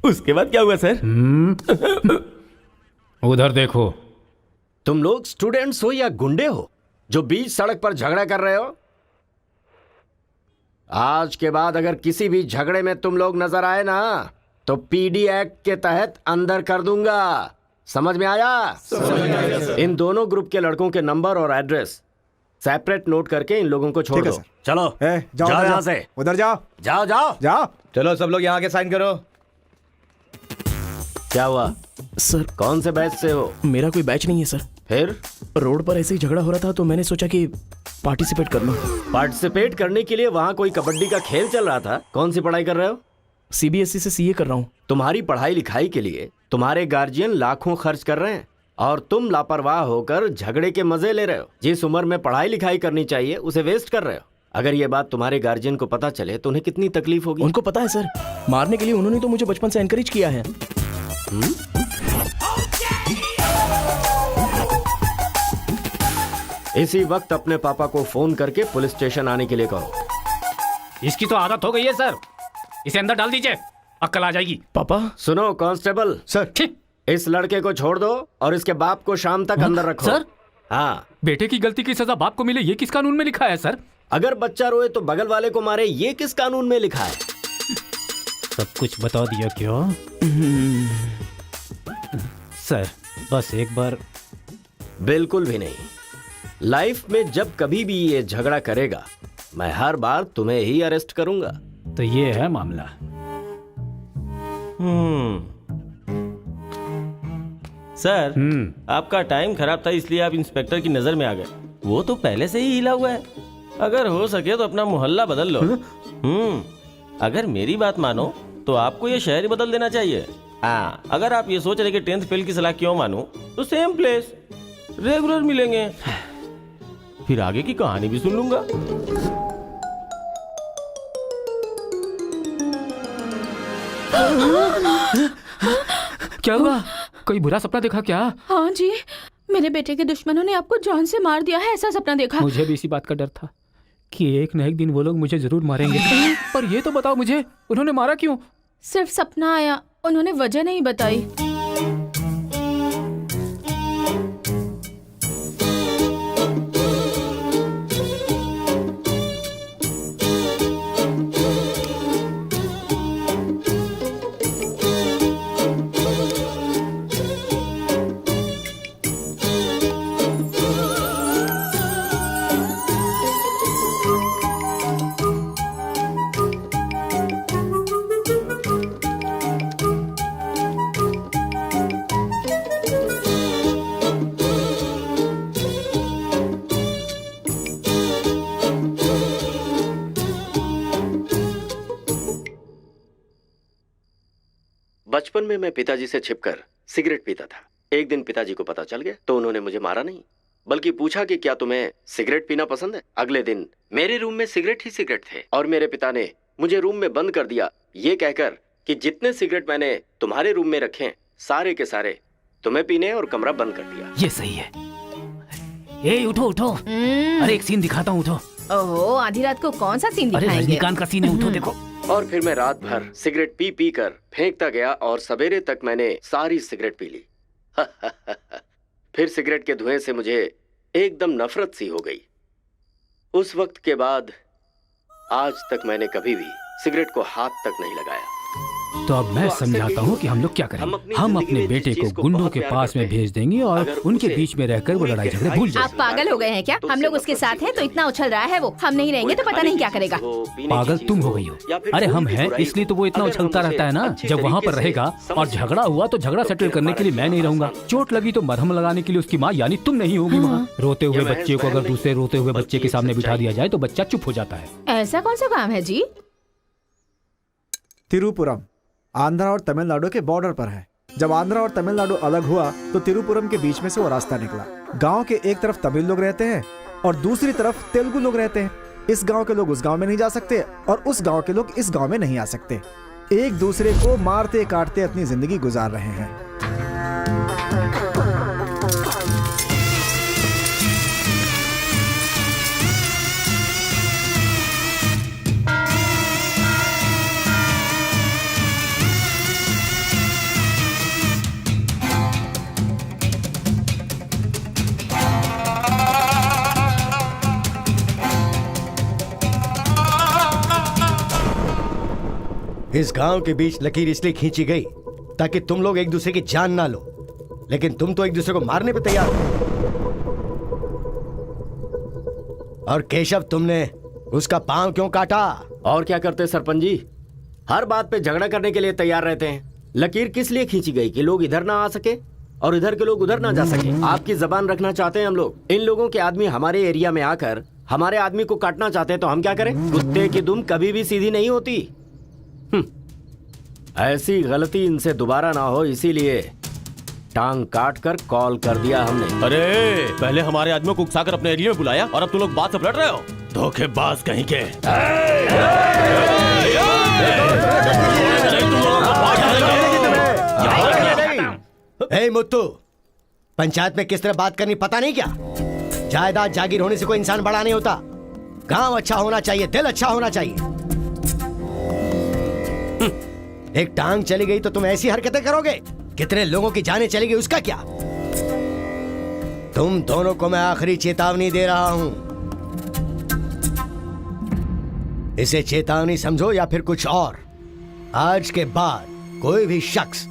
उसके बाद क्या हुआ सर? उधर देखो। तुम लोग स्टूडेंट्स हो या गुंडे हो जो बीच सड़क पर झगड़ा कर रहे हो? आज के बाद अगर किसी भी झगड़े में तुम लोग नजर आए ना तो पीडी एक्ट के तहत अंदर कर दूंगा। समझ में आया? इन दोनों ग्रुप के लड़कों के नंबर और एड्रेस सेपरेट नोट करके इन लोगों को छोड़ दो। चलो जाओ यहाँ से। उधर जाओ जाओ जाओ जाओ। चलो सब लोग यहाँ के साइन करो। क्या हुआ सर? कौन से बैच से हो? मेरा कोई बैच नहीं है सर। फिर रोड पर ऐसे ही झगड़ा हो रहा था तो मैंने सोचा कि पार्टिसिपेट कर लूं। पार्टिसिपेट करने के लिए वहाँ कोई कबड्डी का खेल चल रहा था? कौन सी पढ़ाई कर रहे हो? सीबीएसई से सीए कर रहा हूँ। तुम्हारी पढ़ाई लिखाई के लिए तुम्हारे गार्जियन लाखों खर्च कर रहे हैं और तुम लापरवाह होकर झगड़े के मजे ले रहे हो। जिस उम्र में पढ़ाई लिखाई करनी चाहिए उसे वेस्ट कर रहे हो। अगर ये बात तुम्हारे गार्जियन को पता चले तो उन्हें कितनी तकलीफ होगी। उनको पता है सर, मारने के लिए उन्होंने तो मुझे बचपन से एनकरेज किया है। इसी वक्त अपने पापा को फोन करके पुलिस स्टेशन आने के लिए कहो। इसकी तो आदत हो गई है सर, इसे अंदर डाल दीजिए, अक्ल आ जाएगी। पापा। सुनो कांस्टेबल सर, इस लड़के को छोड़ दो और इसके बाप को शाम तक अंदर रखो। सर? हाँ। बेटे की गलती की सजा बाप को मिले ये किस कानून में लिखा है सर? अगर बच्चा रोए तो बगल वाले को मारे ये किस कानून में लिखा है? सब कुछ बता दिया क्यों? सर बस एक बार। बिल्कुल भी नहीं। लाइफ में जब कभी भी ये झगड़ा करेगा मैं हर बार तुम्हें ही अरेस्ट करूंगा। तो ये है मामला। सर आपका टाइम खराब था इसलिए आप इंस्पेक्टर की नजर में आ गए। वो तो पहले से ही हिला हुआ है। अगर हो सके तो अपना मोहल्ला बदल लो। अगर मेरी बात मानो तो आपको ये शहर ही बदल देना चाहिए। हाँ, अगर आप ये सोच रहे कि 10th फेल की सलाह क्यों मानूं, तो सेम प्लेस रेगुलर मिलेंगे। फिर आगे की कहानी भी सुन लूंगा। क्या हुआ? कोई बुरा सपना देखा क्या? हाँ जी, मेरे बेटे के दुश्मनों ने आपको जान से मार दिया है, ऐसा सपना देखा। मुझे भी इसी बात का डर था कि एक न एक दिन वो लोग मुझे जरूर मारेंगे। पर ये तो बताओ मुझे, उन्होंने मारा क्यों? सिर्फ सपना आया, उन्होंने वजह नहीं बताई। बचपन में मैं पिताजी से छिपकर सिगरेट पीता था। एक दिन पिताजी को पता चल गया तो उन्होंने मुझे मारा नहीं, बल्कि पूछा कि क्या तुम्हें सिगरेट पीना पसंद है। अगले दिन मेरे रूम में सिगरेट ही सिगरेट थे और मेरे पिता ने मुझे रूम में बंद कर दिया, ये कहकर कि जितने सिगरेट मैंने तुम्हारे रूम में रखे सारे के सारे तुम्हें पीने, और कमरा बंद कर दिया। ये सही है। ए उठो उठो, अरे एक सीन दिखाता हूँ, उठो। ओहो, आधी रात को कौन सा सीन अरे दिखाएंगे? रजनीकांत का सीन है, उठो देखो। और फिर मैं रात भर सिगरेट पी पी कर फेंकता गया और सवेरे तक मैंने सारी सिगरेट पी ली। फिर सिगरेट के धुएं से मुझे एकदम नफरत सी हो गई। उस वक्त के बाद आज तक मैंने कभी भी सिगरेट को हाथ तक नहीं लगाया। तो अब मैं समझाता हूँ कि हम लोग क्या करेंगे। हम अपने बेटे को गुंडों के पास में भेज देंगे और उनके बीच में रहकर वो लड़ाई झगड़े भूल जाए। आप पागल हो गए हैं क्या? हम लोग उसके साथ हैं तो इतना उछल रहा है वो, हम नहीं रहेंगे तो पता नहीं क्या करेगा। पागल तुम हो गई हो। अरे हम हैं इसलिए तो वो इतना उछलता रहता है ना। जब वहाँ पर रहेगा और झगड़ा हुआ तो झगड़ा सेटल करने के लिए मैं नहीं रहूंगा। चोट लगी तो मरहम लगाने के लिए उसकी माँ यानी तुम नहीं होगी वहाँ। रोते हुए बच्चे को अगर दूसरे रोते हुए बच्चे के सामने बिठा दिया जाए तो बच्चा चुप हो जाता है। ऐसा कौन सा काम है जी? तिरुपुरम आंध्रा और तमिलनाडु के बॉर्डर पर है। जब आंध्रा और तमिलनाडु अलग हुआ तो तिरुपुरम के बीच में से वो रास्ता निकला। गांव के एक तरफ तमिल लोग रहते हैं और दूसरी तरफ तेलुगु लोग रहते हैं। इस गांव के लोग उस गांव में नहीं जा सकते और उस गांव के लोग इस गांव में नहीं आ सकते। एक दूसरे को मारते काटते अपनी जिंदगी गुजार रहे हैं। इस गांव के बीच लकीर इसलिए खींची गई ताकि तुम लोग एक दूसरे की जान ना लो, लेकिन तुम तो एक दूसरे को मारने पे तैयार हो। और केशव, तुमने उसका पांव क्यों काटा? और क्या करते सरपंच जी, हर बात पे झगड़ा करने के लिए तैयार रहते हैं। लकीर किस लिए खींची गई कि लोग इधर ना आ सके और इधर के लोग उधर ना जा सके। आपकी जबान रखना चाहते हैं हम लोग। इन लोगों के आदमी हमारे एरिया में आकर हमारे आदमी को काटना चाहते हैं तो हम क्या करें? कुत्ते की दुम कभी भी सीधी नहीं होती। ऐसी गलती इनसे दोबारा ना हो, इसीलिए टांग काट कर कॉल कर दिया हमने। अरे पहले हमारे आदमियों को उकसाकर अपने एरिया में बुलाया और अब तुम लोग बात से पलट रहे हो। धोखेबाज कहीं के। ए मुत्तू, पंचायत में किस तरह बात करनी पता नहीं क्या? जायदाद जागीर होने से कोई इंसान बड़ा नहीं होता। गांव अच्छा होना चाहिए, दिल अच्छा होना चाहिए। एक टांग चली गई तो तुम ऐसी हरकतें करोगे? कितने लोगों की जानें चली गई उसका क्या? तुम दोनों को मैं आखिरी चेतावनी दे रहा हूं। इसे चेतावनी समझो या फिर कुछ और। आज के बाद कोई भी शख्स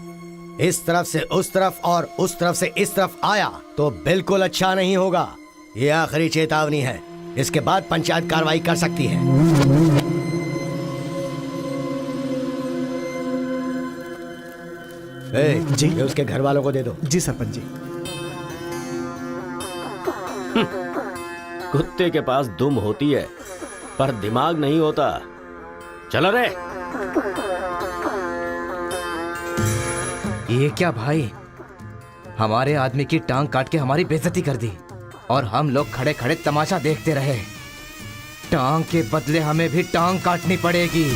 इस तरफ से उस तरफ और उस तरफ से इस तरफ आया तो बिल्कुल अच्छा नहीं होगा। ये आखिरी चेतावनी है। इसके बाद पंचायत कार्रवाई कर सकती है। जी। ये उसके घर वालों को दे दो। जी सरपंच जी। कुत्ते के पास दुम होती है पर दिमाग नहीं होता। चलो रे। ये क्या भाई, हमारे आदमी की टांग काट के हमारी बेइज्जती कर दी और हम लोग खड़े खड़े तमाशा देखते रहे। टांग के बदले हमें भी टांग काटनी पड़ेगी।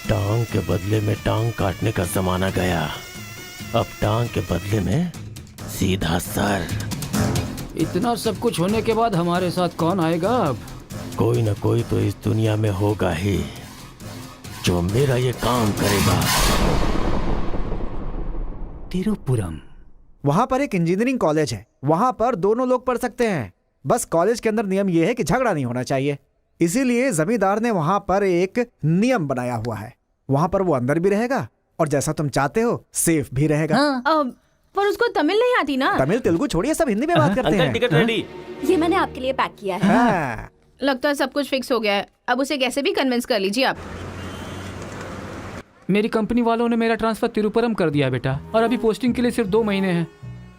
टांग के बदले में टांग काटने का जमाना गया। अब टांग के बदले में सीधा सर। इतना सब कुछ होने के बाद हमारे साथ कौन आएगा अब? कोई ना कोई तो इस दुनिया में होगा ही जो मेरा ये काम करेगा। तिरुपुरम। वहां पर एक इंजीनियरिंग कॉलेज है, वहां पर दोनों लोग पढ़ सकते हैं। बस कॉलेज के अंदर नियम यह है कि झगड़ा नहीं होना चाहिए। इसीलिए जमींदार ने वहां पर एक नियम बनाया हुआ है। वहां पर वो अंदर भी रहेगा और जैसा तुम चाहते हो सेफ भी रहेगा। पर उसको तमिल नहीं आती ना। तमिल तेलुगु छोड़िए, सब हिंदी में बात करते अंकल हैं। Ticket ready. ये मैंने आपके लिए पैक किया है। हाँ। लगता है सब कुछ फिक्स हो गया है। अब उसे कैसे भी कन्विंस कर लीजिए आप। मेरी कंपनी वालों ने मेरा ट्रांसफर तिरुपुरम कर दिया बेटा, और अभी पोस्टिंग के लिए सिर्फ 2 महीने हैं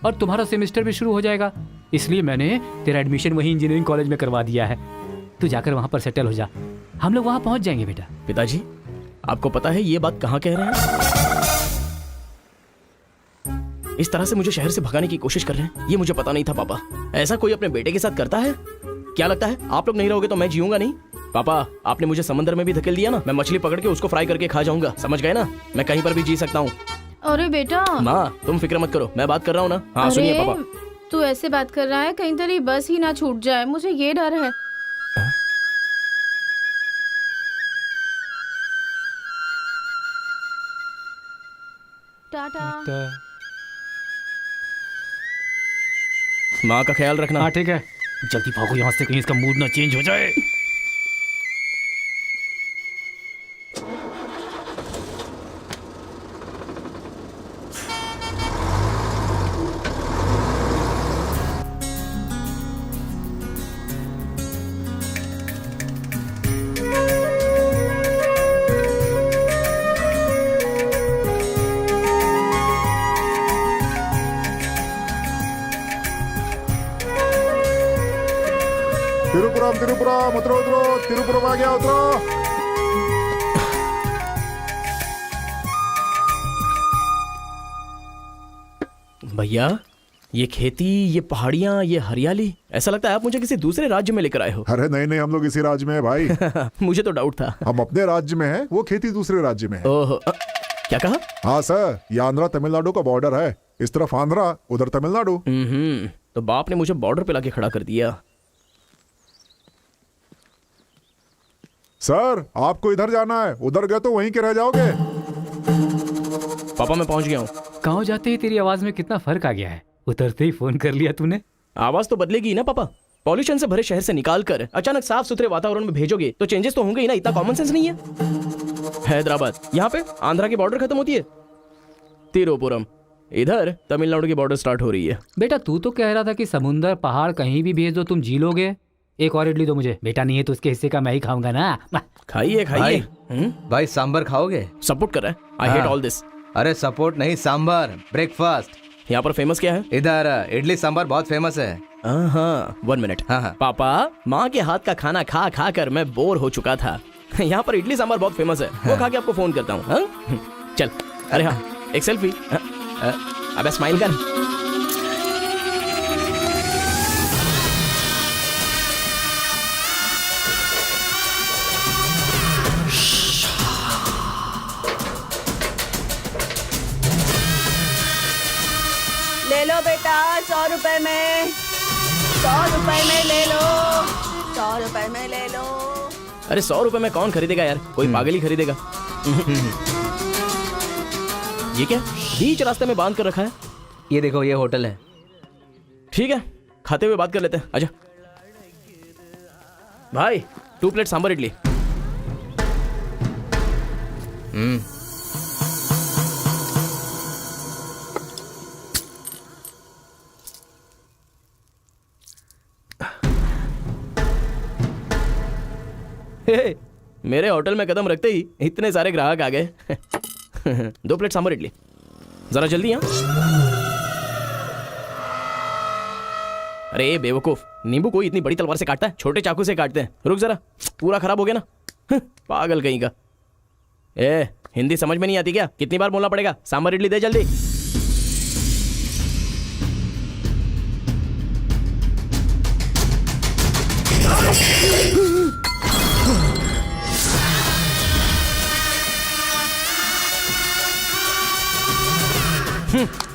और तुम्हारा सेमेस्टर भी शुरू हो जाएगा। इसलिए मैंने तेरा एडमिशन वही इंजीनियरिंग कॉलेज में करवा दिया है। तू जाकर वहां पर सेटल हो जा, हम लोग वहां पहुंच जाएंगे बेटा। पिताजी, आपको पता है ये बात कहाँ कह रहे हैं? इस तरह से मुझे शहर से भगाने की कोशिश कर रहे हैं, ये मुझे पता नहीं था पापा। ऐसा कोई अपने बेटे के साथ करता है? क्या लगता है आप लोग नहीं रहोगे तो मैं जीऊंगा नहीं? पापा, आपने मुझे समंदर में भी धकेल दिया ना, मैं मछली पकड़ के उसको फ्राई करके खा जाऊंगा, समझ गए ना? मैं कहीं पर भी जी सकता हूँ। अरे बेटा। माँ, तुम फिक्र मत करो, मैं बात कर रहा हूँ ना। हाँ सुनिए पापा। तू ऐसे बात कर रहा है, कहीं तेरी बस ही ना छूट जाए, मुझे ये डर है। टाटा। माँ का ख्याल रखना। हाँ ठीक है, जल्दी भागो यहाँ से, कहीं इसका मूड ना चेंज हो जाए। तिरुपुरम उतरो उतरो, तिरुपुरम आ गया, उतरो। भैया, ये खेती, ये पहाड़ियाँ, ये हरियाली, ऐसा लगता है आप मुझे किसी दूसरे राज्य में लेकर आए हो। अरे नहीं नहीं, हम लोग इसी राज्य में है भाई। मुझे तो डाउट था। हम अपने राज्य में है, वो खेती दूसरे राज्य में है। ओह, क्या कहा? हाँ सर, ये आंध्रा तमिलनाडु का बॉर्डर है। इस तरफ आंध्रा, उधर तमिलनाडु। तो बाप ने मुझे बॉर्डर पे लाके खड़ा कर दिया। सर, आपको इधर जाना है, उधर गए तो वहीं के रह जाओगे। पापा मैं पहुंच गया हूँ। गाँव जाते ही तेरी आवाज में कितना फर्क आ गया है। उतरते ही फोन कर लिया तूने। आवाज तो बदलेगी ना पापा। पॉल्यूशन से भरे शहर से निकाल कर अचानक साफ सुथरे वातावरण में भेजोगे तो चेंजेस तो होंगे ही ना। इतना कॉमन सेंस नहीं है? हैदराबाद यहाँ पे आंध्रा की बॉर्डर खत्म होती है, तिरुपुरम इधर तमिलनाडु की बॉर्डर स्टार्ट हो रही है। बेटा तू तो कह रहा था कि समुंदर पहाड़ कहीं भी भेज दो तुम जी लोगे। एक और इडली दो मुझे। बेटा नहीं है तो उसके हिस्से का मैं ही खाऊंगा ना। खाइए खाइए। भाई सांबर खाओगे? सपोर्ट कर रहा है। I hate all this. अरे सपोर्ट नहीं, सांबर ब्रेकफास्ट। यहाँ पर फेमस क्या है? इधर इडली सांबर बहुत फेमस है। हाँ 1 मिनट। हाँ। पापा माँ के हाथ का खाना खा खा कर मैं बोर हो चुका था। यहाँ पर इडली सांबर बहुत फेमस है, वो खा के आपको फोन करता हूँ। चल। अरे हाँ एक सेल्फी। अबे स्माइल कर। ले लो बेटा 100 रुपए में, 100 रुपए में ले लो, 100 रुपए में ले लो। अरे 100 रुपए में कौन खरीदेगा यार, कोई पागल ही खरीदेगा। ये क्या बीच रास्ते में बांध कर रखा है? ये देखो ये होटल है। ठीक है खाते हुए बात कर लेते हैं। आजा भाई 2 प्लेट सांबर इडली। हे, मेरे होटल में कदम रखते ही इतने सारे ग्राहक आ गए। 2 प्लेट सांबर इडली जरा जल्दी। यहाँ अरे बेवकूफ, नींबू कोई इतनी बड़ी तलवार से काटता है? छोटे चाकू से काटते हैं। रुक जरा, पूरा खराब हो गया ना। पागल कहीं का। ए हिंदी समझ में नहीं आती क्या? कितनी बार बोलना पड़ेगा? सांबर इडली दे जल्दी।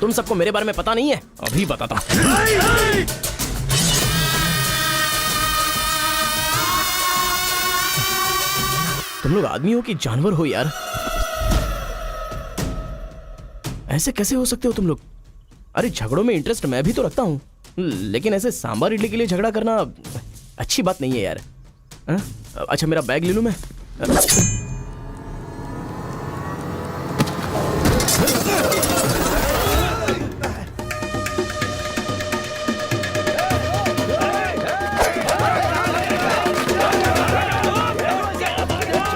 तुम सबको मेरे बारे में पता नहीं है, अभी बताता हूं। तुम लोग आदमी हो कि जानवर हो यार? ऐसे कैसे हो सकते हो तुम लोग? अरे झगड़ों में इंटरेस्ट मैं भी तो रखता हूं, लेकिन ऐसे सांबर इडली के लिए झगड़ा करना अच्छी बात नहीं है यार। अच्छा मेरा बैग ले लूं मैं?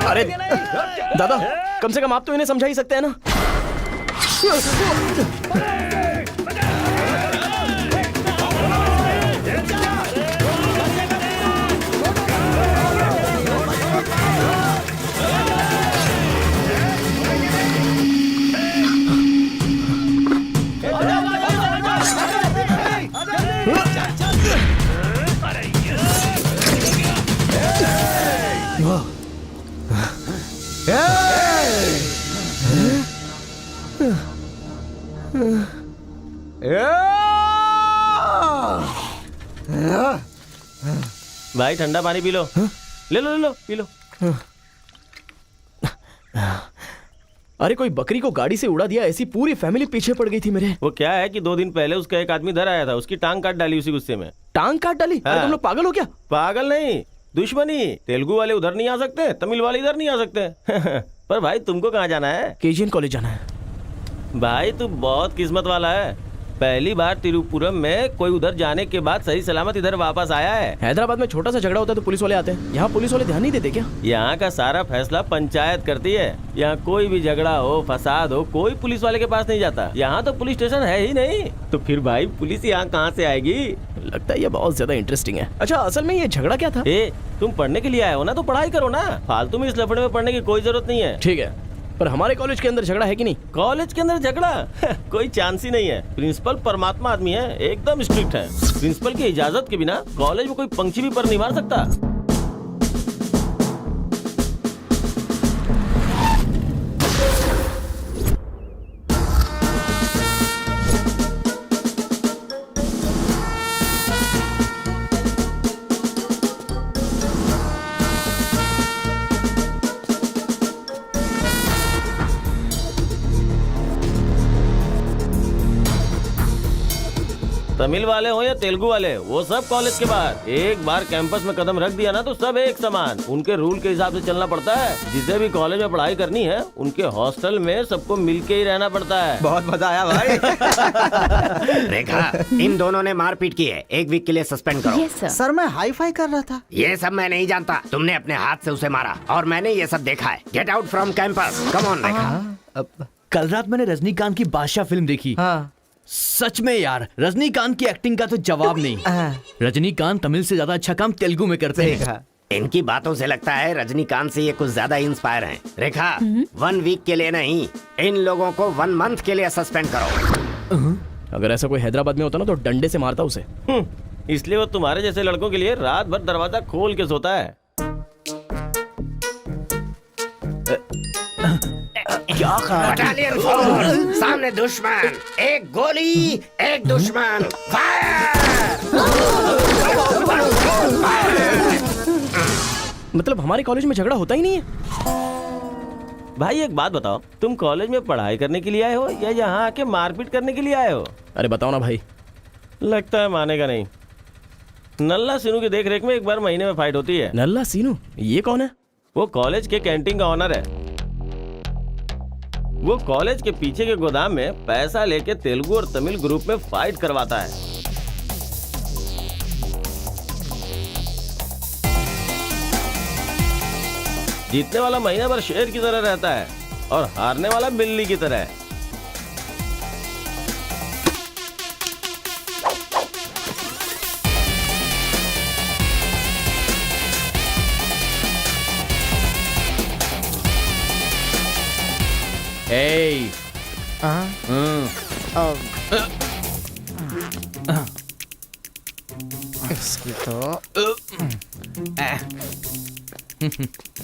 अरे दादा कम से कम आप तो इन्हें समझा ही सकते हैं ना। भाई ठंडा पानी पी लो। ले लो ले लो पी लो। अरे कोई बकरी को गाड़ी से उड़ा दिया, ऐसी पूरी फैमिली पीछे पड़ गई थी मेरे। वो क्या है कि 2 दिन पहले उसका एक आदमी इधर आया था, उसकी टांग काट डाली उसी गुस्से में। टांग काट डाली? अरे तुम लोग पागल हो क्या? पागल नहीं, दुश्मनी। तेलुगु वाले उधर नहीं आ सकते, तमिल वाले इधर नहीं आ सकते। पर भाई तुमको कहाँ जाना है? केजीएन कॉलेज जाना है। भाई तू बहुत किस्मत वाला है, पहली बार तिरुपुरम में कोई उधर जाने के बाद सही सलामत इधर वापस आया है। हैदराबाद में छोटा सा झगड़ा होता है तो पुलिस वाले आते हैं, यहाँ पुलिस वाले ध्यान नहीं देते क्या? यहाँ का सारा फैसला पंचायत करती है। यहाँ कोई भी झगड़ा हो, फसाद हो, कोई पुलिस वाले के पास नहीं जाता। यहाँ तो पुलिस स्टेशन है ही नहीं, तो फिर भाई पुलिस यहाँ कहाँ से आएगी? लगता है ये बहुत ज्यादा इंटरेस्टिंग है। अच्छा असल में ये झगड़ा क्या था? तुम पढ़ने के लिए आए हो ना, तो पढ़ाई करो ना, फालतू में इस लफड़े में पढ़ने की कोई जरूरत नहीं है। ठीक है, पर हमारे कॉलेज के अंदर झगड़ा है कि नहीं? कॉलेज के अंदर झगड़ा? कोई चांस ही नहीं है। प्रिंसिपल परमात्मा आदमी है, एकदम स्ट्रिक्ट है। प्रिंसिपल की इजाजत के बिना कॉलेज में कोई पंछी भी पर नहीं मार सकता। तमिल वाले हो या तेलुगु वाले, वो सब कॉलेज के बाहर। एक बार कैंपस में कदम रख दिया ना तो सब एक समान। उनके रूल के हिसाब से चलना पड़ता है। जिसे भी कॉलेज में पढ़ाई करनी है उनके हॉस्टल में सबको मिलके ही रहना पड़ता है। बहुत मजा आया भाई। रेखा, इन दोनों ने मारपीट की है, 1 वीक के लिए सस्पेंड करो। सर मैं हाई फाई कर रहा था। ये सब मैं नहीं जानता। तुमने अपने हाथ से उसे मारा और मैंने ये सब देखा है। Get out from campus. Come on Rekha. कल रात मैंने रजनीकांत की बादशाह फिल्म देखी। हाँ। सच में यार, रजनीकांत की एक्टिंग का तो जवाब नहीं। रजनीकांत तमिल से ज्यादा अच्छा काम तेलुगु में करते हैं। इनकी बातों से लगता है रजनीकांत से ये कुछ ज्यादा इंस्पायर हैं। रेखा, 1 वीक के लिए नहीं, इन लोगों को 1 मंथ के लिए सस्पेंड करो। अगर ऐसा कोई हैदराबाद में होता ना तो डंडे से मारता उसे। इसलिए वो तुम्हारे जैसे लड़कों के लिए रात भर दरवाजा खोल के सोता है। क्या बटालियन फॉरवर्ड, सामने दुश्मन, एक गोली, एक दुश्मन, फायर! मतलब हमारे कॉलेज में झगड़ा होता ही नहीं है। भाई एक बात बताओ, तुम कॉलेज में पढ़ाई करने के लिए आए हो या यहाँ आके मारपीट करने के लिए आए हो? अरे बताओ ना भाई। लगता है मानेगा नहीं। नल्ला सीनू की देख रेख में एक बार महीने में फाइट होती है। नल्ला सीनू, ये कौन है? वो कॉलेज के कैंटीन का ऑनर है। वो कॉलेज के पीछे के गोदाम में पैसा लेके तेलुगु और तमिल ग्रुप में फाइट करवाता है। जीतने वाला महीना भर शेर की तरह रहता है और हारने वाला बिल्ली की तरह। Hey. इसकी तो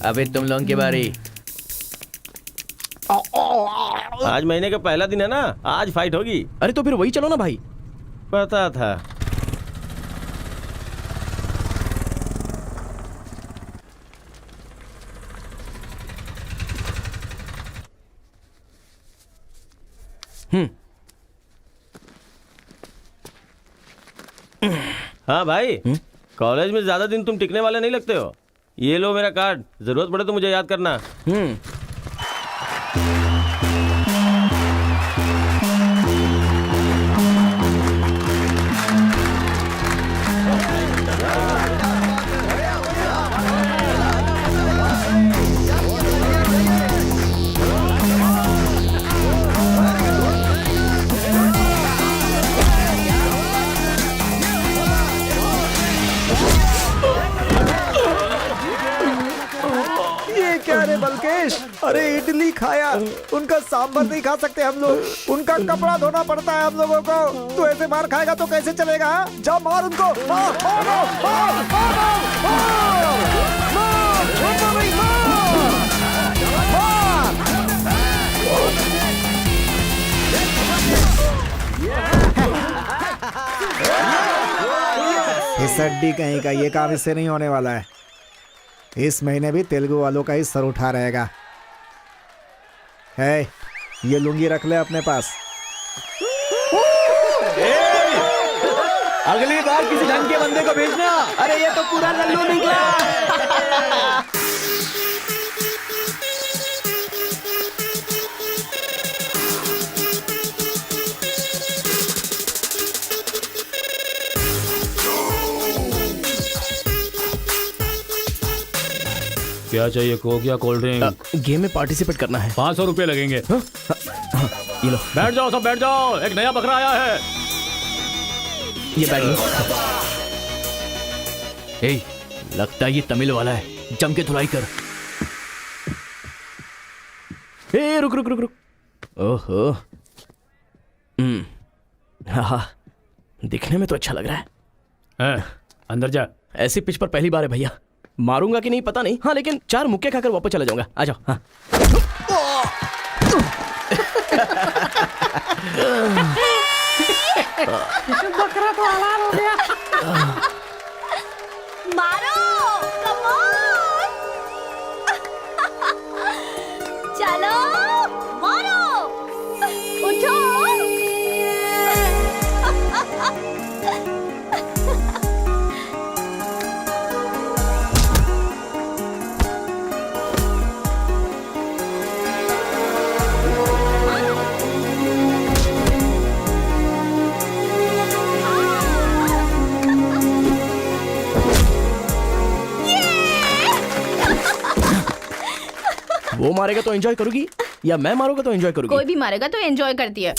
अबे तुम लोगों की बारी। आज महीने का पहला दिन है ना, आज फाइट होगी। अरे तो फिर वही चलो ना भाई। पता था। हाँ भाई, कॉलेज में ज्यादा दिन तुम टिकने वाले नहीं लगते हो। ये लो मेरा कार्ड, जरूरत पड़े तो मुझे याद करना। क्या रे बलकेश, अरे इडली खाया, उनका सांभर नहीं खा सकते हम लोग, उनका कपड़ा धोना पड़ता है हम लोगों को। तू ऐसे मार खाएगा तो कैसे चलेगा? जा मार उनको, मार मार मार इस हड्डी कहीं का ये काम इससे नहीं होने वाला है। इस महीने भी तेलुगु वालों का ही सर उठा रहेगा। है, ये लुंगी रख ले अपने पास। अगली बार किसी ढंग के बंदे को भेजना। अरे ये तो पूरा लल्लू निकला। क्या चाहिए? कोक या कोल्ड ड्रिंक? गेम में पार्टिसिपेट करना है। 500 रुपए लगेंगे। ये लो। बैठ जाओ, सब बैठ जाओ, एक नया बकरा आया है। ये बैठ लो। ए, लगता है ये तमिल वाला है, जम के धुलाई कर। ए, रुक रुक रुक रुक। ओहो, हाँ, दिखने में तो अच्छा लग रहा है। अंदर जा। ऐसी पिच पर पहली बार है भैया। मारूंगा कि नहीं पता नहीं, हाँ लेकिन 4 मुक्के खाकर वापस चला जाऊंगा। आ जाओ। हाँ। बकरा तो हलाल हो गया। मारो, कम ऑन। चलो, मारो, उठो। मारेगा तो एंजॉय करोगी या मैं मारूंगा तो एंजॉय करोगी? कोई भी मारेगा तो एंजॉय करती है।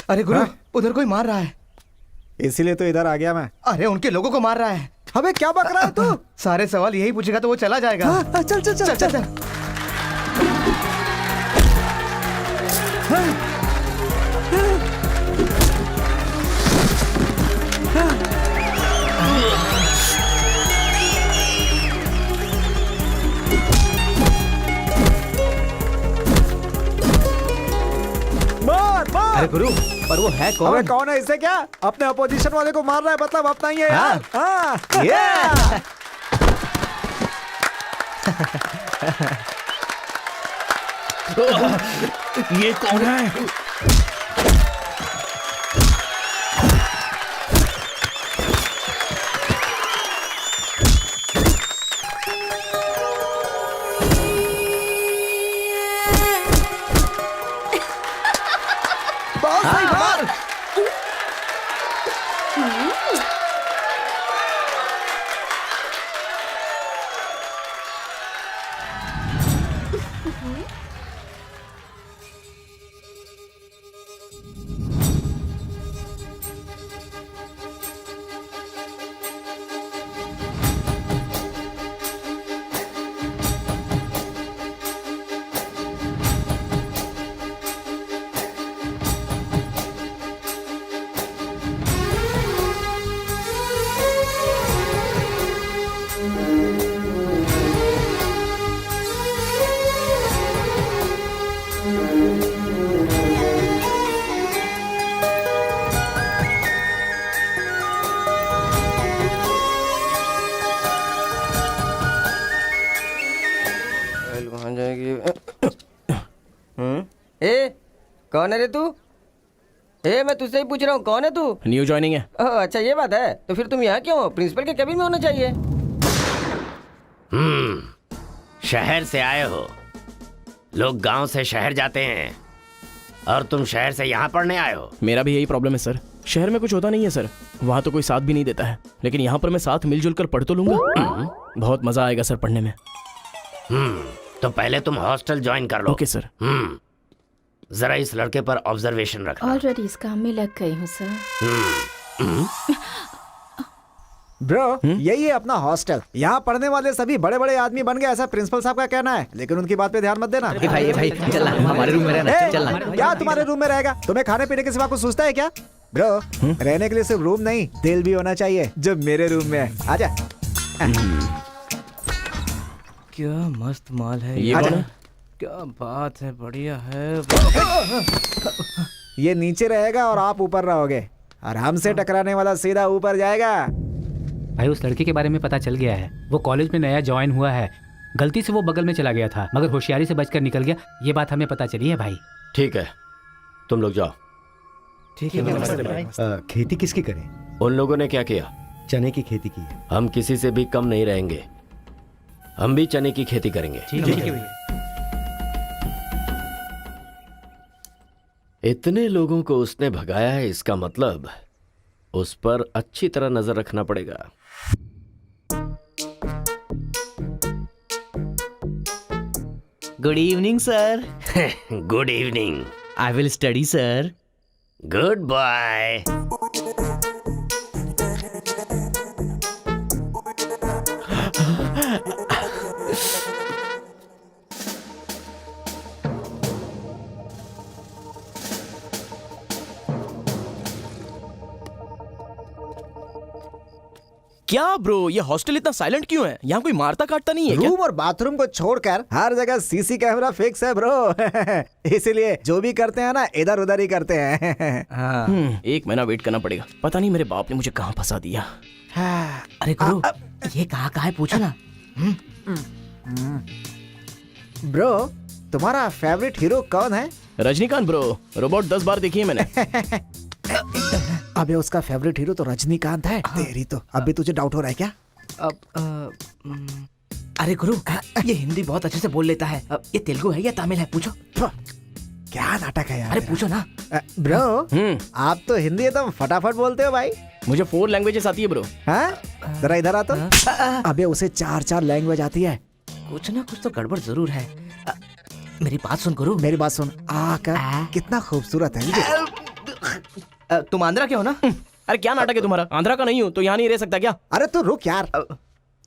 अरे गुरु, उधर कोई मार रहा है। इसीलिए तो इधर आ गया मैं। अरे उनके लोगों को मार रहा है। अबे क्या बक रहा है तू? सारे सवाल यही पूछेगा तो वो चला जाएगा। चल चल चल चल। अरे गुरु, पर वो है कौन? अबे कौन है? इससे क्या? अपने अपोजिशन वाले को मार रहा है, मतलब अपना ही है यार। हाँ। ये कौन है? ए कौन है रे तू? ए मैं तुझसे ही पूछ रहा हूँ, कौन है तू? न्यू ज्वाइनिंग है। ओह अच्छा ये बात है। तो फिर तुम यहाँ क्यों हो? प्रिंसिपल के केबिन में होना चाहिए। शहर से आए हो। लोग गांव से शहर जाते हैं और तुम शहर से यहाँ पढ़ने आए हो। मेरा भी यही प्रॉब्लम है सर। शहर में कुछ होता नहीं है सर, वहाँ तो कोई साथ भी नहीं देता है, लेकिन यहाँ पर मैं साथ मिलजुल कर पढ़ तो लूंगा। बहुत मजा आएगा सर पढ़ने में। तो पहले तुम हॉस्टल ज्वाइन कर लो। Okay sir. जरा इस लड़के पर ऑब्जर्वेशन रखना। ऑलरेडी इस काम में लग गई हूँ सर। ब्रो यही है अपना हॉस्टल। यहाँ पढ़ने वाले सभी बड़े बड़े आदमी बन गए, ऐसा प्रिंसिपल साहब का कहना है, लेकिन उनकी बात पे ध्यान मत देना। भाई चल हमारे रूम में रहना। चल क्या तुम्हारे रूम में रहेगा? तुम्हें खाने पीने के सिवा कुछ सोचता है क्या? ब्रो रहने के लिए सिर्फ रूम नहीं, दिल भी होना चाहिए, जो मेरे रूम में है। आजा। क्या मस्त माल है ये कौन है? क्या बात है, बढ़िया है। ये नीचे रहेगा और आप ऊपर रहोगे, और हमसे टकराने वाला सीधा ऊपर जाएगा। भाई उस लड़के के बारे में पता चल गया है। वो कॉलेज में नया ज्वाइन हुआ है। गलती से वो बगल में चला गया था, मगर होशियारी से बचकर निकल गया। ये बात हमें पता चली है भाई। ठीक है, तुम लोग जाओ। ठीक है। खेती किसकी करें? उन लोगों ने क्या किया? चने की खेती की है। हम किसी से भी कम नहीं रहेंगे, हम भी चने की खेती करेंगे। ठीक है। इतने लोगों को उसने भगाया है, इसका मतलब उस पर अच्छी तरह नजर रखना पड़ेगा। Good evening sir. Good evening. I will study sir. Goodbye. क्या ब्रो, ये हॉस्टल इतना साइलेंट क्यों है? यहाँ कोई मारता काटता नहीं है क्या? रूम और बाथरूम को छोड़कर हर जगह सीसी कैमरा फिक्स है ब्रो। इसीलिए जो भी करते हैं ना, इधर उधर ही करते हैं। एक महीना वेट करना पड़ेगा। पता नहीं मेरे बाप ने मुझे कहाँ फंसा दिया। अरे गुरु, ये कहाँ है पूछो ना। ब्रो तुम्हारा फेवरेट हीरो कौन है? रजनीकांत ब्रो, रोबोट 10 बार देखी है मैंने। अबे उसका फेवरेट हीरो तो रजनीकांत है। तेरी तो अब भी तुझे डाउट हो रहा है क्या? अरे गुरु, ये हिंदी बहुत अच्छे से बोल लेता है। ये तेलुगु है या तमिल है? पूछो। क्या नाटक है यार। अरे पूछो ना। ब्रो, आप तो हिंदी एकदम फटाफट बोलते हो भाई। मुझे 4 लैंग्वेजेस आती है ब्रो। हाँ, जरा इधर आ तो। अबे उसे 4 लैंग्वेज आती है। कुछ ना कुछ तो गड़बड़ जरूर है। मेरी बात सुन गुरु। मेरी बात सुन। कितना खूबसूरत है। तुम आंध्रा के हो ना? अरे क्या नाटक है तुम्हारा? आंध्रा का नहीं हूँ तो यहाँ नहीं रह सकता क्या? अरे तो रुक यार।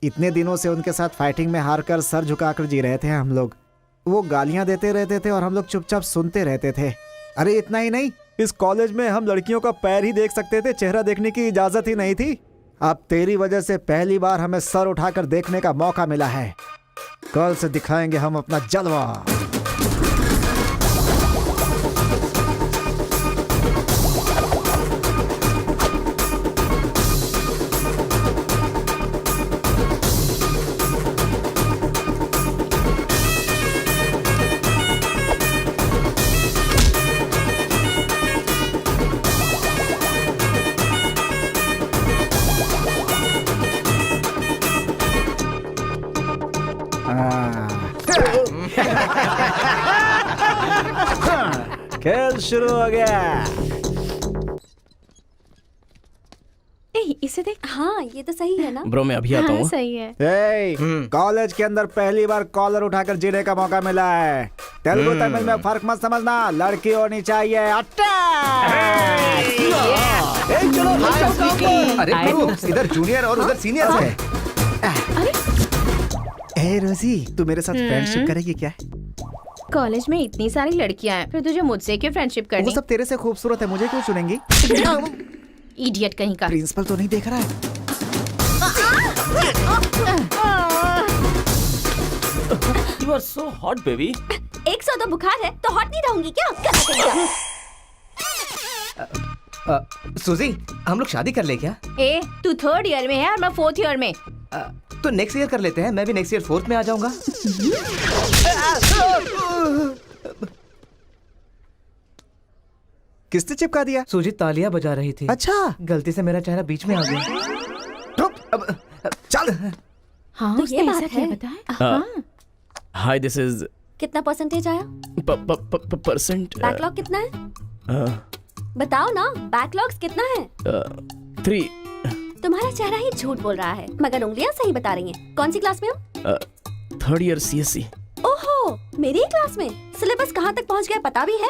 इतने दिनों से उनके साथ फाइटिंग में हारकर सर झुकाकर जी रहे थे हम लोग। वो गालियां देते रहते थे और हम लोग चुपचाप सुनते रहते थे। अरे इतना ही नहीं, इस कॉलेज में हम लड़कियों का पैर ही देख सकते थे, चेहरा देखने की इजाजत ही नहीं थी। अब तेरी वजह से पहली बार हमें सर उठाकर देखने का मौका मिला है। कल से दिखाएंगे हम अपना जलवा। खेल शुरू हो गया। इसे देख। हाँ ये तो सही है ना। ब्रो मैं अभी आता हूँ। सही है। कॉलेज के अंदर पहली बार कॉलर उठाकर जीने का मौका मिला है। तेलुगु तमिल में फर्क मत समझना, लड़की होनी चाहिए। अरे गुरु, इधर जूनियर और उधर सीनियर है। ए रोजी, तू मेरे साथ फ्रेंडशिप करेगी क्या? कॉलेज में इतनी सारी लड़कियां हैं, फिर तुझे मुझसे क्यों फ्रेंडशिप वो करनी? सब तेरे से खूबसूरत है, मुझे क्यों चुनेंगी? इडियट कहीं का। प्रिंसिपल तो नहीं देख रहा है? You are so hot, baby. 100 तो बुखार है तो हॉट नहीं रहूंगी क्या? सुजी, हम लोग शादी कर ले क्या? ए, तू 3rd ईयर में है और मैं 4th ईयर में। तो नेक्स्ट ईयर कर लेते हैं। मैं भी नेक्स्ट ईयर 4th में आ जाऊंगा। किसने चिपका दिया? सुजी तालियां बजा रही थी। अच्छा, गलती से मेरा चेहरा बीच में आ गया। चल। हाँ, तो ये बात ऐसा क्या है। बताया? हाँ। हाय दिस इज कितना परसेंटेज आया? परसेंट। बैकलॉग कितना है? बताओ ना, बैकलॉग्स कितना है? 3। तुम्हारा चेहरा ही झूठ बोल रहा है, मगर उंगलियां सही बता रही हैं। कौन सी क्लास में हो? 3rd year CSC। ओहो, मेरी ही क्लास में। सिलेबस कहाँ तक पहुँच गया पता भी है?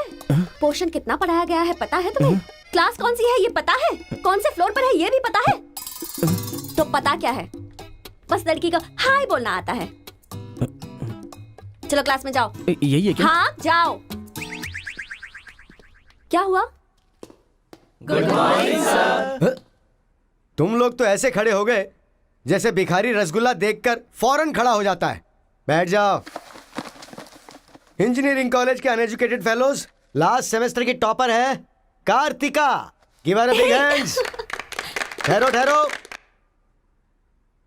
पोर्शन कितना पढ़ाया गया है पता है तुम्हें? क्लास कौन सी है ये पता है? कौन से फ्लोर पर है ये भी पता है? तो पता क्या है? बस लड़की को हाय बोलना आता है। चलो क्लास में जाओ। यही है क्या? हाँ जाओ। क्या हुआ? Good morning sir. तुम लोग तो ऐसे खड़े हो गए जैसे भिखारी रसगुल्ला देखकर फौरन खड़ा हो जाता है। बैठ जाओ। इंजीनियरिंग कॉलेज के अनएजुकेटेड फेलोज, लास्ट सेमेस्टर की टॉपर है Kartika. Give her a big hands. ठहरो ठहरो।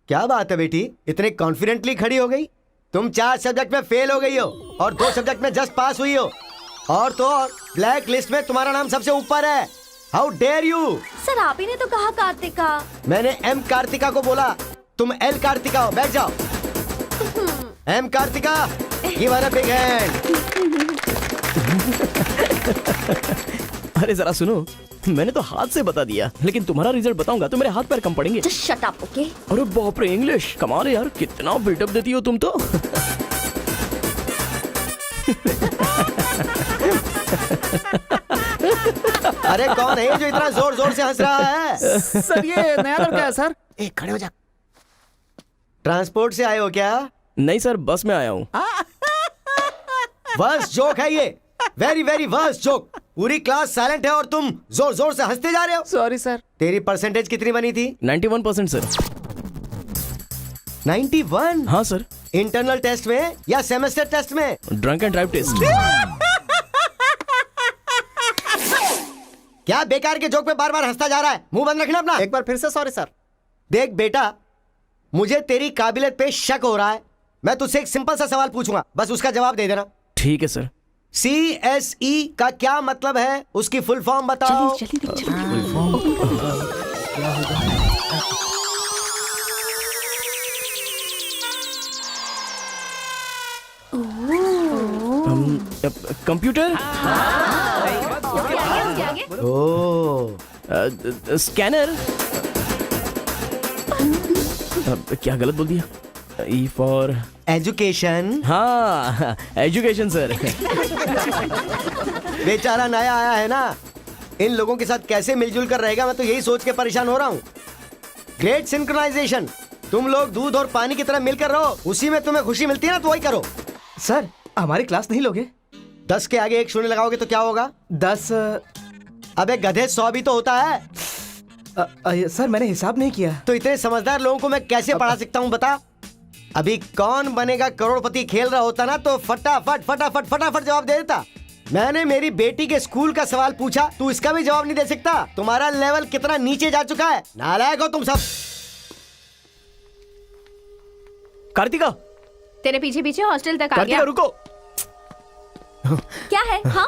क्या बात है बेटी, इतने कॉन्फिडेंटली खड़ी हो गई? तुम 4 सब्जेक्ट में फेल हो गई हो और 2 सब्जेक्ट में जस्ट पास हुई हो, और तो और ब्लैक लिस्ट में तुम्हारा नाम सबसे ऊपर है। How dare you? सर आप ही ने तो कहा कार्तिका। मैंने एम कार्तिका को बोला, तुम एल कार्तिका हो। बैठ जाओ। M Kartika, give her a big hand. अरे जरा सुनो, मैंने तो हाथ से बता दिया, लेकिन तुम्हारा रिजल्ट बताऊंगा तो मेरे हाथ पैर कम पड़ेंगे। Just shut up, okay? अरे बाप रे, इंग्लिश कमाल है यार, कितना बिल्डअप देती हो तुम तो। अरे कौन है जो इतना जोर जोर से हंस रहा है? सर ये नया लड़का है सर। एक खड़े हो जा। ट्रांसपोर्ट से आए हो क्या? नहीं सर, बस में आया हूँ। वर्स्ट जोक है ये, वेरी वेरी वर्स्ट जोक। पूरी क्लास साइलेंट है और तुम जोर जोर से हंसते जा रहे हो। Sorry sir. तेरी परसेंटेज कितनी बनी थी? 91% सर। 91? हाँ सर। इंटरनल टेस्ट में या सेमेस्टर टेस्ट में? Drunk and drive test. क्या बेकार के जोक पे बार बार हंसता जा रहा है? मुंह बंद रखना अपना। एक बार फिर से सॉरी सर। देख बेटा, मुझे तेरी काबिलियत पे शक हो रहा है। मैं तुझसे एक सिंपल सा सवाल पूछूंगा, बस उसका जवाब दे देना। ठीक है सर। CSE का क्या मतलब है? उसकी फुल फॉर्म बताओ। कंप्यूटर, ओ स्कैनर। क्या गलत बोल दिया? E for education. हाँ, एजुकेशन सर। बेचारा नया आया है ना, इन लोगों के साथ कैसे मिलजुल कर रहेगा, मैं तो यही सोच के परेशान हो रहा हूँ। Great synchronization. तुम लोग दूध और पानी की तरह मिलकर रहो, उसी में तुम्हें खुशी मिलती है ना, तो वही करो। सर हमारी क्लास नहीं लोगे? 10 के आगे 1 शून्य लगाओगे तो क्या होगा? 10। अबे गधे 100 भी तो होता है। सर मैंने हिसाब नहीं किया। तो इतने समझदार लोगों को मैं कैसे पढ़ा सकता हूँ बता? अभी कौन बनेगा करोड़पति खेल रहा होता ना, तो फटाफट फटाफट फटाफट जवाब दे देता। मैंने मेरी बेटी के स्कूल का सवाल पूछा, तू इसका भी जवाब नहीं दे सकता? तुम्हारा लेवल कितना नीचे जा चुका है, नालायक हो तुम सब। कार्तिका, तेरे पीछे पीछे हॉस्टल तक आ कार्तिका गया। रुको। क्या है? हाँ,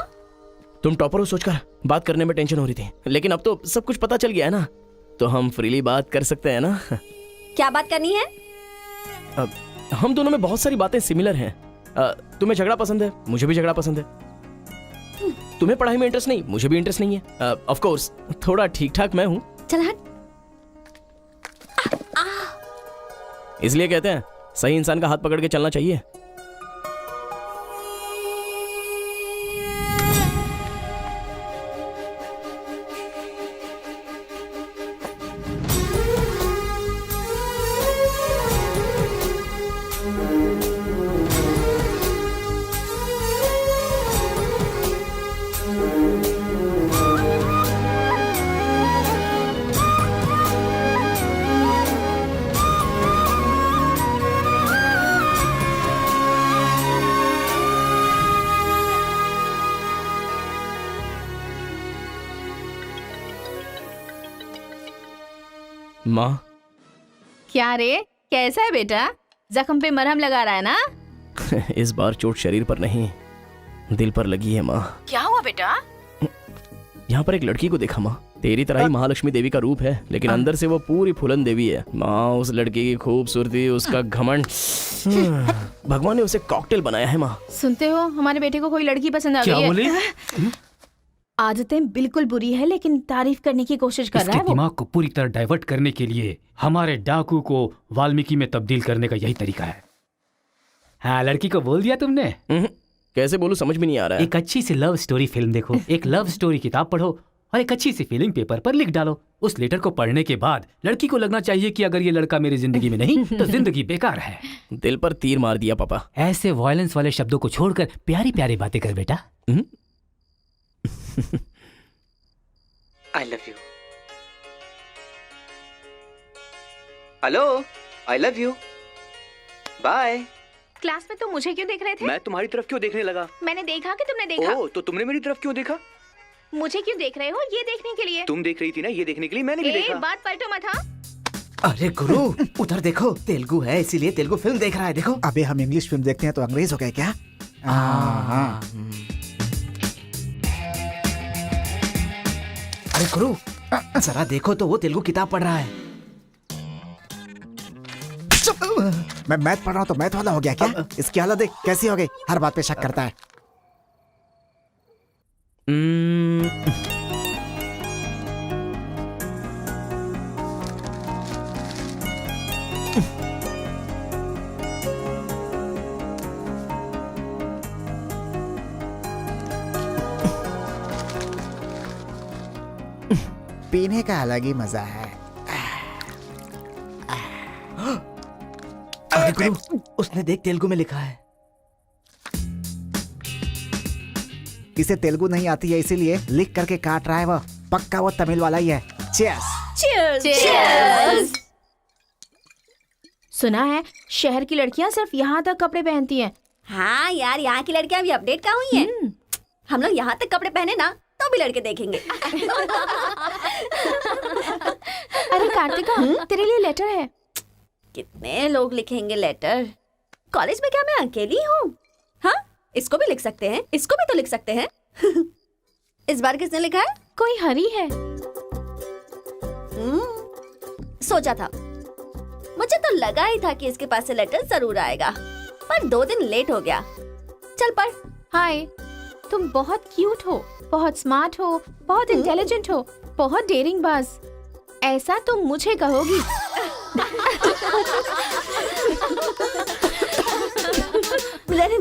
तुम टॉपर हो सोचकर बात करने में टेंशन हो रही थी, लेकिन अब तो सब कुछ पता चल गया है ना, तो हम फ्रीली बात कर सकते हैं ना। क्या बात करनी है? अब हम दोनों में बहुत सारी बातें सिमिलर हैं। तुम्हें झगड़ा पसंद है, मुझे भी झगड़ा पसंद है। तुम्हें पढ़ाई में इंटरेस्ट नहीं, मुझे भी इंटरेस्ट नहीं है। ऑफ कोर्स थोड़ा ठीक ठाक मैं हूँ, चल हट। इसलिए कहते हैं सही इंसान का हाथ पकड़ के चलना चाहिए। माँ, क्या रे, कैसा है बेटा? जख्म पे मरहम लगा रहा है ना? इस बार चोट शरीर पर नहीं, दिल पर लगी है माँ। क्या हुआ बेटा? यहाँ पर एक लड़की को देखा माँ, तेरी तरह ही महालक्ष्मी देवी का रूप है, लेकिन अंदर से वो पूरी फूलन देवी है। माँ, उस लड़की की खूबसूरती, उसका घमंड, भगवान ने उसे कॉकटेल बनाया है माँ। सुनते हो, हमारे बेटे को कोई लड़की पसंद आ गई है। बोली? आदतें बिल्कुल बुरी है, लेकिन तारीफ करने की कोशिश कर रहा इसके है वो। दिमाग को पूरी तरह डाइवर्ट करने के लिए हमारे डाकू को वाल्मीकि में तब्दील करने का यही तरीका है। हाँ, लड़की को बोल दिया तुमने? कैसे बोलूं, समझ में नहीं आ रहा है। एक अच्छी सी लव स्टोरी फिल्म देखो, एक लव स्टोरी किताब पढ़ो और एक अच्छी सी फीलिंग पेपर पर लिख डालो। उस लेटर को पढ़ने के बाद लड़की को लगना चाहिए कि अगर ये लड़का मेरी जिंदगी में नहीं तो जिंदगी बेकार है। दिल पर तीर मार दिया पापा। ऐसे वायलेंस वाले शब्दों को छोड़कर प्यारी प्यारी बातें कर बेटा। I love you. Hello, I love you. Bye. Class में तुम मुझे क्यों देख रहे थे? मैं तुम्हारी तरफ क्यों देखने लगा? मैंने देखा कि तुमने देखा। ओह, तो तुमने मेरी तरफ क्यों देखा? मुझे क्यों देख रहे हो? ये देखने के लिए। तुम देख रही थी ना, ये देखने के लिए मैंने भी देखा। बात पलटो मत। हाँ, अरे गुरु, उधर देखो, तेलुगु है इसीलिए तेलुगु फिल्म देख रहा है। देखो। अबे हम इंग्लिश फिल्म देखते हैं तो अंग्रेज हो गए क्या? हाँ। अरे गुरु, जरा देखो तो वो तेलुगु किताब पढ़ रहा है। मैं मैथ पढ़ रहा हूँ तो मैथ वाला हो गया क्या? इसकी हालत देख कैसी हो गई, हर बात पे शक करता है। पीने का अलग ही मजा है। अरे गुरु, उसने देख तेलुगु में लिखा है। इसे तेलुगु नहीं आती है इसीलिए लिख करके काट रहा है वो। पक्का वो तमिल वाला ही है। चीयर्स। Cheers! Cheers! सुना है शहर की लड़कियां सिर्फ यहाँ तक कपड़े पहनती हैं। हाँ यार, यहाँ की लड़कियां भी अपडेट कहाँ हुई हैं? हम लोग यहाँ तक कपड़े पहने ना तो भी लड़के देखेंगे। अरे कार्तिका, तेरे लिए लेटर है। कितने लोग लिखेंगे लेटर? कॉलेज में क्या मैं अकेली हूँ? हाँ, इसको भी लिख सकते हैं, इसको भी तो लिख सकते हैं। इस बार किसने लिखा है? कोई हरी है। सोचा था, मुझे तो लगा ही था कि इसके पास से लेटर जरूर आएगा, पर 2 दिन लेट हो गया। चल पढ़, हाय, तुम बहुत क्यूट हो, बहुत स्मार्ट हो, बहुत इंटेलिजेंट हो, बहुत डेयरिंग बाज। ऐसा तुम मुझे कहोगी? रहने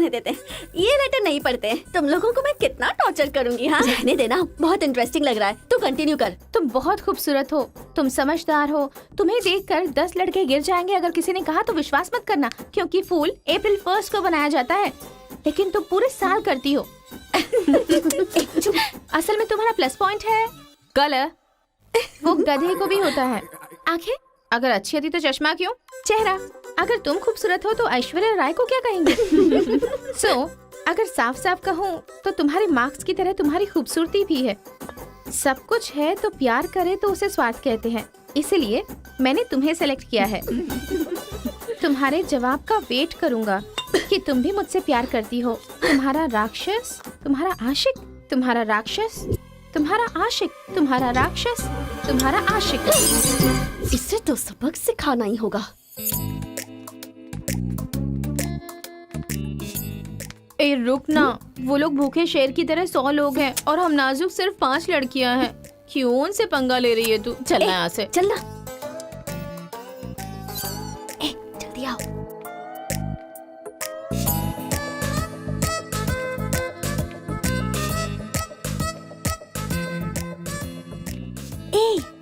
देते हैं। ये लेटर नहीं पढ़ते। तुम लोगों को मैं कितना टॉर्चर करूंगी। हाँ, रहने देना, बहुत इंटरेस्टिंग लग रहा है। तू कंटिन्यू कर। तुम बहुत खूबसूरत हो, तुम समझदार हो। तुम्हें देखकर 10 लड़के गिर जाएंगे अगर किसी ने कहा तो विश्वास मत करना, क्योंकि फूल अप्रैल 1 को बनाया जाता है, लेकिन तुम पूरे साल करती हो। असल में तुम्हारा प्लस पॉइंट है कलर, वो गधे को भी होता है। आंखें अगर अच्छी होती तो चश्मा क्यों? चेहरा अगर तुम खूबसूरत हो तो ऐश्वर्या राय को क्या कहेंगे? अगर साफ साफ कहूँ तो तुम्हारे मार्क्स की तरह तुम्हारी खूबसूरती भी है। सब कुछ है तो प्यार करे तो उसे स्वार्थ कहते हैं, इसलिए मैंने तुम्हें सेलेक्ट किया है। तुम्हारे जवाब का वेट करूंगा कि तुम भी मुझसे प्यार करती हो। तुम्हारा राक्षस, तुम्हारा आशिक, तुम्हारा राक्षस, तुम्हारा आशिक, तुम्हारा राक्षस, तुम्हारा आशिक। इसे तो सबक सिखाना ही होगा। ए रुक ना, वो लोग भूखे शेर की तरह 100 लोग हैं और हम नाजुक सिर्फ 5 लड़कियां हैं। क्यों उनसे पंगा ले रही है तू? चलना यहाँ से। चलना। जल्दी आओ।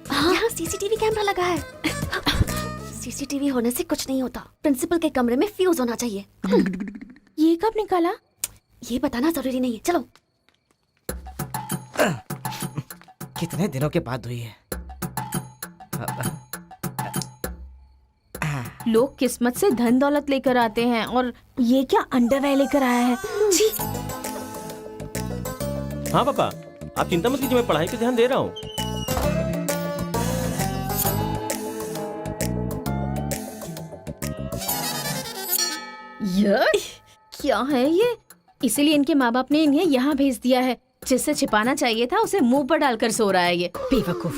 यहाँ सीसीटीवी कैमरा लगा है। सीसीटीवी होने से कुछ नहीं होता। प्रिंसिपल के कमरे में फ्यूज होना चाहिए। ये कब निकाला? ये बताना जरूरी नहीं है। चलो। कितने दिनों के बाद हुई है। लोग किस्मत से धन दौलत लेकर आते हैं और ये क्या अंडरवेयर लेकर आया है? जी। हाँ पापा, आप चिंता मत कीजिए, मैं पढ़ाई पे ध्यान दे रहा हूँ। क्या है ये? इसीलिए इनके माँ बाप ने इन्हें यहाँ भेज दिया है। जिससे छिपाना चाहिए था उसे मुंह पर डालकर सो रहा है ये बेवकूफ।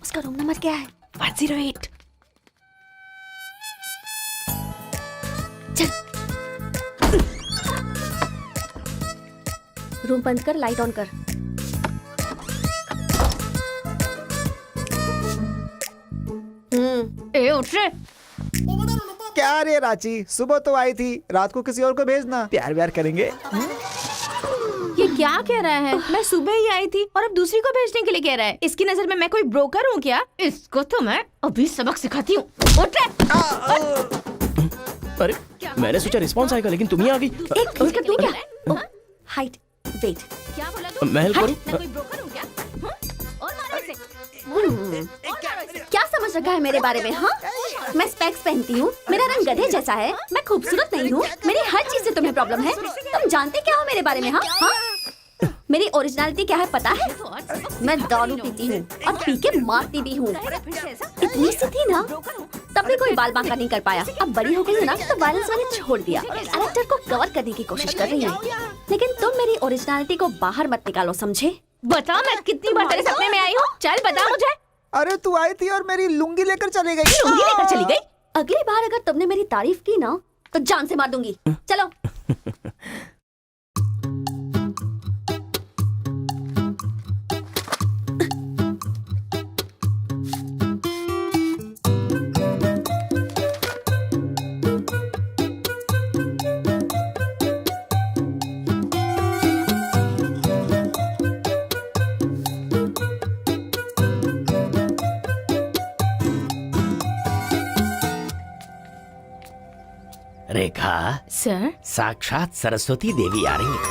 उसका रूम नंबर क्या है? 108। चल। रूम बंद कर, लाइट ऑन कर। उठ रे। क्या रे रांची, सुबह तो आई थी, रात को किसी और को भेजना। प्यार व्यार करेंगे। ये क्या कह रहा है? मैं सुबह ही आई थी और अब दूसरी को भेजने के लिए कह रहा है। इसकी नजर में मैं कोई ब्रोकर हूँ क्या? इसको तो मैं अभी सबक सिखाती हूँ। उठ रे। अरे मैंने सोचा रिस्पॉन्स आएगा, लेकिन तुम ही आ गई। तू क्या? Height, weight. क्या बोला तू? मैं हेल्प करूं? मैं कोई ब्रोकर हूँ क्या? और मारो इसे। क्या समझ रखा है मेरे बारे में? हाँ, मैं स्पेक्स पहनती हूँ, मेरा रंग गधे जैसा है, मैं खूबसूरत नहीं हूँ, मेरी हर चीज से तुम्हें प्रॉब्लम है। तुम जानते क्या हो मेरे बारे में? हाँ हाँ, मेरी ओरिजिनलिटी क्या है पता है? मैं दारू पीती हूँ और पी के मारती भी हूँ। इतनी सी थी ना, तब भी कोई बाल बांका नहीं कर पाया। अब बड़ी हो गई ना तो वायलेंस मैंने छोड़ दिया। कैरेक्टर को कवर करने की कोशिश कर रही हूँ, लेकिन तुम मेरी ओरिजिनलिटी को बाहर मत निकालो, समझे? बता मैं कितनी बार तेरे सपने में आई हूँ? चल बता मुझे। अरे तू आई थी और मेरी लुंगी लेकर चली गई। लुंगी लेकर चली गई? अगली बार अगर तुमने मेरी तारीफ की ना तो जान से मार दूंगी। चलो। रेखा, सर, साक्षात सरस्वती देवी आ रही है।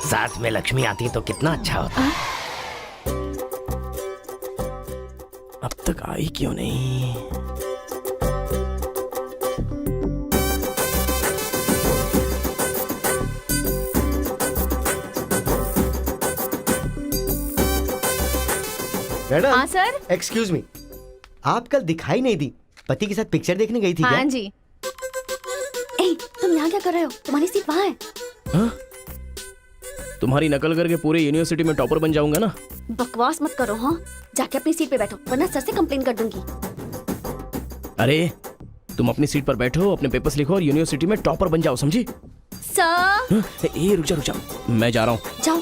साथ में लक्ष्मी आती तो कितना अच्छा होता। अब तक आई क्यों नहीं? मैडम। हाँ सर। एक्सक्यूज मी, आप कल दिखाई नहीं दी। पति के साथ पिक्चर देखने गई थी हाँ क्या? जी। तुम यहाँ क्या कर रहे हो? तुम्हारी सीट वहाँ है। हाँ? तुम्हारी नकल करके पूरे यूनिवर्सिटी में टॉपर बन जाऊंगा ना। बकवास मत करो। हाँ, जाके अपनी सीट पे बैठो वरना सर से कंप्लेन कर दूंगी। अरे तुम अपनी सीट पर बैठो, अपने पेपर्स लिखो और यूनिवर्सिटी में टॉपर बन जाओ, समझी? सर ए रुक जा, मैं जा रहा हूँ। जाओ।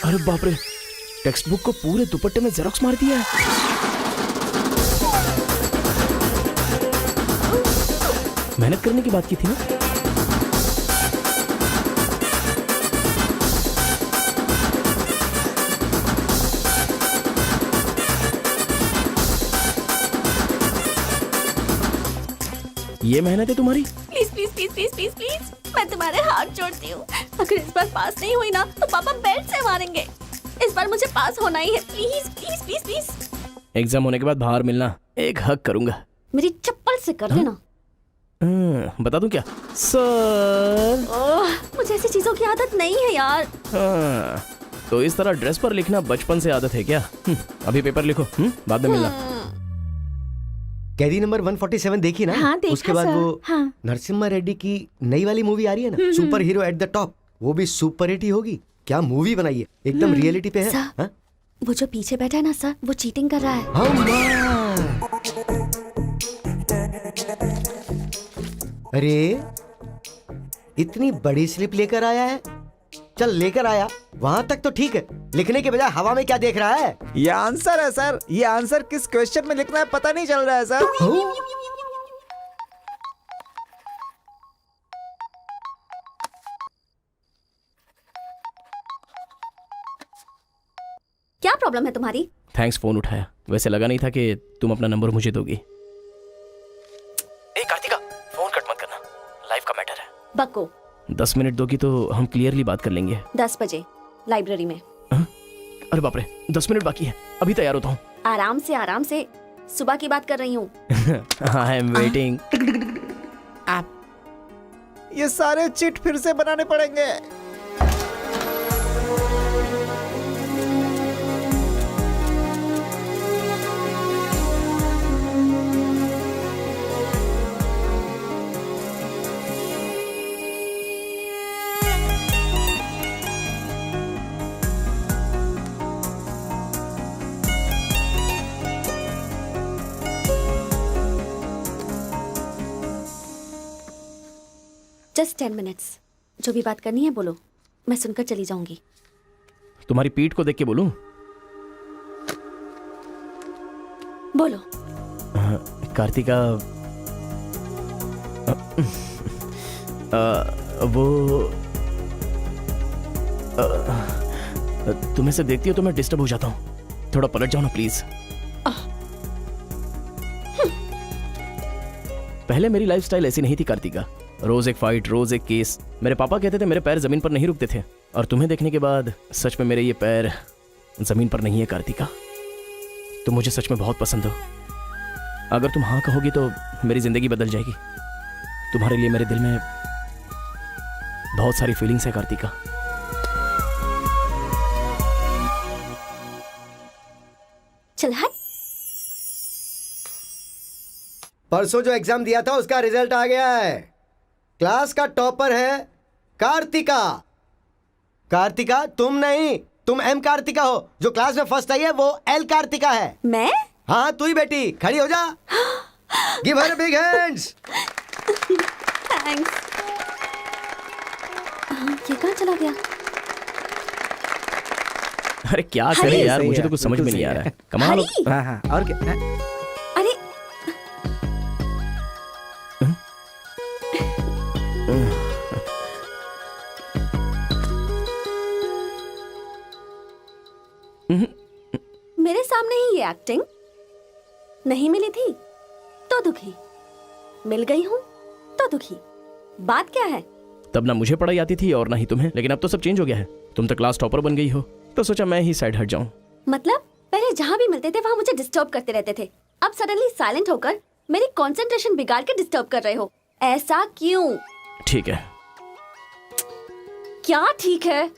अरे बाप रे, टेक्स्ट बुक को पूरे दुपट्टे में जेरोक्स मार दिया है। मेहनत करने की बात की थी ना। ये मेहनत है तुम्हारी? Please please please please please please, मैं तुम्हारे हाथ जोड़ती हूँ। अगर इस बार पास नहीं हुई ना तो पापा बेल्ट से मारेंगे। इस बार मुझे पास होना ही है, please please please please. Exam होने के बाद बाहर मिलना, एक हक करूंगा। मेरी चप्पल से कर लेना। बता दूं क्या? सर मुझे ऐसी चीजों की आदत नहीं है यार। तो इस तरह ड्रेस पर लिखना बचपन से आदत है क्या? अभी पेपर लिखो, बाद में मिलना। कैदी नंबर 147 देखी ना? हाँ, देखा उसके बाद सर। वो हाँ। नरसिम्हा रेड्डी की नई वाली मूवी आ रही है ना, super hero at the top, वो भी सुपर हिट ही होगी। क्या मूवी बनाई है, एकदम रियलिटी पे है। सर, हाँ? वो जो पीछे बैठा है ना सर, वो चीटिंग कर रहा है। अरे इतनी बड़ी स्लिप लेकर आया है। चल लेकर आया, वहां तक तो ठीक है, लिखने के बजाय हवा में क्या देख रहा है? ये आंसर है सर। ये आंसर किस क्वेश्चन में लिखना है पता नहीं चल रहा है सर। क्या प्रॉब्लम है तुम्हारी? थैंक्स फोन उठाया, वैसे लगा नहीं था कि तुम अपना नंबर मुझे दोगी। ए कार्तिका, फोन कट मत करना, लाइफ का मैटर है। बक्को 10 मिनट दोगी तो हम क्लियरली बात कर लेंगे। 10 बजे लाइब्रेरी में। अरे बाप रे, 10 मिनट बाकी है, अभी तैयार होता हूँ। आराम से सुबह की बात कर रही हूँ। I am waiting. ये सारे चिट फिर से बनाने पड़ेंगे। Just 10 minutes. जो भी बात करनी है बोलो, मैं सुनकर चली जाऊंगी। तुम्हारी पीठ को देख के बोलूं? बोलो। कार्तिका, वो तुम ऐसे देखती हो तो मैं डिस्टर्ब हो जाता हूँ। थोड़ा पलट जाओ ना प्लीज। पहले मेरी लाइफस्टाइल ऐसी नहीं थी कार्तिका, रोज एक फाइट, रोज एक केस। मेरे पापा कहते थे मेरे पैर जमीन पर नहीं रुकते थे, और तुम्हें देखने के बाद सच में मेरे ये पैर जमीन पर नहीं है कार्तिका। तुम मुझे सच में बहुत पसंद हो। अगर तुम हाँ कहोगी तो मेरी जिंदगी बदल जाएगी। तुम्हारे लिए मेरे दिल में बहुत सारी फीलिंग्स है कार्तिका। चल हट। परसों जो एग्जाम दिया था उसका रिजल्ट आ गया है। क्लास का टॉपर है कार्तिका। कार्तिका तुम नहीं, तुम एम कार्तिका हो। जो क्लास में फर्स्ट आई है वो एल कार्तिका है। मैं? हाँ तू ही बेटी, खड़ी हो जा। Give her big hands. Thanks. ये कहाँ चला गया? अरे क्या करे यार, मुझे तो कुछ समझ में नहीं आ रहा है। कमाल हो। हाँ हाँ, और क्या? अरे मेरे सामने ही ये एक्टिंग। नहीं मिली थी तो दुखी, मिल गई हूँ तो दुखी। बात क्या है? तब ना मुझे पढ़ाई आती थी और ना ही तुम्हें, लेकिन अब तो सब चेंज हो गया है। तुम तो क्लास टॉपर बन गई हो, तो सोचा मैं ही साइड हट जाऊं। मतलब पहले जहाँ भी मिलते थे वहाँ मुझे डिस्टर्ब करते रहते थे, अब सडनली साइलेंट होकर मेरी कंसंट्रेशन बिगाड़ के डिस्टर्ब कर रहे हो। ऐसा क्यों? ठीक है। क्या ठीक है?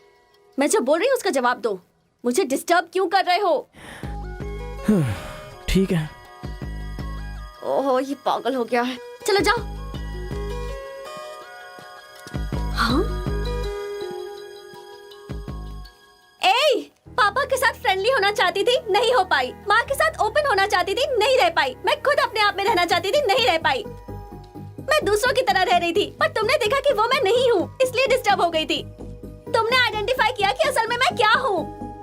मैं जो बोल रही हूँ उसका जवाब दो। मुझे डिस्टर्ब क्यों कर रहे हो? ठीक है, ओहो ये पागल हो गया है। चलो जाओ। हाँ? ए, पापा के साथ फ्रेंडली होना चाहती थी, नहीं हो पाई। माँ के साथ ओपन होना चाहती थी, नहीं रह पाई। मैं खुद अपने आप में रहना चाहती थी, नहीं रह पाई। मैं दूसरों की तरह रह रही थी, पर तुमने देखा कि वो मैं नहीं हूँ, इसलिए डिस्टर्ब हो गई थी। तुमने आइडेंटिफाई किया कि असल में मैं क्या हूँ।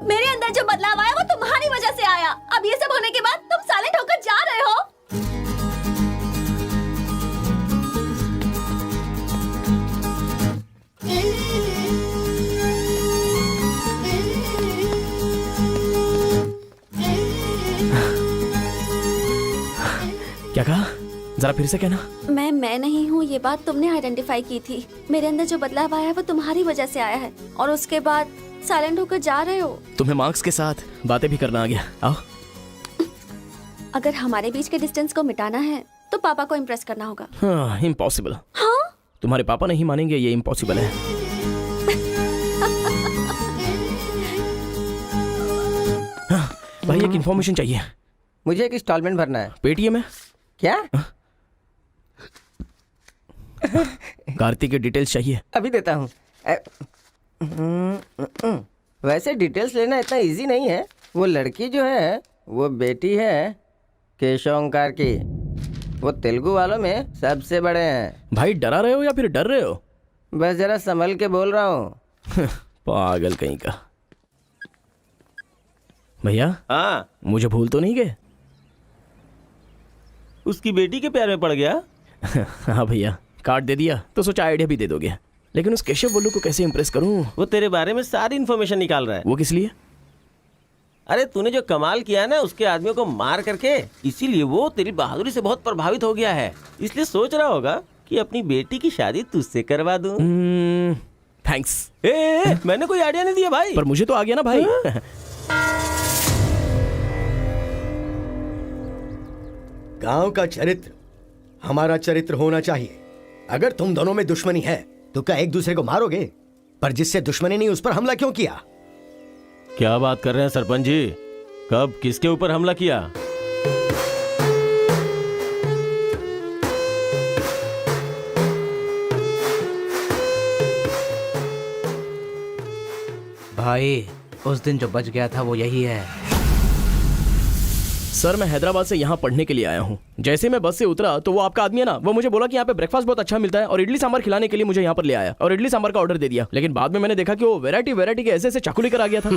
मेरे अंदर जो बदलाव आया वो तुम्हारी वजह से आया। अब ये सब होने के बाद तुम साइलेंट होकर जा रहे हो। क्या कहा? जरा फिर से कहना। मैं नहीं हूँ, ये बात तुमने आइडेंटिफाई की थी। मेरे अंदर जो बदलाव आया है वो तुम्हारी वजह से आया है, और उसके बाद साइलेंट होकर जा रहे हो। तुम्हें मार्क्स के साथ बातें भी करना आ गया। आओ। अगर हमारे बीच के डिस्टेंस को मिटाना है तो पापा को इम्प्रेस करना होगा। हाँ, इम्पॉसिबल। हाँ? तुम्हारे पापा नहीं मानेंगे, ये इम्पॉसिबल है। हाँ, भाई एक इन्फॉर्मेशन चाहिए। मुझे एक इंस्टॉलमेंट भरना है। पेटीएम है क्या? कार्तिक की डिटेल्स चाहिए। अभी देता हूँ। वैसे डिटेल्स लेना इतना इजी नहीं है। वो लड़की जो है वो बेटी है केशव ओंकार की। वो तेलुगु वालों में सबसे बड़े हैं। भाई डरा रहे हो या फिर डर रहे हो? बस जरा संभल के बोल रहा हूँ। पागल कहीं का। भैया हाँ, मुझे भूल तो नहीं गए? उसकी बेटी के प्यार में पड़ गया। हाँ भैया, कार्ड दे दिया तो सोचा आइडिया भी दे दोगे। लेकिन उस केशव बोलू को कैसे इंप्रेस करूं? वो तेरे बारे में सारी इन्फॉर्मेशन निकाल रहा है। वो किस लिए? अरे तूने जो कमाल किया ना उसके आदमियों को मार करके, इसीलिए वो तेरी बहादुरी से बहुत प्रभावित हो गया है। इसलिए सोच रहा होगा कि अपनी बेटी की शादी तुझसे करवा दूं। थैंक्स। मैंने कोई आइडिया नहीं दिया भाई। पर मुझे तो आ गया ना भाई। गांव का चरित्र हमारा चरित्र होना चाहिए। अगर तुम दोनों में दुश्मनी है तो क्या एक दूसरे को मारोगे? पर जिससे दुश्मनी नहीं उस पर हमला क्यों किया? क्या बात कर रहे हैं सरपंच जी? कब किसके ऊपर हमला किया? भाई उस दिन जो बच गया था वो यही है। सर मैं हैदराबाद से यहाँ पढ़ने के लिए आया हूँ। जैसे मैं बस से उतरा तो वो आपका आदमी है ना, वो मुझे बोला कि यहाँ पे ब्रेकफास्ट बहुत अच्छा मिलता है और इडली सांभर खिलाने के लिए मुझे यहाँ पर ले आया और इडली सांभर का ऑर्डर दे दिया। लेकिन बाद में मैंने देखा कि वो वैरायटी के ऐसे ऐसे चाकू लेकर आ गया था।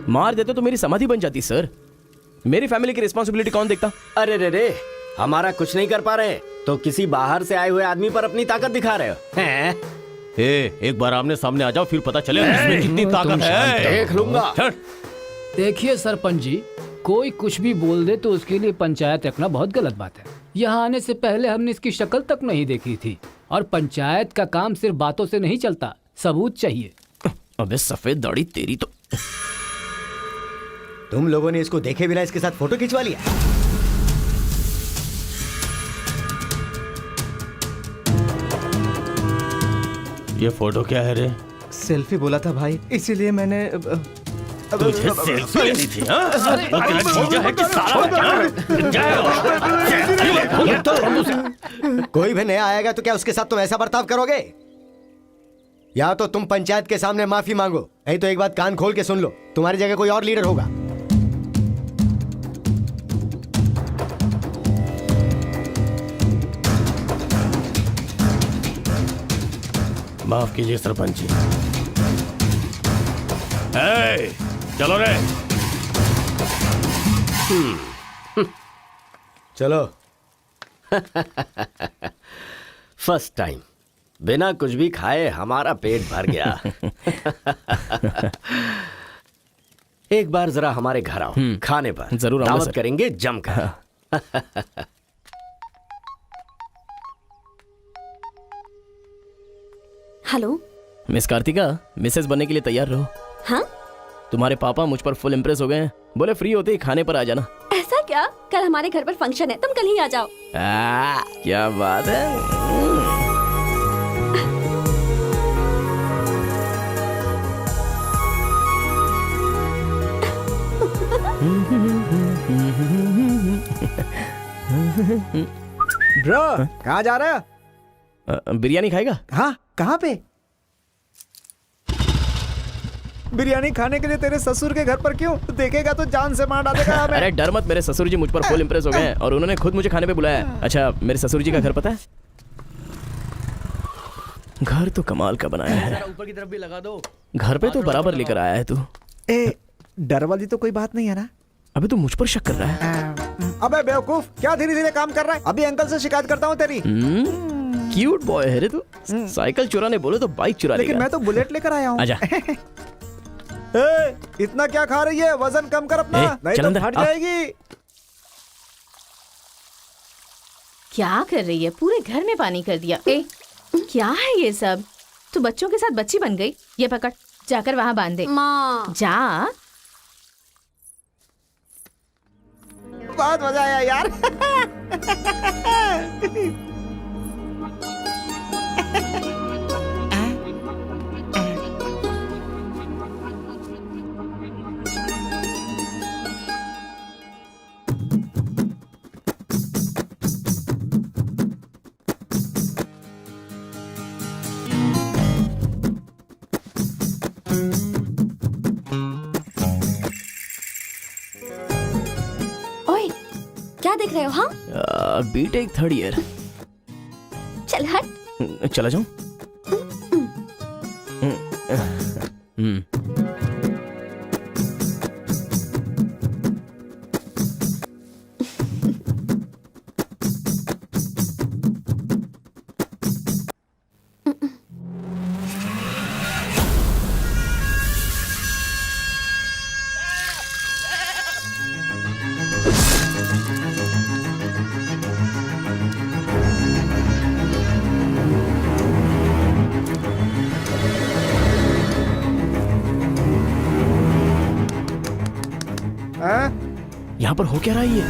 मार देते तो मेरी समाधि बन जाती सर। मेरी फैमिली की रिस्पॉन्सिबिलिटी कौन देखता? अरे रे रे, हमारा कुछ नहीं कर पा रहे तो किसी बाहर से आए हुए आदमी पर अपनी ताकत दिखा रहे हो हैं? एक बार आमने सामने आ जाओ, फिर पता चले इसमें कितनी ताकत है। देख लूंगा। देखिए सरपंच जी, कोई कुछ भी बोल दे तो उसके लिए पंचायत रखना बहुत गलत बात है। यहाँ आने से पहले हमने इसकी शक्ल तक नहीं देखी थी, और पंचायत का काम सिर्फ बातों से नहीं चलता, सबूत चाहिए। अबे सफेद दाढ़ी तेरी तो। तुम लोगों ने इसको देखे बिना इसके साथ फोटो खिंचवा लिया। ये फोटो क्या है रे? सेल्फी बोला था भाई, इसीलिए मैंने तुझे सेल्फी लेनी थी हाँ? वो तेरा जीजा है कि साला? कोई भी नया आएगा तो क्या उसके साथ तुम ऐसा बर्ताव करोगे? या तो तुम पंचायत के सामने माफी मांगो, नहीं तो एक बात कान खोल के सुन लो, तुम्हारी जगह कोई और लीडर होगा। माफ कीजिए सरपंच जी। चलो रे। चलो। फर्स्ट टाइम बिना कुछ भी खाए हमारा पेट भर गया। एक बार जरा हमारे घर आओ, खाने पर जरूर आऊंगा दावत सर। करेंगे जमकर। हेलो मिस कार्तिका, मिसेस बनने के लिए तैयार रहो। हाँ? तुम्हारे पापा मुझ पर फुल इम्प्रेस हो गए हैं। बोले फ्री होते ही खाने पर आ जाना। ऐसा क्या? कल हमारे घर पर फंक्शन है, तुम कल ही आ जाओ। क्या बात है। ब्रो कहाँ जा रहा है? बिरयानी खाएगा? हाँ, कहाँ पे? बिरयानी खाने के लिए तेरे ससुर के घर पर क्यों? देखेगा तो जान से मार डालेगा हमें। अरे डर मत, मेरे ससुर जी मुझ पर फुल इम्प्रेस हो गए हैं और उन्होंने खुद मुझे खाने पे बुलाया है। अच्छा, मेरे ससुर जी का घर पता है? घर तो कमाल का बनाया है। ऊपर की तरफ भी लगा दो। घर पे तो बराबर लेकर आया है तू। ए, डर वाली तो कोई बात नहीं है ना? अबे तू मुझ पर शक कर रहा है? अबे बेवकूफ, क्या धीरे धीरे काम कर रहा है? अभी अंकल से शिकायत करता हूँ तेरी। क्यूट बॉय है रे तू। साइकिल चुराने बोले तो बाइक चुरा लेकिन लेगा। मैं तो बुलेट लेकर आया हूँ। आजा। इतना क्या खा रही है? वजन कम कर अपना, नहीं चल तो अंदर, फट आ। जाएगी। क्या कर रही है? पूरे घर में पानी कर दिया। ए, क्या है ये सब? तू बच्चों के साथ बच्ची बन गई। ये पकड़, जाकर वहाँ बांध दे। माँ जा। बहुत मजा आया यार। ओए, क्या देख रहे हो? हाँ, बीटेक थर्ड ईयर। चल हट। चला जाऊं? यहाँ पर हो क्या रहा है ये?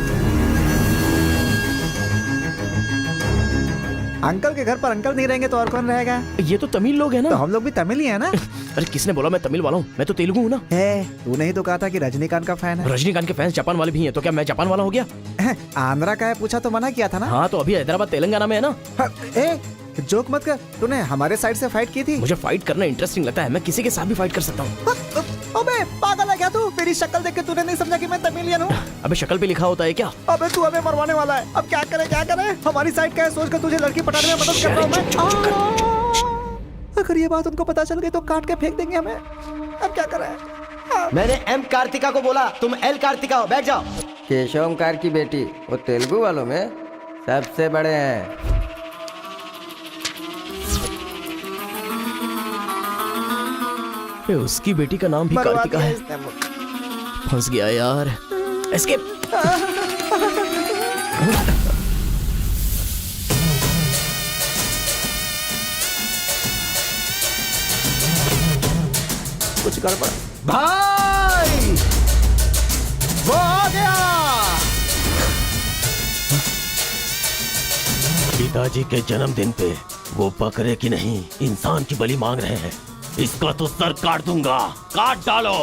अंकल के घर पर अंकल नहीं रहेंगे तो और कौन रहेगा? ये तो तमिल लोग हैं तो ना? हम लोग भी तमिल ही है ना? अरे किसने बोला मैं तमिल वाला हूँ? मैं तो तेलुगु हूँ ना। तूने ही तो कहा था कि रजनीकांत का फैन है। रजनीकांत के फैंस जापान वाले भी हैं, तो क्या मैं जापान वाला हो गया? आंध्रा का है पूछा तो मना किया था ना? हाँ, तो अभी हैदराबाद तेलंगाना में है ना। जोक मत कर, तूने हमारे साइड से फाइट की थी। मुझे फाइट करना इंटरेस्टिंग लगता है, मैं किसी के साथ भी फाइट कर सकता हूँ। अबे पागल है क्या तू? मेरी शक्ल देख के तूने नहीं समझा कि मैं तमिलियन हूँ? अबे शक्ल पे लिखा होता है क्या? अबे तू हमें मरवाने वाला है। अब क्या करे क्या करे? हमारी साइड का है, सोच कर तुझे लड़की पटाने में मदद कर रहा हूँ मैं। अगर ये बात उनको पता चल गई तो काट के फेंक देंगे हमें। अब क्या करें? मैंने एम कार्तिका को बोला, तुम एल कार्तिका हो, बैठ जाओ। केशव ओंकार की बेटी, वो तेलुगु वालों में सबसे बड़े हैं। उसकी बेटी का नाम भी कार्तिका है। फंस गया यार। एस्केप। कुछ गड़बड़। भाई वो आ गया। पिताजी के जन्मदिन पे वो बकरे की नहीं इंसान की बलि मांग रहे हैं। इसका तो सर काट दूंगा। काट डालो।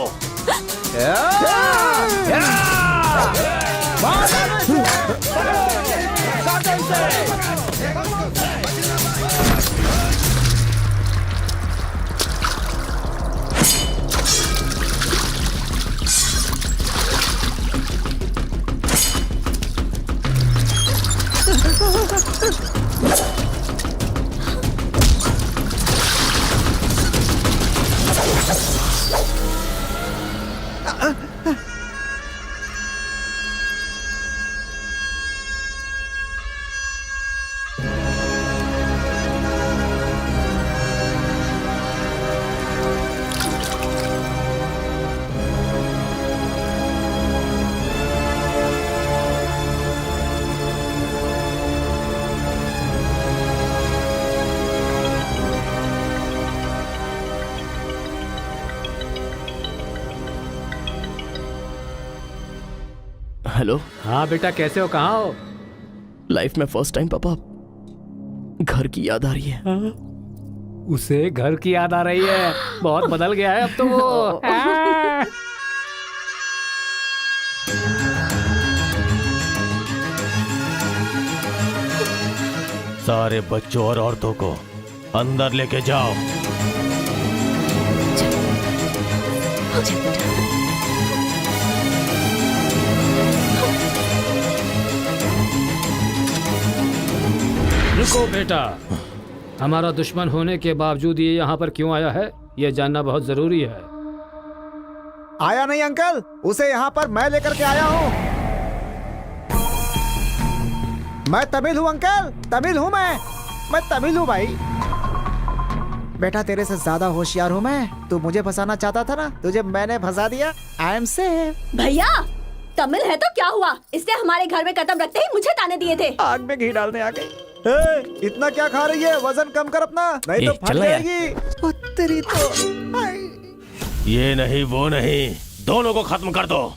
हेलो। हाँ बेटा, कैसे हो? कहाँ हो? लाइफ में फर्स्ट टाइम पापा घर की याद आ रही है। उसे घर की याद आ रही है? बहुत बदल गया है अब तो वो। सारे बच्चों और औरतों को अंदर लेके जाओ। हो जाए बेटा। रुको बेटा, हमारा दुश्मन होने के बावजूद ये यहाँ पर क्यों आया है, ये जानना बहुत जरूरी है। आया नहीं अंकल, उसे यहाँ पर मैं लेकर के आया हूँ। मैं तमिल हूँ अंकल, तमिल हूँ मैं तमिल हूँ भाई। बेटा तेरे से ज्यादा होशियार हूँ मैं। तू मुझे फंसाना चाहता था ना, तुझे मैंने फंसा दिया। I am safe. भैया तमिल है तो क्या हुआ, इसने हमारे घर में कदम रखते ही मुझे ताने दिए थे। आग में घी डालने आ गई। इतना क्या खा रही है, वजन कम कर अपना, नहीं तो फट चलना यार। जाएगी। तेरी तो ये नहीं वो नहीं, दोनों को खत्म कर दो।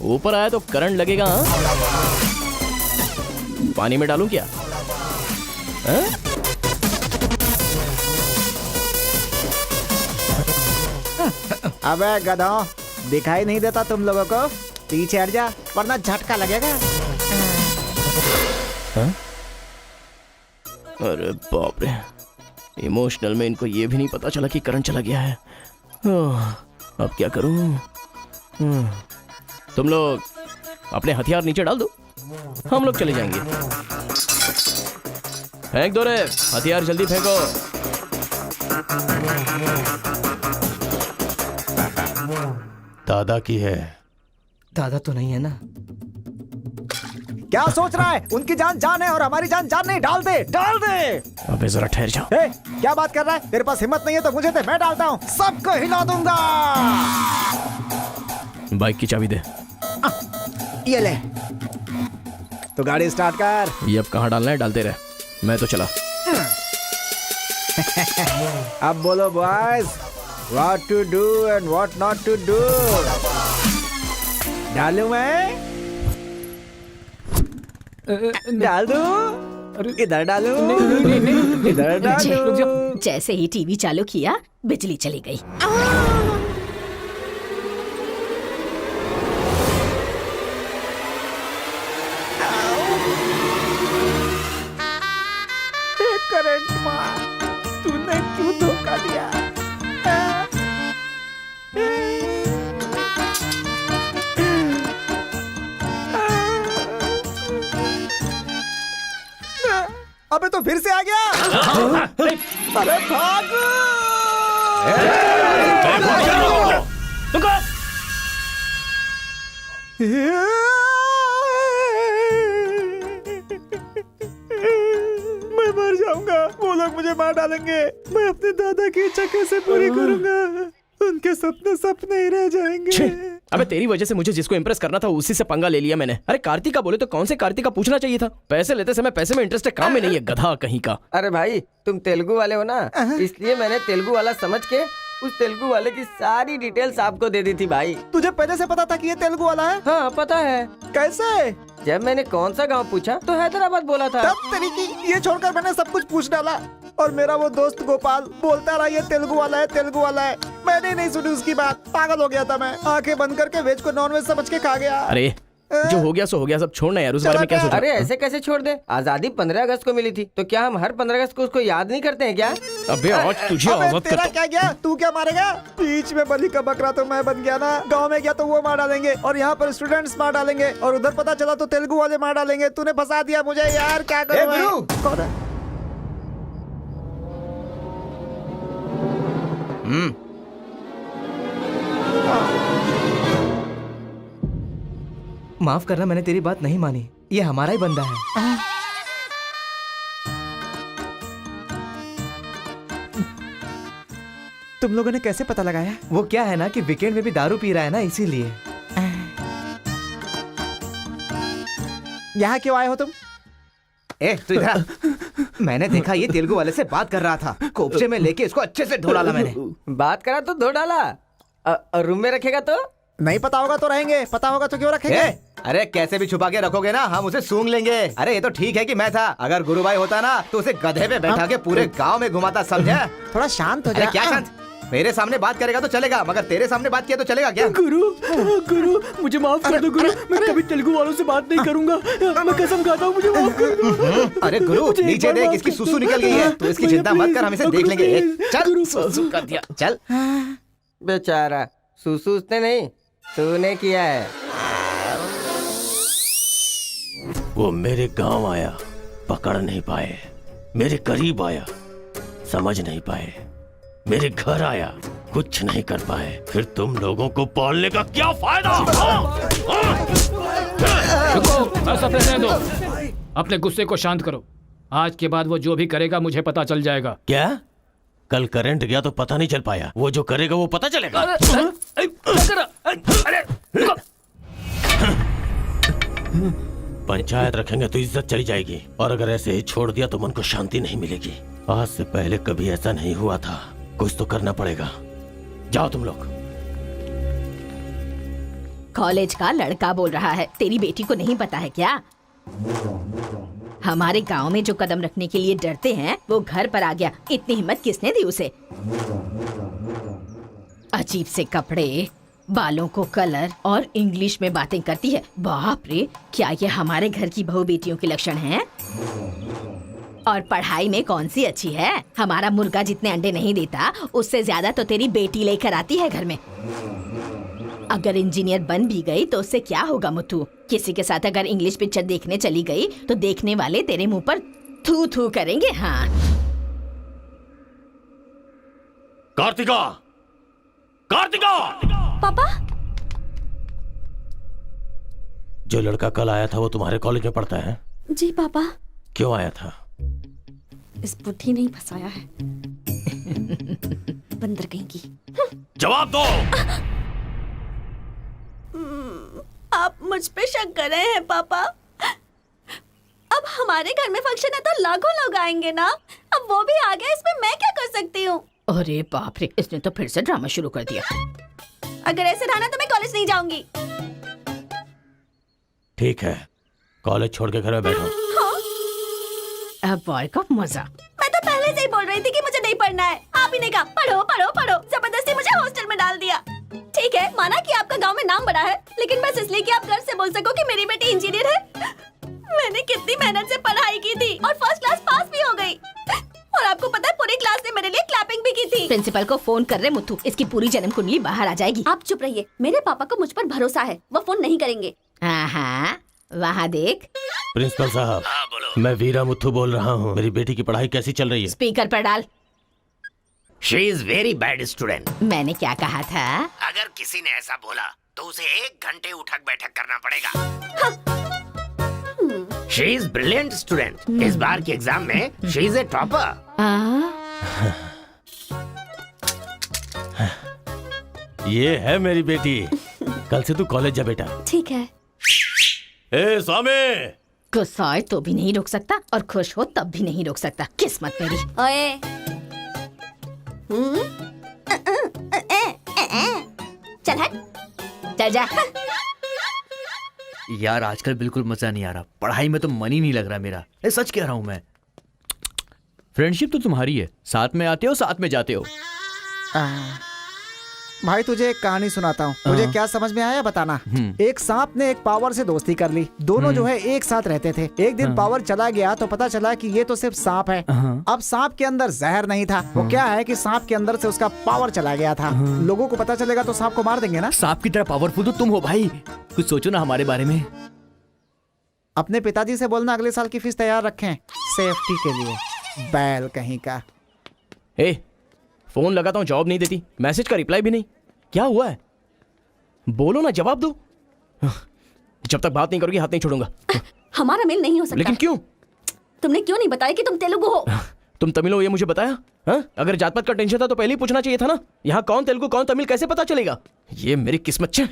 ऊपर आया तो करंट लगेगा। हाँ? पानी में डालूं क्या? हाँ? अबे गधों, दिखाई नहीं देता तुम लोगों को? पीछे हट जा वरना झटका लगेगा। अरे बाप रे, इमोशनल में इनको ये भी नहीं पता चला कि करंट चला गया है। अब क्या करूं? तुम लोग अपने हथियार नीचे डाल दो, हम लोग चले जाएंगे। फेंक दो रे हथियार, जल्दी फेंको। दादा की है। दादा तो नहीं है ना? क्या सोच रहा है? उनकी जान जान है और हमारी जान जान नहीं। डाल दे, डाल दे। अबे जरा ठहर जाओ। क्या बात कर रहा है? तेरे पास हिम्मत नहीं है तो मुझे दे, मैं डालता हूँ, सबको हिला दूंगा। बाइक की चाबी दे। ये ले, तो गाड़ी स्टार्ट कर। ये अब कहाँ डालना है डालते रहे, मैं तो चला। अब बोलो boys, what to do and what not to do. डालूं मैं? डाल दूं? इधर डालूं? इधर डालूं? जैसे ही टीवी चालू किया बिजली चली गई। करंट मार, तूने क्यों धोखा दिया? अबे तो फिर से आ गया। अरे भाग। मैं मर जाऊंगा, वो लोग मुझे मार डालेंगे। मैं अपने दादा की इच्छा कैसे पूरी करूंगा? उनके सपने सपने ही रह जाएंगे। अबे तेरी वजह से मुझे जिसको इम्प्रेस करना था उसी से पंगा ले लिया मैंने। अरे कार्तिका बोले तो कौन से कार्तिका पूछना चाहिए था। पैसे लेते समय पैसे में इंटरेस्ट है, काम में नहीं है, गधा कहीं का। अरे भाई तुम तेलुगु वाले हो ना, इसलिए मैंने तेलुगु वाला समझ के उस तेलुगु वाले की सारी डिटेल्स आपको दे दी थी भाई। तुझे पहले से पता था कि ये तेलुगु वाला है? हाँ पता है। कैसे? जब मैंने कौन सा गांव पूछा तो हैदराबाद बोला था। तब तरीकी ये छोड़कर मैंने सब कुछ पूछ डाला और मेरा वो दोस्त गोपाल बोलता रहा ये तेलुगु वाला है, तेलुगु वाला है। मैंने नहीं सुनी उसकी बात, पागल हो गया था मैं। आंखें बंद करके वेज को नॉन वेज समझ के खा गया। अरे जो हो गया सो हो गया, सब छोड़ना यार, उस बारे में क्या सोचा? अरे ऐसे कैसे छोड़ दे? आजादी 15 अगस्त को मिली थी, तो क्या हम हर 15 अगस्त को उसको याद नहीं करते हैं क्या? अबे आज तुझे आजाद तेरा करता क्या गया? तू क्या मारेगा? बीच में बलि का बकरा तो मैं बन गया ना। गांव में गया तो वो मार डालेंगे और यहाँ पर स्टूडेंट्स मार डालेंगे और उधर पता चला तो तेलुगु वाले मार डालेंगे। तूने फंसा दिया मुझे यार, क्या करूं मैं? कौन है? माफ करना, मैंने तेरी बात नहीं मानी। ये हमारा ही बंदा है। तुम लोगों ने कैसे पता लगाया? वो क्या है ना कि वीकेंड में भी दारू पी रहा है ना, इसीलिए। यहाँ क्यों आए हो तुम? ए तू इधर। मैंने देखा ये तेलुगु वाले से बात कर रहा था, कोपचे में लेके इसको अच्छे से धो डाला मैंने। बात करा तो धो डाला, रूम में रखेगा तो? नहीं पता होगा तो रहेंगे, पता होगा तो क्यों रखेंगे? अरे कैसे भी छुपा के रखोगे ना, हम उसे सूंघ लेंगे। अरे ये तो ठीक है कि मैं था, अगर गुरु भाई होता ना तो उसे गधे पे बैठा के पूरे गांव में घुमाता, समझा? थोड़ा शांत हो अरे जा। क्या शांत? मेरे सामने बात करेगा तो चलेगा, मगर तेरे सामने बात किया तो चलेगा क्या? गुरु मुझे माफ कर दो गुरु, मैं कभी तेलुगु वालों से बात नहीं करूंगा, मैं कसम खाता हूँ, मुझे माफ कर दो। अरे गुरु मुझे एक नीचे बार देख, माफ इसकी कर सुसु दो। निकल गई है, तू इसकी भैया, चिंता मत कर, हम इसे प्लीज, देख लेंगे। प्लीज, चल गुरु। सुसु कर दिया, चल। बेचारा सुसु उसने नहीं, तूने किया है। वो मेरे गांव आया, पकड़ नहीं पाए, मेरे करीब आया, समझ नहीं पाए, मेरे घर आया, कुछ नहीं कर पाए, फिर तुम लोगों को पालने का क्या फायदा? रुको, ऐसा रहने दो। अपने गुस्से को शांत करो। आज के बाद वो जो भी करेगा मुझे पता चल जाएगा। क्या? कल करंट गया तो पता नहीं चल पाया, वो जो करेगा वो पता चलेगा। पंचायत रखेंगे तो इज्जत चली जाएगी, और अगर ऐसे ही छोड़ दिया तो मन को शांति नहीं मिलेगी। आज से पहले कभी ऐसा नहीं हुआ था, कुछ तो करना पड़ेगा। जाओ तुम लोग। कॉलेज का लड़का बोल रहा है, तेरी बेटी को नहीं पता है क्या? हमारे गांव में जो कदम रखने के लिए डरते हैं वो घर पर आ गया। इतनी हिम्मत किसने दी उसे? अजीब से कपड़े, बालों को कलर और इंग्लिश में बातें करती है। बाप रे, क्या ये हमारे घर की बहू बेटियों के लक्षण हैं? और पढ़ाई में कौन सी अच्छी है? हमारा मुर्गा जितने अंडे नहीं देता उससे ज्यादा तो तेरी बेटी लेकर आती है घर में। अगर इंजीनियर बन भी गई तो उससे क्या होगा मुथु? किसी के साथ अगर इंग्लिश पिक्चर देखने चली गई तो देखने वाले तेरे मुंह पर थू थू करेंगे। हाँ कार्तिका, कार्तिका! पापा, जो लड़का कल आया था वो तुम्हारे कॉलेज में पढ़ता है? जी पापा। क्यों आया था? इस बुद्धि नहीं फंसाया है, बंदर कहीं की। जवाब दो। आप मुझ पे शक कर रहे हैं पापा? अब हमारे घर में फंक्शन है तो लाखों लोग आएंगे ना। अब वो भी आ गया, इसमें मैं क्या कर सकती हूँ? अरे बाप रे, इसने तो फिर से ड्रामा शुरू कर दिया। अगर ऐसे रहा ना तो मैं कॉलेज नहीं जाऊंगी। ठीक है, कॉलेज छोड़ के घर में बैठो। अब बॉय का मजा। मैं तो पहले से ही बोल रही थी कि मुझे नहीं पढ़ना है। आप ही ने कहा पढ़ो पढ़ो पढ़ो, जबरदस्ती मुझे हॉस्टल में डाल दिया। ठीक है, माना कि आपका गांव में नाम बड़ा है, लेकिन बस इसलिए कि आप घर से बोल सको कि मेरी बेटी इंजीनियर है। मैंने कितनी मेहनत से पढ़ाई की थी और फर्स्ट क्लास पास भी हो गई। और आपको पता है पूरी क्लास ने मेरे लिए क्लैपिंग भी की थी। प्रिंसिपल को फोन कर रहे मुथु, इसकी पूरी जन्म कुंडली बाहर आ जाएगी। आप चुप रहिए, मेरे पापा को मुझ पर भरोसा है, वो फोन नहीं करेंगे। हाँ, वहाँ देख। प्रिंसिपल साहब, मैं वीरा मुथु बोल रहा हूँ। मेरी बेटी की पढ़ाई कैसी चल रही है? स्पीकर पर डाल। She is very bad student. मैंने क्या कहा था? अगर किसी ने ऐसा बोला तो उसे 1 घंटे उठक बैठक करना पड़ेगा। She is brilliant student. इस बार के एग्जाम में शी इज ए टॉपर। ये है मेरी बेटी। कल से तू कॉलेज जा बेटा। ठीक है। ए स्वामी, गुस्सा आए तो भी नहीं रोक सकता और खुश हो तब भी नहीं रोक सकता। किस्मत मेरी। ओए, चल हट, चल जा। यार आजकल बिल्कुल मजा नहीं आ रहा, पढ़ाई में तो मन ही नहीं लग रहा मेरा। सच कह रहा हूँ मैं। फ्रेंडशिप तो तुम्हारी है, साथ में आते हो साथ में जाते हो। भाई तुझे एक कहानी सुनाता हूँ, मुझे क्या समझ में आया बताना। एक सांप ने एक पावर से दोस्ती कर ली। दोनों जो है एक साथ रहते थे। एक दिन पावर चला गया तो पता चला कि ये तो सिर्फ सांप है। अब सांप के अंदर जहर नहीं था। वो क्या है कि सांप के अंदर से उसका पावर चला गया था। लोगों को पता चलेगा तो सांप को मार देंगे ना। सांप की तरह पावरफुल तो तुम हो भाई, कुछ सोचो ना हमारे बारे में। अपने पिताजी से बोलना अगले साल की फीस तैयार रखें, सेफ्टी के लिए। बैल कहीं का। ए, फोन लगाता हूँ, जवाब नहीं देती, मैसेज का रिप्लाई भी नहीं। क्या हुआ है? बोलो ना, जवाब दो। जब तक बात नहीं करोगी हाथ नहीं छोड़ूंगा। हमारा मेल नहीं हो सकता। लेकिन क्यों? तुमने क्यों नहीं बताया कि तुम तेलुगु हो? तुम तमिल हो ये मुझे बताया? हाँ? अगर जात पात का टेंशन था तो पहले ही पूछना चाहिए था ना। यहाँ कौन तेलुगु कौन तमिल कैसे पता चलेगा? ये मेरी किस्मत है।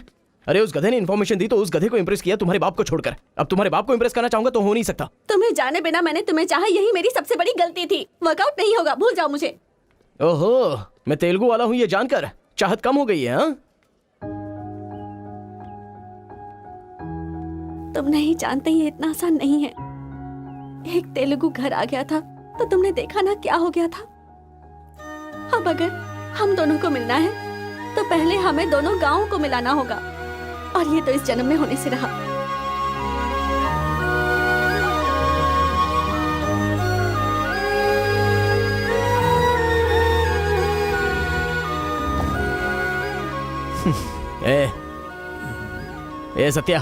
अरे उस गधे ने इन्फॉर्मेशन दी तो उस गधे को इंप्रेस किया तुम्हारे बाप को छोड़कर। अब तुम्हारे बाप को इंप्रेस करना चाहूंगा तो हो नहीं सकता। तुम्हें जाने बिना मैंने तुम्हें चाहा, यही मेरी सबसे बड़ी गलती थी। वर्कआउट नहीं होगा, भूल जाओ मुझे। ओहो, मैं तेलुगु वाला हूँ ये जानकर चाहत कम हो गई है। हाँ? तुम नहीं जानते ये इतना आसान नहीं है। एक तेलुगु घर आ गया था तो तुमने देखा ना क्या हो गया था। अब अगर हम दोनों को मिलना है तो पहले हमें दोनों गांवों को मिलाना होगा, और ये तो इस जन्म में होने से रहा। ए सत्या,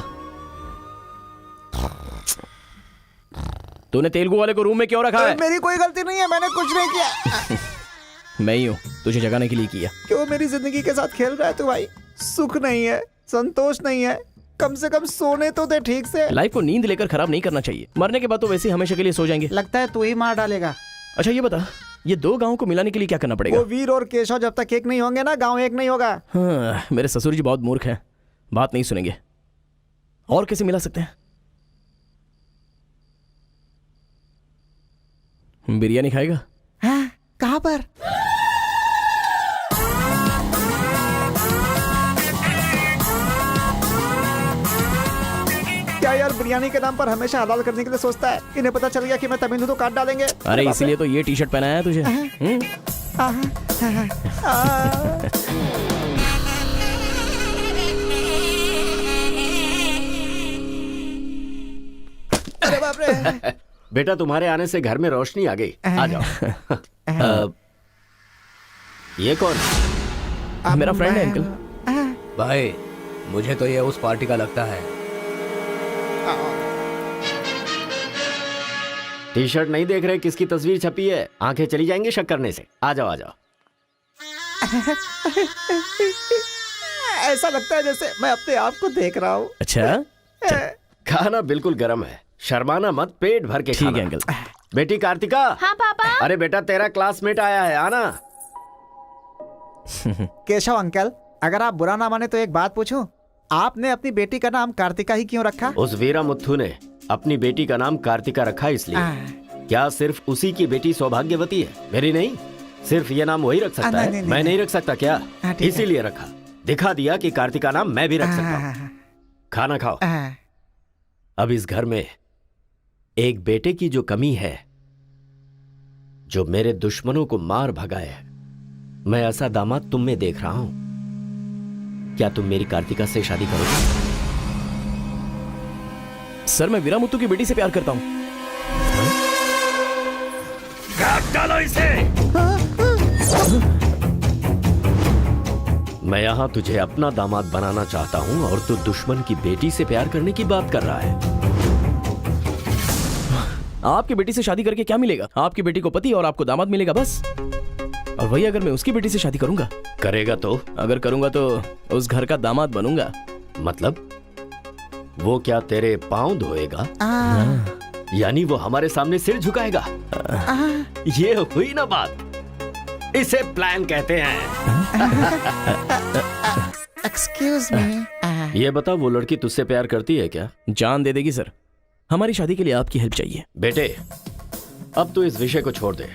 तूने तेलुगु वाले को रूम में क्यों रखा है? मेरी कोई गलती नहीं है, मैंने कुछ नहीं किया। मैं ही हूँ तुझे जगाने के लिए किया। क्यों मेरी जिंदगी के साथ खेल रहा है तू भाई? सुख नहीं है, संतोष नहीं है, कम से कम सोने तो दे ठीक से। लाइफ को नींद लेकर खराब नहीं करना चाहिए, मरने के बाद तो वैसे ही हमेशा के लिए सो जाएंगे। लगता है तू ही मार डालेगा। अच्छा ये बता, ये दो गांवों को मिलाने के लिए क्या करना पड़ेगा? वो वीर और केशव जब तक एक नहीं होंगे ना, गांव एक नहीं होगा। हाँ, मेरे ससुर जी बहुत मूर्ख हैं, बात नहीं सुनेंगे। और कैसे मिला सकते हैं? बिरयानी खाएगा? हाँ, कहाँ पर? क्या यार बिरयानी के नाम पर हमेशा हलाल करने के लिए सोचता है? इन्हें पता चल गया कि मैं तमिल हूं तो काट डालेंगे। अरे इसीलिए तो ये टी शर्ट पहनाया है तुझे। अरे बाप रे। बेटा तुम्हारे आने से घर में रोशनी आ गई, आ जाओ। ये कौन? मेरा फ्रेंड है अंकल। भाई मुझे तो ये उस पार्टी का लगता है। टी शर्ट नहीं देख रहे किसकी तस्वीर छपी है? आंखें चली जाएंगी शक करने से। आ जाओ आ जाओ। ऐसा लगता है जैसे मैं अपने आप को देख रहा हूँ। अच्छा खाना बिल्कुल गर्म है, शर्माना मत, पेट भर के खाना। ठीक है अंकल। बेटी कार्तिका। हाँ पापा। अरे बेटा तेरा क्लासमेट आया है, आना। केशव अंकल, अगर आप बुरा ना माने तो एक बात पूछूं? आपने अपनी बेटी का नाम कार्तिका ही क्यों रखा? उस वीरा मुथ्थू ने अपनी बेटी का नाम कार्तिका रखा इसलिए। क्या सिर्फ उसी की बेटी सौभाग्यवती है? मेरी नहीं, सिर्फ ये नाम वही रख सकता है, मैं नहीं रख सकता क्या? इसीलिए रखा, दिखा दिया कि कार्तिका नाम मैं भी रख सकता हूँ। खाना खाओ। अब इस घर में एक बेटे की जो कमी है, जो मेरे दुश्मनों को मार भगाए, मैं ऐसा दामाद तुम में देख रहा हूं। क्या तुम मेरी कार्तिका से शादी करोगे? सर मैं वीरा मुत्तू की बेटी से प्यार करता हूँ। काट डालो इसे। मैं यहां तुझे अपना दामाद बनाना चाहता हूं और तू दुश्मन की बेटी से प्यार करने की बात कर रहा है। आपकी बेटी से शादी करके क्या मिलेगा? आपकी बेटी को पति और आपको दामाद मिलेगा बस। और वही अगर मैं उसकी बेटी से शादी करूंगा? करेगा तो? अगर करूंगा तो उस घर का दामाद बनूंगा। मतलब वो क्या तेरे पांव धोएगा? यानी वो हमारे सामने सिर झुकाएगा? ये हुई ना बात, इसे प्लान कहते हैं। Excuse me. ये बता, वो लड़की तुझसे प्यार करती है क्या? जान दे देगी सर। हमारी शादी के लिए आपकी हेल्प चाहिए। बेटे अब तो इस विषय को छोड़ दे।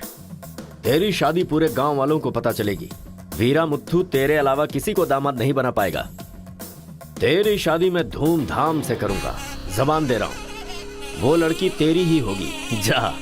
तेरी शादी पूरे गांव वालों को पता चलेगी। वीरा मुत्थू तेरे अलावा किसी को दामाद नहीं बना पाएगा। तेरी शादी में धूमधाम से करूंगा, जबान दे रहा हूं। वो लड़की तेरी ही होगी। जा।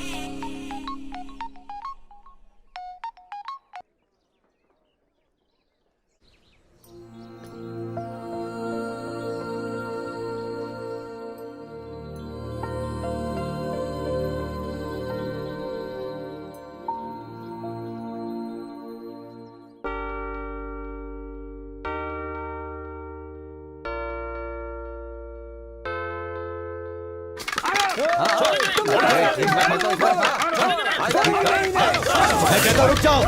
रुक जाओ,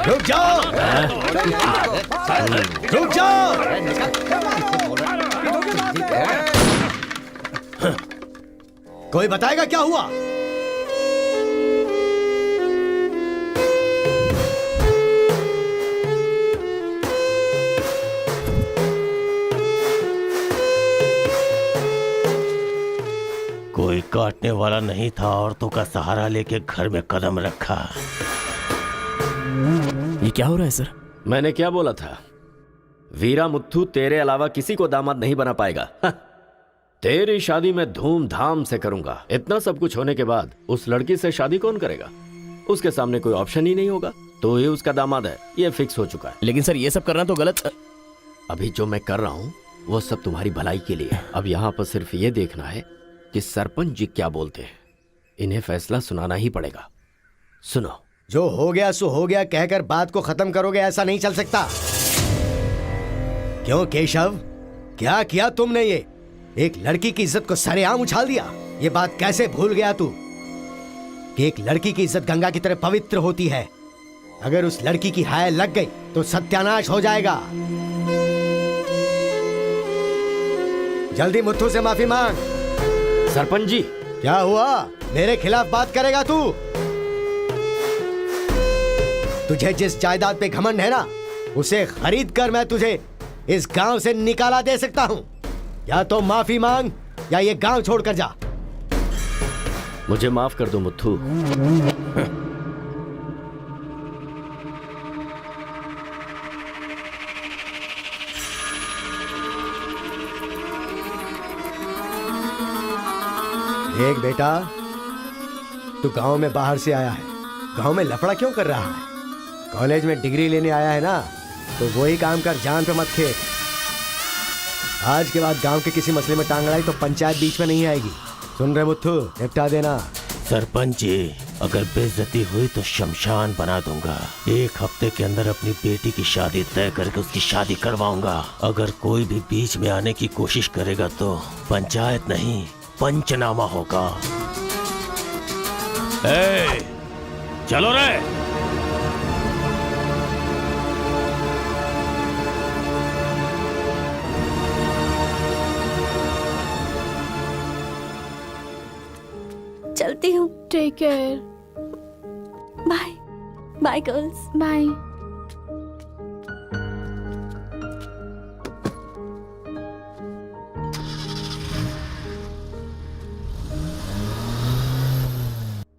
रुक जाओ, रुक जाओ। कोई बताएगा क्या हुआ? कोई काटने वाला नहीं था, औरतों का सहारा लेके घर में कदम रखा। ये क्या हो रहा है सर? मैंने क्या बोला था? वीरा मुत्थू तेरे अलावा किसी को दामाद नहीं बना पाएगा। तेरी शादी मैं धूमधाम से करूंगा। इतना सब कुछ होने के बाद उस लड़की से शादी कौन करेगा? उसके सामने कोई ऑप्शन ही नहीं होगा, तो ही उसका दामाद है, ये फिक्स हो चुका है। लेकिन सर ये सब करना तो गलत। अभी जो मैं कर रहा हूँ वो सब तुम्हारी भलाई के लिए। अब यहाँ पर सिर्फ ये देखना है कि सरपंच जी क्या बोलते हैं। इन्हें फैसला सुनाना ही पड़ेगा। सुनो। जो हो गया सो हो गया कहकर बात को खत्म करोगे, ऐसा नहीं चल सकता। क्यों केशव, क्या किया तुमने? ये एक लड़की की इज्जत को सरेआम उछाल दिया। ये बात कैसे भूल गया तू कि एक लड़की की इज्जत गंगा की तरह पवित्र होती है। अगर उस लड़की की हाय लग गई तो सत्यानाश हो जाएगा। जल्दी मुत्थू से माफी मांग। सरपंच जी। क्या हुआ? मेरे खिलाफ बात करेगा तू? तुझे जिस जायदाद पे घमंड है ना, उसे खरीद कर मैं तुझे इस गांव से निकाला दे सकता हूं। या तो माफी मांग या ये गांव छोड़कर जा। मुझे माफ कर दो मुत्थू। देख बेटा, तू गांव में बाहर से आया है, गांव में लफड़ा क्यों कर रहा है? कॉलेज में डिग्री लेने आया है ना, तो वही काम कर, जान पे मत खेल। आज के बाद गांव के किसी मसले में टांग अड़ाई तो पंचायत बीच में नहीं आएगी। सुन रहे मुत्थू, निपटा देना। सरपंच जी, अगर बेइज्जती हुई तो शमशान बना दूंगा। 1 हफ्ते के अंदर अपनी बेटी की शादी तय करके उसकी शादी करवाऊंगा। अगर कोई भी बीच में आने की कोशिश करेगा तो पंचायत नहीं, पंचनामा होगा। चलो रे। चलती हूँ। Take care. Bye bye girls. Bye.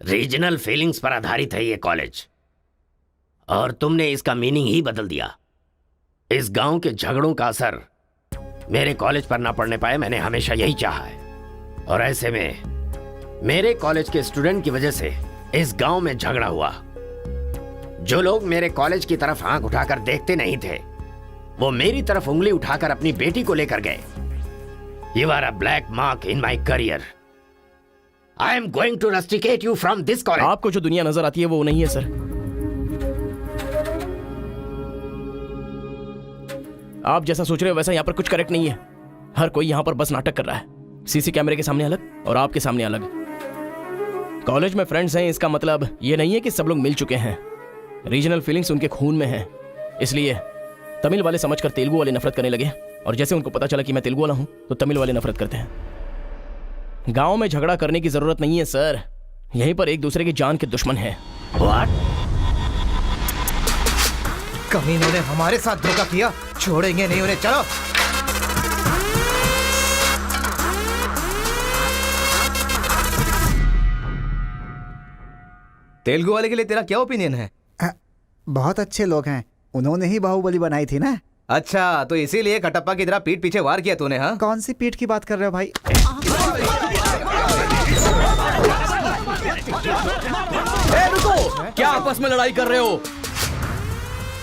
Regional feelings पर आधारित है ये कॉलेज, और तुमने इसका मीनिंग ही बदल दिया। इस गांव के झगड़ों का असर मेरे कॉलेज पर ना पड़ने पाए, मैंने हमेशा यही चाहा है। और ऐसे में मेरे कॉलेज के स्टूडेंट की वजह से इस गांव में झगड़ा हुआ। जो लोग मेरे कॉलेज की तरफ आंख उठाकर देखते नहीं थे, वो मेरी तरफ उंगली उठाकर अपनी बेटी को लेकर गए। You are a black mark in my career. I am going to rusticate you from this college. आपको जो दुनिया नजर आती है वो नहीं है सर। आप जैसा सोच रहे हो वैसा यहाँ पर कुछ करेक्ट नहीं है। हर कोई यहाँ पर बस नाटक कर रहा है। सीसी कैमरे के सामने अलग और आपके सामने अलग। कॉलेज में फ्रेंड्स हैं, इसका मतलब ये नहीं है कि सब लोग मिल चुके हैं। रीजनल फीलिंग्स उनके खून में है, इसलिए तमिल वाले समझकर तेलुगु वाले नफरत करने लगे, और जैसे उनको पता चला कि मैं तेलुगु वाला हूं तो तमिल वाले नफरत करते हैं। गांव में झगड़ा करने की जरूरत नहीं है सर, यहीं पर एक दूसरे की जान के दुश्मन हैं। कमीनों ने हमारे साथ धोखा किया, छोड़ेंगे नहीं उन्हें। चलो। तेलुगु वाले के लिए तेरा क्या ओपिनियन है? बहुत अच्छे लोग हैं, उन्होंने ही बाहुबली बनाई थी ना। अच्छा, तो इसीलिए कटप्पा की तरह पीठ पीछे वार किया तूने? हाँ, कौन सी पीठ की बात कर रहे हो भाई? रुको, क्या आपस में लड़ाई कर रहे हो?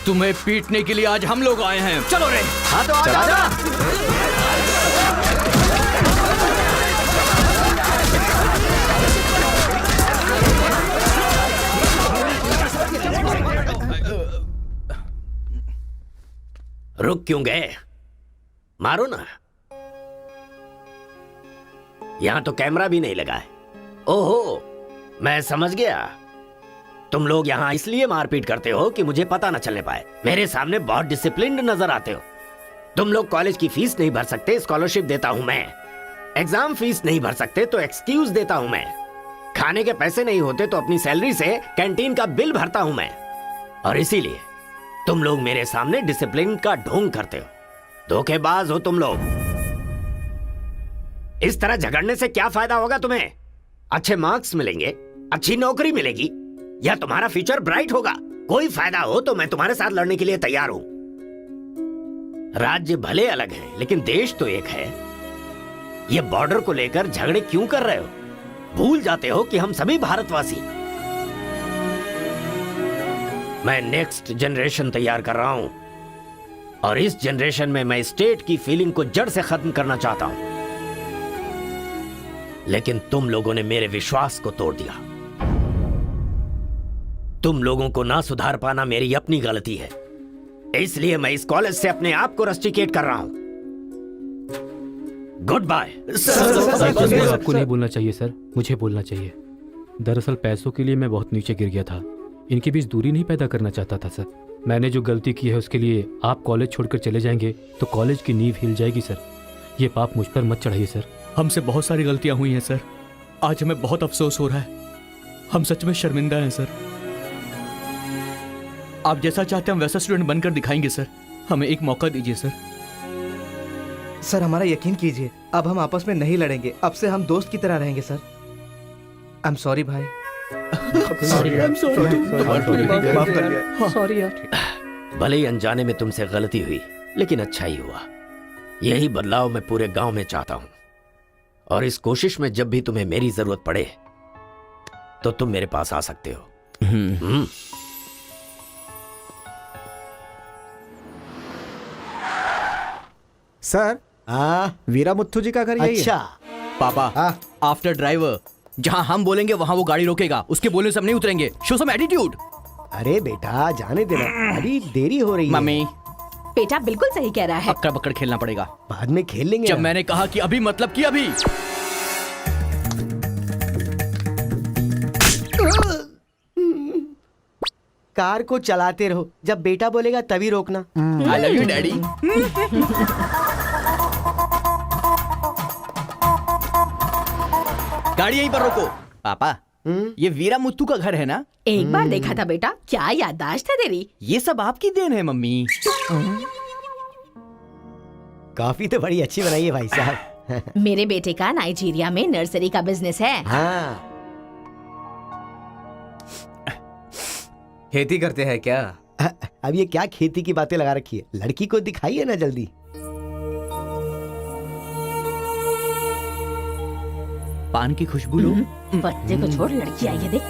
तुम्हें पीटने के लिए आज हम लोग आए हैं। चलो रे। हाँ तो आजा। रुक क्यों गए? मारो ना। यहां तो कैमरा भी नहीं लगा है। ओहो, मैं समझ गया। तुम लोग यहां इसलिए मारपीट करते हो कि मुझे पता न चलने पाए। मेरे सामने बहुत डिसिप्लिन्ड नजर आते हो। तुम लोग कॉलेज की फीस नहीं भर सकते, स्कॉलरशिप देता हूं मैं। एग्जाम फीस नहीं भर सकते तो एक्सक्यूज देता हूं मैं। खाने के पैसे नहीं होते तो अपनी सैलरी से कैंटीन का बिल भरता हूं मैं। और इसीलिए तुम लोग मेरे सामने डिसिप्लिन का ढोंग करते हो। धोखेबाज हो तुम लोग। इस तरह झगड़ने से क्या फायदा होगा तुम्हें? अच्छे मार्क्स मिलेंगे, अच्छी नौकरी मिलेगी, या तुम्हारा फ्यूचर ब्राइट होगा। कोई फायदा हो तो मैं तुम्हारे साथ लड़ने के लिए तैयार हूं। राज्य भले अलग हैं, लेकिन देश तो एक है। ये बॉर्डर को लेकर झगड़े क्यों कर रहे हो? भूल जाते हो कि हम सभी भारतवासी। मैं नेक्स्ट जनरेशन तैयार कर रहा हूं, और इस जनरेशन में मैं स्टेट की फीलिंग को जड़ से खत्म करना चाहता हूं। लेकिन तुम लोगों ने मेरे विश्वास को तोड़ दिया। तुम लोगों को ना सुधार पाना मेरी अपनी गलती है, इसलिए मैं इस कॉलेज से अपने आप को रस्टिकेट कर रहा हूं। Goodbye. आपको नहीं बोलना चाहिए सर, मुझे बोलना चाहिए। दरअसल पैसों के लिए मैं बहुत नीचे गिर गया था। इनके बीच दूरी नहीं पैदा करना चाहता था सर। मैंने जो गलती की है उसके लिए आप कॉलेज छोड़कर चले जाएंगे तो कॉलेज की नींव हिल जाएगी सर। ये पाप मुझ पर मत चढ़ाइए सर। हमसे बहुत सारी गलतियां हुई हैं सर। आज हमें बहुत अफसोस हो रहा है। हम सच में शर्मिंदा हैं सर। आप जैसा चाहते हैं हम वैसा स्टूडेंट बनकर दिखाएंगे सर। हमें एक मौका दीजिए सर। सर हमारा यकीन कीजिए, अब हम आपस में नहीं लड़ेंगे। अब से हम दोस्त की तरह रहेंगे सर। आई एम सॉरी भाई। सॉरी यार। भले ही अनजाने में तुमसे गलती हुई, लेकिन अच्छा ही हुआ। यही बदलाव मैं पूरे गांव में चाहता हूं, और इस कोशिश में जब भी तुम्हें मेरी जरूरत पड़े तो तुम मेरे पास आ सकते हो। सर, वीरा मुत्थु जी का घर यही अच्छा है। पापा, आफ्टर ड्राइवर जहां हम बोलेंगे वहां वो गाड़ी रोकेगा। उसके बोलने से हम नहीं उतरेंगे। Show some attitude. अरे बेटा जाने देना, अभी देरी हो रही है। मम्मी, बेटा बिल्कुल सही कह रहा है। अक्कड़ बक्कड़ खेलना पड़ेगा। बाद में खेल लेंगे। जब मैंने कहा कि अभी मतलब कि अभी। कार को चलाते रहो, जब बेटा बोलेगा तभी रोकना। आई लव यू डैडी। गाड़ी यहीं पर रोको। पापा, ये वीरा मुत्तू का घर है ना? एक बार देखा था बेटा, क्या याददाश्त है तेरी। ये सब आपकी देन है मम्मी। कॉफी तो बड़ी अच्छी बनाई है भाई साहब। मेरे बेटे का नाइजीरिया में नर्सरी का बिजनेस है। हाँ। खेती करते हैं क्या? अब ये क्या खेती की बातें लगा रखी है? लड़की को दिखाइए ना जल्दी। पान की खुशबू लो। बच्चे को छोड़, लड़की आई है देख।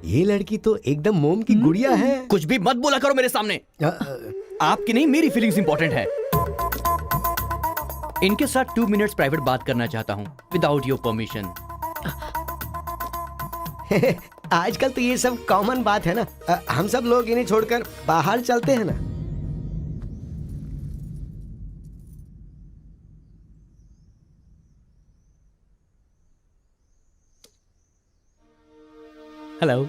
ये लड़की तो एकदम मोम की गुड़िया है। कुछ भी मत बोला करो मेरे सामने। आपकी नहीं, मेरी फीलिंग्स इंपॉर्टेंट है। इनके साथ 2 मिनट्स प्राइवेट बात करना चाहता हूँ, विदाउट योर परमिशन। आजकल तो ये सब कॉमन बात है ना। हम सब लोग इन्हें छोड़कर बाहर चलते हैं ना। हेलो।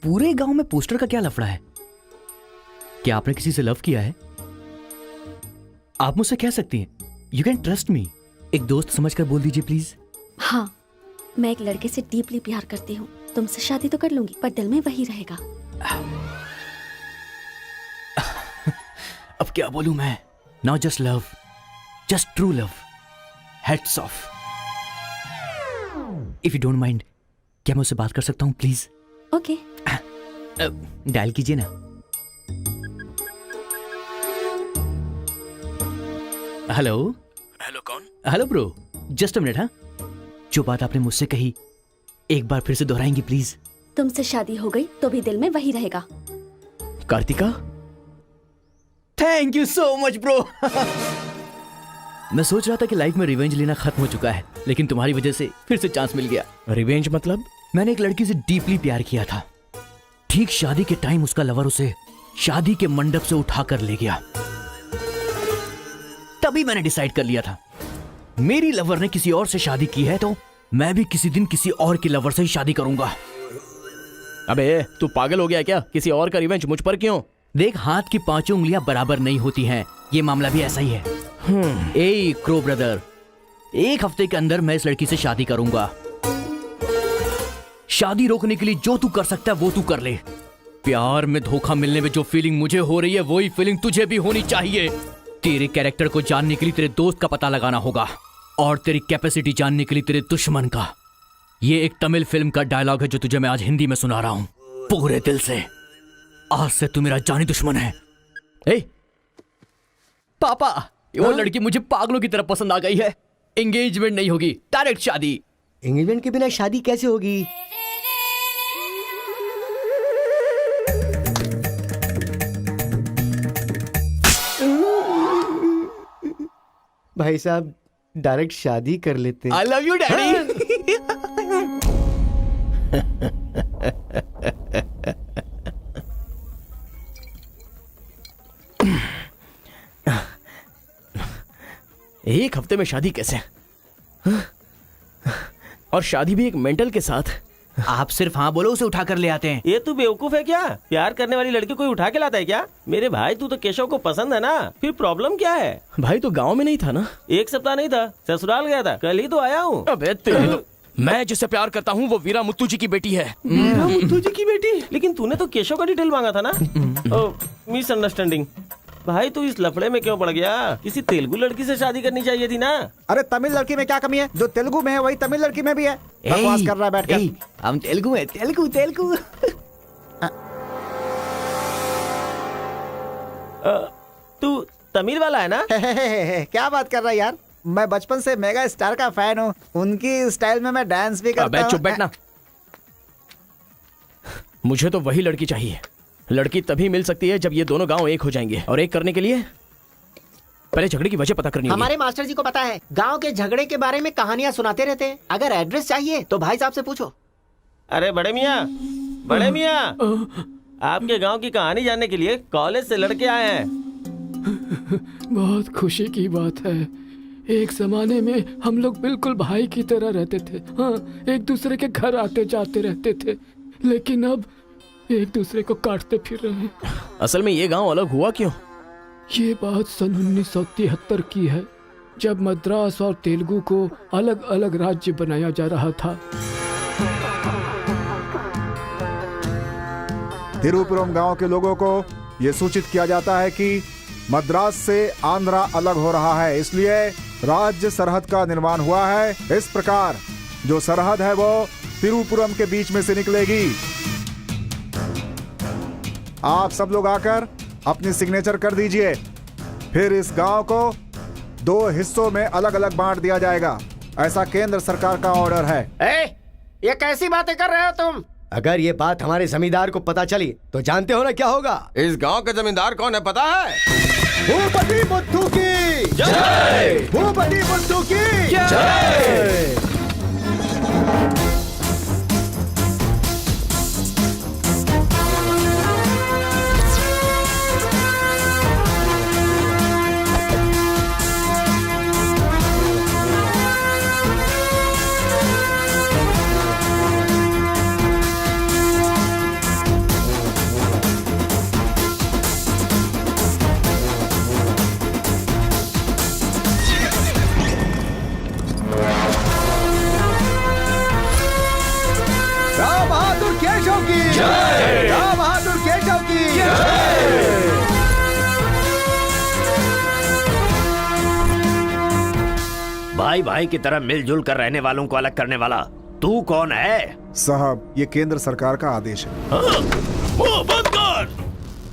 पूरे गांव में पोस्टर का क्या लफड़ा है? क्या आपने किसी से लव किया है? आप मुझसे कह सकती हैं, यू कैन ट्रस्ट मी। एक दोस्त समझकर बोल दीजिए प्लीज। हाँ, मैं एक लड़के से डीपली प्यार करती हूँ। तुमसे शादी तो कर लूंगी, पर दिल में वही रहेगा। अब क्या बोलूं मैं? Not just love, just true love. Heads of. If you don't mind, क्या मैं उससे बात कर सकता हूँ प्लीज? ओके। डायल कीजिए ना। हेलो। हेलो, कौन? Hello bro, just a minute. हाँ, जो बात आपने मुझसे कही एक बार फिर से दोहराएंगे प्लीज? तुमसे शादी हो गई तो भी दिल में वही रहेगा। Kartika, thank you so much bro. मैं सोच रहा था कि लाइफ में रिवेंज लेना खत्म हो चुका है, लेकिन तुम्हारी वजह से फिर से चांस मिल गया। रिवेंज मतलब? मैंने एक लड़की से डीपली प्यार किया था। ठीक शादी के टाइम उसका लवर उसे शादी के मंडप से उठाकर ले गया। तभी मैंने डिसाइड कर लिया था, मेरी लवर ने किसी और से शादी की है तो मैं भी किसी दिन किसी और की लवर से ही शादी करूंगा। अबे तू पागल हो गया क्या? किसी और का रिवेंज मुझ पर क्यों? देख, हाथ की 5 उंगलियां बराबर नहीं होती हैं। ये मामला भी ऐसा ही है। ए क्रो ब्रदर, 1 हफ्ते के अंदर मैं इस लड़की से शादी करूंगा। शादी रोकने के लिए जो तू कर सकता है वो तू कर ले। प्यार में धोखा मिलने में जो फीलिंग मुझे हो रही है वही फीलिंग तुझे भी होनी चाहिए। तेरे कैरेक्टर को जानने के लिए तेरे दोस्त का पता लगाना होगा, और तेरी कैपेसिटी जानने के लिए तेरे दुश्मन का। ये एक तमिल फिल्म का डायलॉग है जो तुझे मैं आज हिंदी में सुना रहा हूं। पूरे दिल से। आज से तू मेरा जानी दुश्मन है। ए, पापा, वो लड़की मुझे पागलों की तरफ पसंद आ गई है। एंगेजमेंट नहीं होगी, डायरेक्ट शादी। एंगेजमेंट के बिना शादी कैसे होगी? भाई साहब, डायरेक्ट शादी कर लेते हैं। आई लव यू डैडी। एक हफ्ते में शादी कैसे? और शादी भी एक मेंटल के साथ। आप सिर्फ हाँ बोलो, उसे उठा कर ले आते हैं। ये तू बेवकूफ है क्या? प्यार करने वाली लड़की कोई उठा के लाता है क्या? मेरे भाई, तू तो केशव को पसंद है ना, फिर प्रॉब्लम क्या है? भाई तो गांव में नहीं था ना? एक सप्ताह नहीं था, ससुराल गया था, कल ही तो आया हूँ। अबे मैं जिससे प्यार करता हूँ वो वीरा मुत्तू जी की बेटी है। वीरा मुत्तू जी की बेटी? लेकिन तूने तो केशव का डिटेल मांगा था ना। मिसअंडरस्टैंडिंग। भाई तू इस लफड़े में क्यों पड़ गया? किसी तेलुगु लड़की से शादी करनी चाहिए थी ना। अरे तमिल लड़की में क्या कमी है? जो तेलुगु में है वही तमिल लड़की में भी है। बकवास कर रहा है बैठ कर। हम तेलुगु है, तेलुगु तेलुगु। तू तमिल वाला है ना? क्या बात कर रहा है यार? मैं बचपन से मेगा स्टार का फैन हूँ। उनकी स्टाइल में मैं डांस भी करता हूँ। चुप बैठना। मुझे तो वही लड़की चाहिए। लड़की तभी मिल सकती है जब ये दोनों गांव एक हो जाएंगे, और एक करने के लिए पहले झगड़े की वजह पता करनी होगी। हमारे मास्टर जी को पता है, गांव के झगड़े के बारे में कहानियां सुनाते रहते हैं। अगर एड्रेस चाहिए तो भाई साहब से पूछो। अरे बड़े मियाँ, बड़े मियाँ, आपके गांव की कहानी जानने के लिए कॉलेज से लड़के आए हैं। बहुत खुशी की बात है। एक जमाने में हम लोग बिल्कुल भाई की तरह रहते थे। हाँ, एक दूसरे के घर आते जाते रहते थे, लेकिन अब एक दूसरे को काटते फिर रहे हैं। असल में ये गांव अलग हुआ क्यों? ये बात सन 1973 की है, जब मद्रास और तेलुगु को अलग अलग राज्य बनाया जा रहा था। तिरुपुरम गांव के लोगों को ये सूचित किया जाता है कि मद्रास से आंध्रा अलग हो रहा है, इसलिए राज्य सरहद का निर्माण हुआ है। इस प्रकार जो सरहद है वो तिरुपुरम के बीच में से निकलेगी। आप सब लोग आकर अपनी सिग्नेचर कर दीजिए, फिर इस गांव को 2 हिस्सों में अलग अलग बांट दिया जाएगा। ऐसा केंद्र सरकार का ऑर्डर है। ये कैसी बातें कर रहे हो तुम? अगर ये बात हमारे जमींदार को पता चली तो जानते हो ना क्या होगा? इस गांव के जमींदार कौन है पता है? भूपति बुद्धू की जय! भूपति बुद्धू की जय! भाई भाई की तरह मिलजुल कर रहने वालों को अलग करने वाला तू कौन है? साहब, ये केंद्र सरकार का आदेश है। वो बंद कर।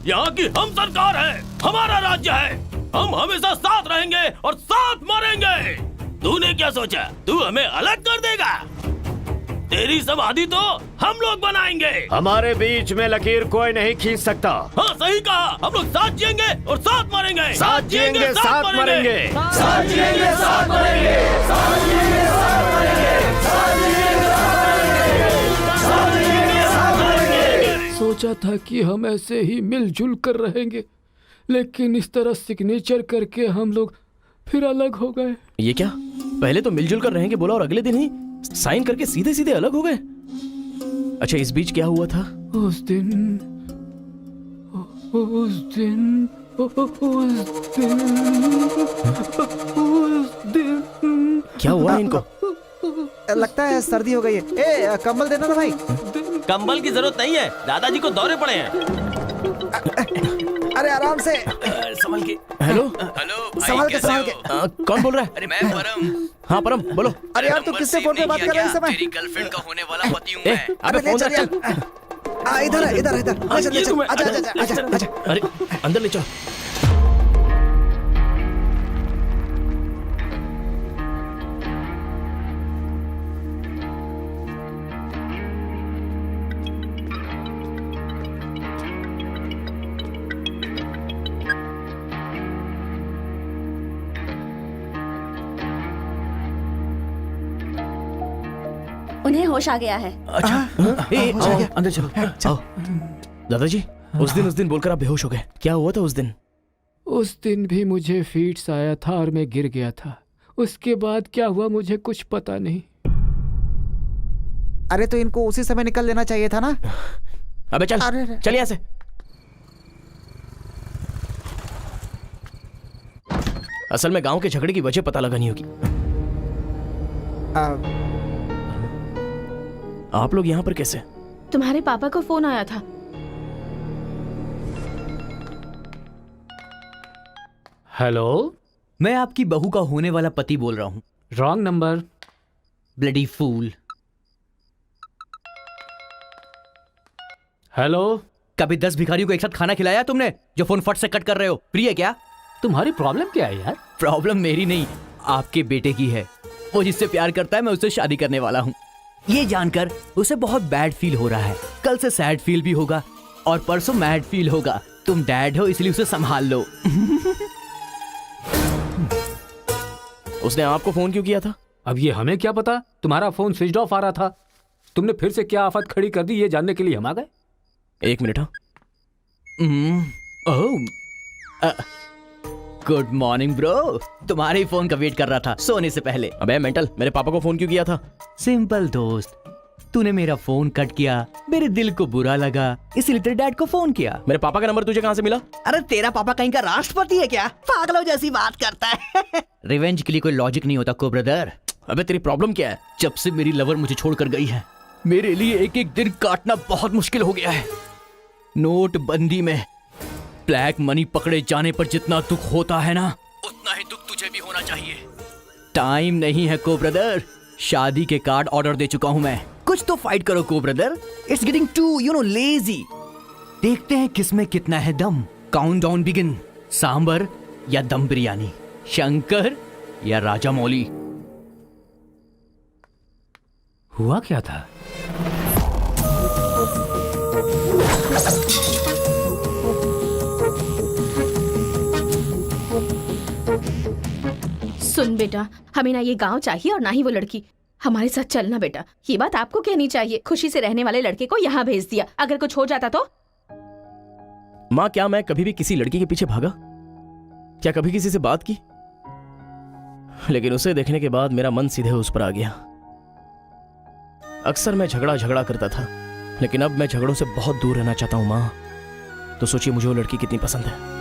यहाँ की हम सरकार है, हमारा राज्य है। हम हमेशा साथ रहेंगे और साथ मरेंगे। तूने क्या सोचा तू हमें अलग कर देगा? तेरी समाधि तो हम लोग बनाएंगे। हमारे बीच में लकीर कोई नहीं खींच सकता। हाँ सही कहा, हम लोग साथ जिएंगे और साथ मरेंगे। साथ जिएंगे, साथ मरेंगे। साथ जिएंगे, साथ मरेंगे। साथ जिएंगे, साथ मरेंगे। साथ जिएंगे, साथ मरेंगे। साथ मरेंगे। सोचा था कि हम ऐसे ही मिलजुल कर रहेंगे, लेकिन इस तरह सिग्नेचर करके हम लोग फिर अलग हो गए। ये क्या? पहले तो मिलजुल कर रहेंगे बोला और अगले दिन ही साइन करके सीधे सीधे अलग हो गए। अच्छा, इस बीच क्या हुआ था? उस दिन क्या हुआ इनको? लगता है सर्दी हो गई है। ए, कंबल देना ना भाई। कंबल की जरूरत नहीं है, दादाजी को दौरे पड़े हैं। अरे आराम से संभल के। हेलो हेलो संभाल के संभाल के। कौन बोल रहा है? अरे मैं परम। हाँ परम बोलो। अरे यार तू किससे फोन पे बात कर रहा है इस समय? तेरी गर्लफ्रेंड का होने वाला पति हूँ ए, मैं। अबे फोन रख चल। इधर इधर इधर आजा आजा आजा आजा। अरे अंदर ले चल। उन्हें होश आ गया है। अंदर चलो। आओ। दादाजी उस दिन बोलकर आप बेहोश हो गए, क्या हुआ था उस दिन? उस दिन भी मुझे फीट्स आया था और मैं गिर गया था। उसके बाद क्या हुआ मुझे कुछ पता नहीं। अरे तो इनको उसी समय निकल लेना चाहिए था ना। अबे चल चल यहाँ से। असल में गांव के झगड़े की वजह पता लगानी होगी। आप लोग यहाँ पर कैसे? तुम्हारे पापा को फोन आया था। हेलो, मैं आपकी बहू का होने वाला पति बोल रहा हूँ। Wrong number. Bloody fool. Hello, कभी 10 भिखारियों को एक साथ खाना खिलाया तुमने जो फोन फट से कट कर रहे हो? फ्री है क्या? तुम्हारी प्रॉब्लम क्या है यार? प्रॉब्लम मेरी नहीं, आपके बेटे की है। वो जिससे प्यार करता है मैं उससे शादी करने वाला हूँ। ये जानकर उसे बहुत बैड फील हो रहा है। कल से सैड फील भी होगा और परसों मैड फील होगा। तुम डैड हो इसलिए उसे संभाल लो। उसने आपको फोन क्यों किया था? अब ये हमें क्या पता, तुम्हारा फोन स्विच ऑफ आ रहा था। तुमने फिर से क्या आफत खड़ी कर दी ये जानने के लिए हम आ गए। एक मिनट। Good morning bro. तुम्हारे ही फोन का वेट कर रहा था सोने से पहले। अबे मेंटल, मेरे पापा को फोन क्यों किया था? सिंपल दोस्त, तूने मेरा फोन कट किया, मेरे दिल को बुरा लगा, इसीलिए तेरे डैड को फोन किया। मेरे पापा का नंबर तुझे कहाँ से मिला? अरे तेरा पापा कहीं का राष्ट्रपति है क्या? पागलों जैसी बात करता है। रिवेंज के लिए कोई लॉजिक नहीं होता को ब्रदर। अबे तेरी प्रॉब्लम क्या है? जब से मेरी लवर मुझे छोड़कर गई है, मेरे लिए एक एक दिन काटना बहुत मुश्किल हो गया है। नोटबंदी में ब्लैक मनी पकड़े जाने पर जितना दुख होता है ना, उतना ही दुख तुझे भी होना चाहिए। टाइम नहीं है को ब्रदर। शादी के कार्ड ऑर्डर दे चुका हूं मैं। कुछ तो फाइट करो को brother. It's getting too lazy. देखते हैं किसमें कितना है दम। Countdown begin. सांबर या दम बिरयानी, शंकर या राजा मौली। हुआ क्या था? सुन बेटा, हमें ना ये गांव चाहिए और ना ही वो लड़की। हमारे साथ चलना बेटा। ये बात आपको कहनी चाहिए। खुशी से रहने वाले लड़के को यहाँ भेज दिया, अगर कुछ हो जाता तो? माँ, क्या मैं कभी भी किसी लड़की के पीछे भागा? क्या कभी किसी से बात की? लेकिन उसे देखने के बाद मेरा मन सीधे उस पर आ गया। अक्सर मैं झगड़ा करता था, लेकिन अब मैं झगड़ों से बहुत दूर रहना चाहता हूँ माँ। तो सोचिए मुझे वो लड़की कितनी पसंद है।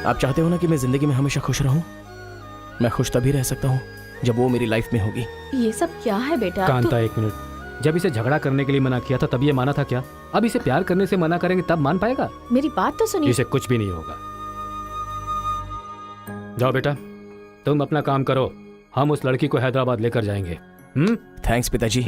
आप चाहते हो ना कि मैं जिंदगी में हमेशा खुश रहूं? मैं खुश तभी रह सकता हूं जब वो मेरी लाइफ में होगी। ये सब क्या है बेटा? कांता, एक मिनट। जब इसे झगड़ा करने के लिए मना किया था तब ये माना था क्या? अब इसे प्यार करने से मना करेंगे तब मान पाएगा? मेरी बात तो सुनिए। इसे कुछ भी नहीं होगा। जाओ बेटा, तुम अपना काम करो। हम उस लड़की को हैदराबाद लेकर जाएंगे। थैंक्स पिताजी।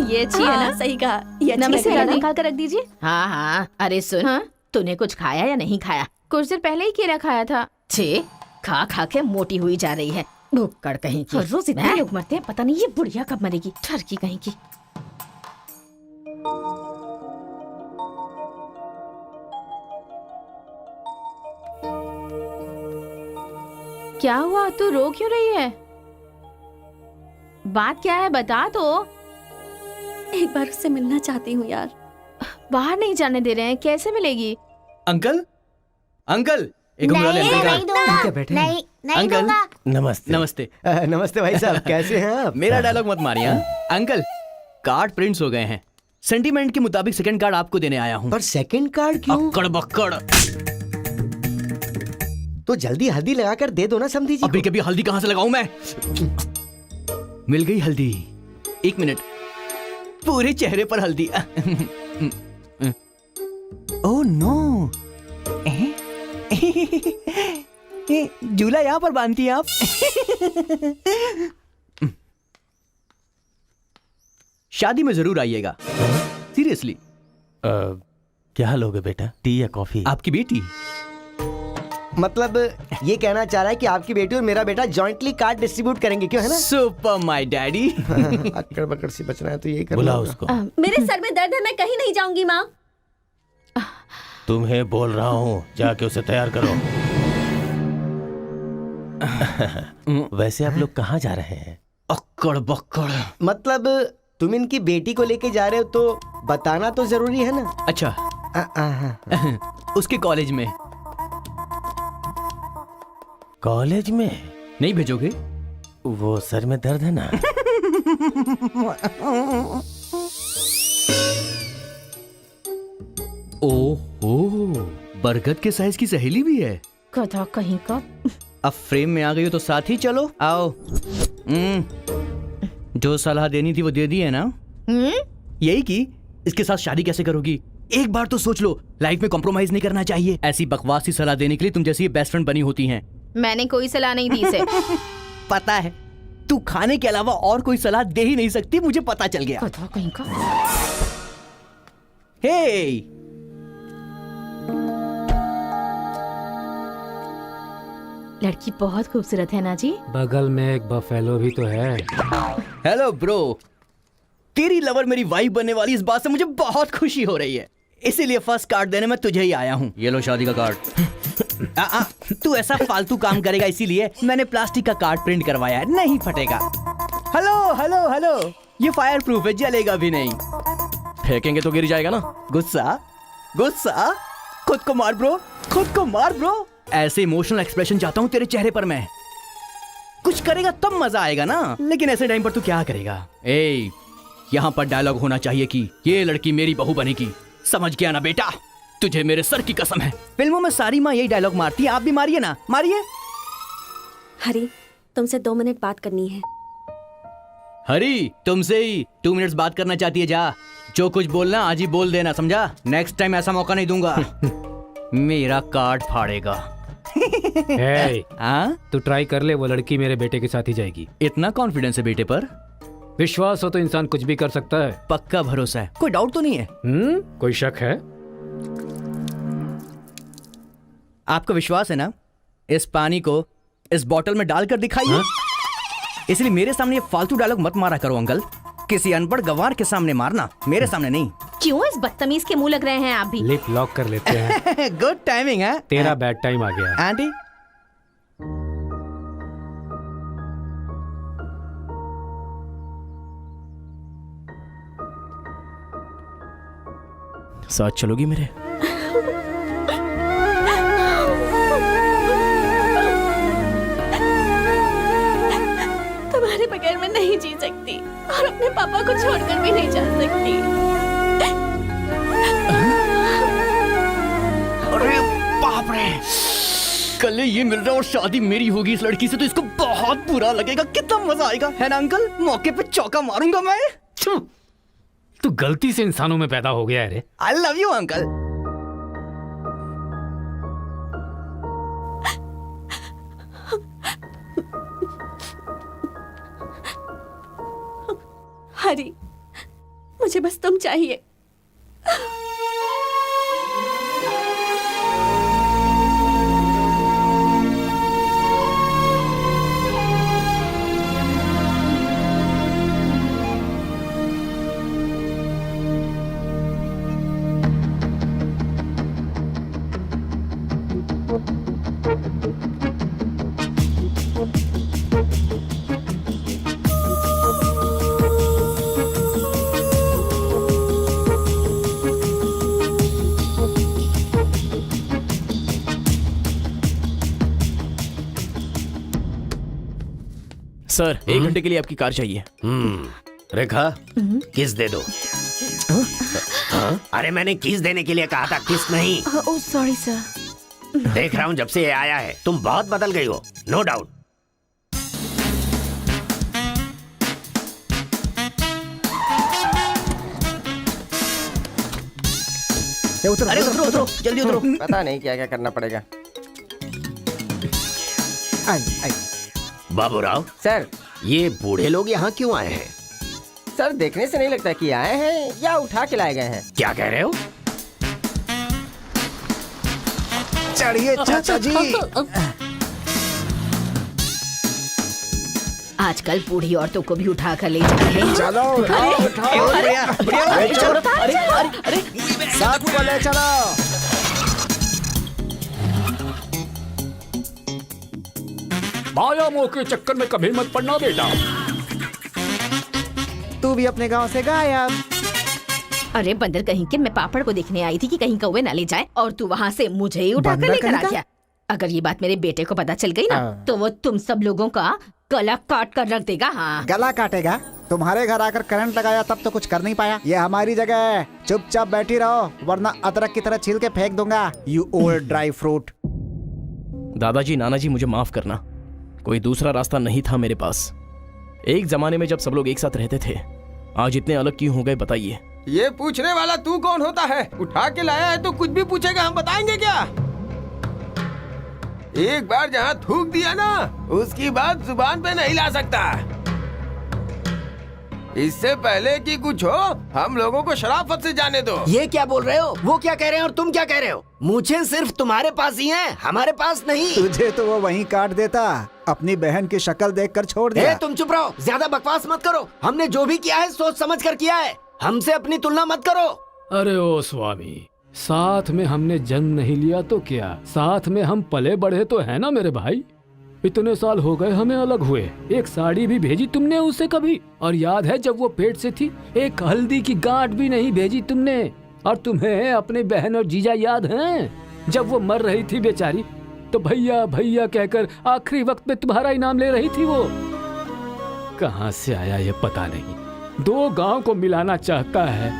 ये अच्छी है ना? सही कहा। ये अच्छी नमस्ते लग रही है ना? निकाल कर रख दीजिए। हाँ हाँ, अरे सुन, हाँ? तूने कुछ खाया या नहीं खाया? कुछ देर पहले ही केला खाया था। छे, खा खा के मोटी हुई जा रही है। भुक्कड़ कहीं की। हर रोज इतने लोग मरते हैं, पता नहीं ये बुढ़िया कब मरेगी। ठरकी कहीं की। क्या हुआ? तू रो क्यों रही है? बात क्या है बता तो। एक बार उससे मिलना चाहती हूँ यार। बाहर नहीं जाने दे रहे हैं, कैसे मिलेगी? अंकल, अंकल, एक उंगली वाले अंकल का। क्या बैठे? नहीं नहीं अंकल, दूंगा। नमस्ते। नमस्ते। नमस्ते भाई साहब, कैसे हैं आप? मेरा डायलॉग मत मारिए। अंकल, कार्ड प्रिंट्स हो गए हैं। सेंटीमेंट के मुताबिक सेकंड कार्ड आपको देने आया हूँ। पर सेकंड कार्ड क्यों? अक्कड़ बक्कड़। तो जल्दी हल्दी लगाकर दे दो ना समधी जी। अभी कभी हल्दी कहाँ से लगाऊं मैं? मिल गई हल्दी। एक मिनट, पूरे चेहरे पर हल्दी। Oh no. झूला यहाँ पर बांधती हैं आप? शादी में जरूर आइएगा, सीरियसली। क्या लोगे बेटा, टी या कॉफी? आपकी बेटी मतलब ये कहना चाह रहा है कि आपकी बेटी और मेरा बेटा जॉइंटली कार्ड डिस्ट्रीब्यूट करेंगे, क्यों है ना? Super my daddy. अक्कड़ बकड़ सी बचना है तो यही करना बुला होगा। उसको। मेरे सर में दर्द है, मैं कहीं नहीं जाऊंगी माँ। तुम्हें बोल रहा हूँ, जाके उसे तैयार करो। वैसे आप लोग कहाँ जा रहे हैं? अक्कड़ बक्कड़। मतलब तुम इनकी बेटी को लेके जा रहे हो तो बताना तो जरूरी है ना। अच्छा। उसके कॉलेज में। कॉलेज में नहीं भेजोगे? वो सर में दर्द है ना। ओह, बरगद के साइज की सहेली भी है। गधा कहीं का। अब फ्रेम में आ गई हो तो साथ ही चलो। आओ। जो सलाह देनी थी वो दे दी है ना? यही कि इसके साथ शादी कैसे करोगी, एक बार तो सोच लो। लाइफ में कॉम्प्रोमाइज नहीं करना चाहिए। ऐसी बकवास सी सलाह देने के लिए तुम जैसी बेस्ट फ्रेंड बनी होती हैं। मैंने कोई सलाह नहीं दी इसे। पता है, तू खाने के अलावा और कोई सलाह दे ही नहीं सकती, मुझे पता चल गया। गधा कहीं का। हे, लड़की बहुत खूबसूरत है ना जी। बगल में एक बफेलो भी तो है। हेलो ब्रो, तेरी लवर मेरी वाइफ बनने वाली, इस बात से मुझे बहुत खुशी हो रही है। इसीलिए फर्स्ट कार्ड देने में तुझे ही आया हूँ। ये लो शादी का कार्ड। तू ऐसा फालतू काम करेगा इसीलिए मैंने प्लास्टिक का कार्ड प्रिंट करवाया है, नहीं फटेगा। हेलो हेलो हेलो, ये फायर प्रूफ है, जलेगा भी नहीं। फेंकेंगे तो गिर जाएगा ना। गुस्सा गुस्सा, खुद को मार ब्रो, खुद को मार ब्रो। ऐसे इमोशनल एक्सप्रेशन चाहता हूँ तेरे चेहरे पर मैं। कुछ करेगा तब मजा आएगा ना, लेकिन ऐसे टाइम पर तू क्या करेगा? ए, यहाँ पर डायलॉग होना चाहिए कि ये लड़की मेरी बहू बनेगी, समझ गया ना बेटा? तुझे मेरे सर की कसम है। फिल्मों में सारी माँ यही डायलॉग मारती है, आप भी मारिए ना, मारिए। हरी, तुमसे 2 मिनट बात करनी है। हरी, तुमसे ही 2 मिनट्स बात करना चाहती है? जा, जो कुछ बोलना आज ही बोल देना, समझा? नेक्स्ट टाइम ऐसा मौका नहीं दूंगा। मेरा कार्ड फाड़ेगा। तू ट्राई कर ले, वो लड़की मेरे बेटे के साथ ही जाएगी। इतना कॉन्फिडेंस है बेटे पर? विश्वास हो तो इंसान कुछ भी कर सकता है। पक्का भरोसा है, कोई डाउट तो नहीं है? कोई शक है? आपका विश्वास है ना? इस पानी को इस बोतल में डालकर दिखाइए। इसलिए मेरे सामने ये फालतू डायलॉग मत मारा करो अंकल। किसी अनपढ़ गंवार के सामने मारना, मेरे सामने नहीं। क्यों इस बदतमीज के मुंह लग रहे हैं आप भी? लिप लॉक कर लेते हैं। गुड टाइमिंग है। तेरा बैड टाइम आ गया है। आंटी, साथ चलोगी मेरे? तुम्हारे बगैर मैं नहीं जी सकती और अपने पापा को छोड़कर भी नहीं जा सकती। अरे बाप रे, कल ये मिल रहा और शादी मेरी होगी इस लड़की से, तो इसको बहुत बुरा लगेगा। कितना मजा आएगा, है ना अंकल? मौके पे चौका मारूंगा मैं। तू गलती से इंसानों में पैदा हो गया है रे। I love you uncle. Hari, मुझे बस तुम चाहिए। सर, 1 घंटे के लिए आपकी कार चाहिए। रेखा, किस दे दो। अरे मैंने किस देने के लिए कहा था, किस नहीं। Oh sorry sir. देख रहा हूँ जब से ये आया है तुम बहुत बदल गई हो, नो डाउट। उतरो, अरे उतरो उतरो, जल्दी उतरो। पता नहीं क्या क्या करना पड़ेगा। बाबूराव सर, ये बूढ़े लोग यहाँ क्यों आए हैं? सर देखने से नहीं लगता कि आए हैं या उठा के लाए गए हैं। क्या कह रहे हो? चढ़िए चाचा जी। आजकल बूढ़ी औरतों को भी उठा कर ले जा रहे हैं। चलो उठाओ उठाओ। अरे साथ को ले चलो। माया मोह के चक्कर में कभी मत पड़ना बेटा। तू भी अपने गांव से गायब। अरे बंदर कहीं के, मैं पापड़ को देखने आई थी कि कहीं कौवे ना ले जाए और तू वहाँ से मुझे ही उठा कर बंदर लेकर आ कहीं गया। अगर ये बात मेरे बेटे को पता चल गई ना तो वो तुम सब लोगों का गला काट कर रख देगा। हाँ, गला काटेगा? तुम्हारे घर आकर करंट लगाया तब तो कुछ कर नहीं पाया। ये हमारी जगह है, चुपचाप बैठी रहो वरना अदरक की तरह छील के फेंक दूंगा। You old dry fruit. दादाजी, नानाजी, मुझे माफ करना, कोई दूसरा रास्ता नहीं था मेरे पास। एक जमाने में जब सब लोग एक साथ रहते थे, आज इतने अलग क्यों हो गए बताइए? ये पूछने वाला तू कौन होता है? उठा के लाया है तो कुछ भी पूछेगा, हम बताएंगे क्या? एक बार जहाँ थूक दिया ना, उसकी बात जुबान पे नहीं ला सकता। इससे पहले कि कुछ हो, हम लोगों को शराफत से जाने दो। ये क्या बोल रहे हो? वो क्या कह रहे हैं और तुम क्या कह रहे हो? मुझे सिर्फ तुम्हारे पास ही है, हमारे पास नहीं। तुझे तो वो वहीं काट देता, अपनी बहन की शक्ल देखकर छोड़ दिया। तुम चुप रहो, ज्यादा बकवास मत करो। हमने जो भी किया है सोच समझ कर किया है, हमसे अपनी तुलना मत करो। अरे ओ स्वामी, साथ में हमने जन्म नहीं लिया तो क्या, साथ में हम पले बढ़े तो है ना मेरे भाई। इतने साल हो गए हमें अलग हुए, एक साड़ी भी भेजी तुमने उसे कभी? और याद है जब वो पेट से थी, एक हल्दी की गांठ भी नहीं भेजी तुमने। और तुम्हें अपने बहन और जीजा याद हैं? जब वो मर रही थी बेचारी, तो भैया भैया कहकर आखिरी वक्त में तुम्हारा इनाम ले रही थी। वो कहाँ से आया ये पता नहीं। दो गांव को मिलाना चाहता है,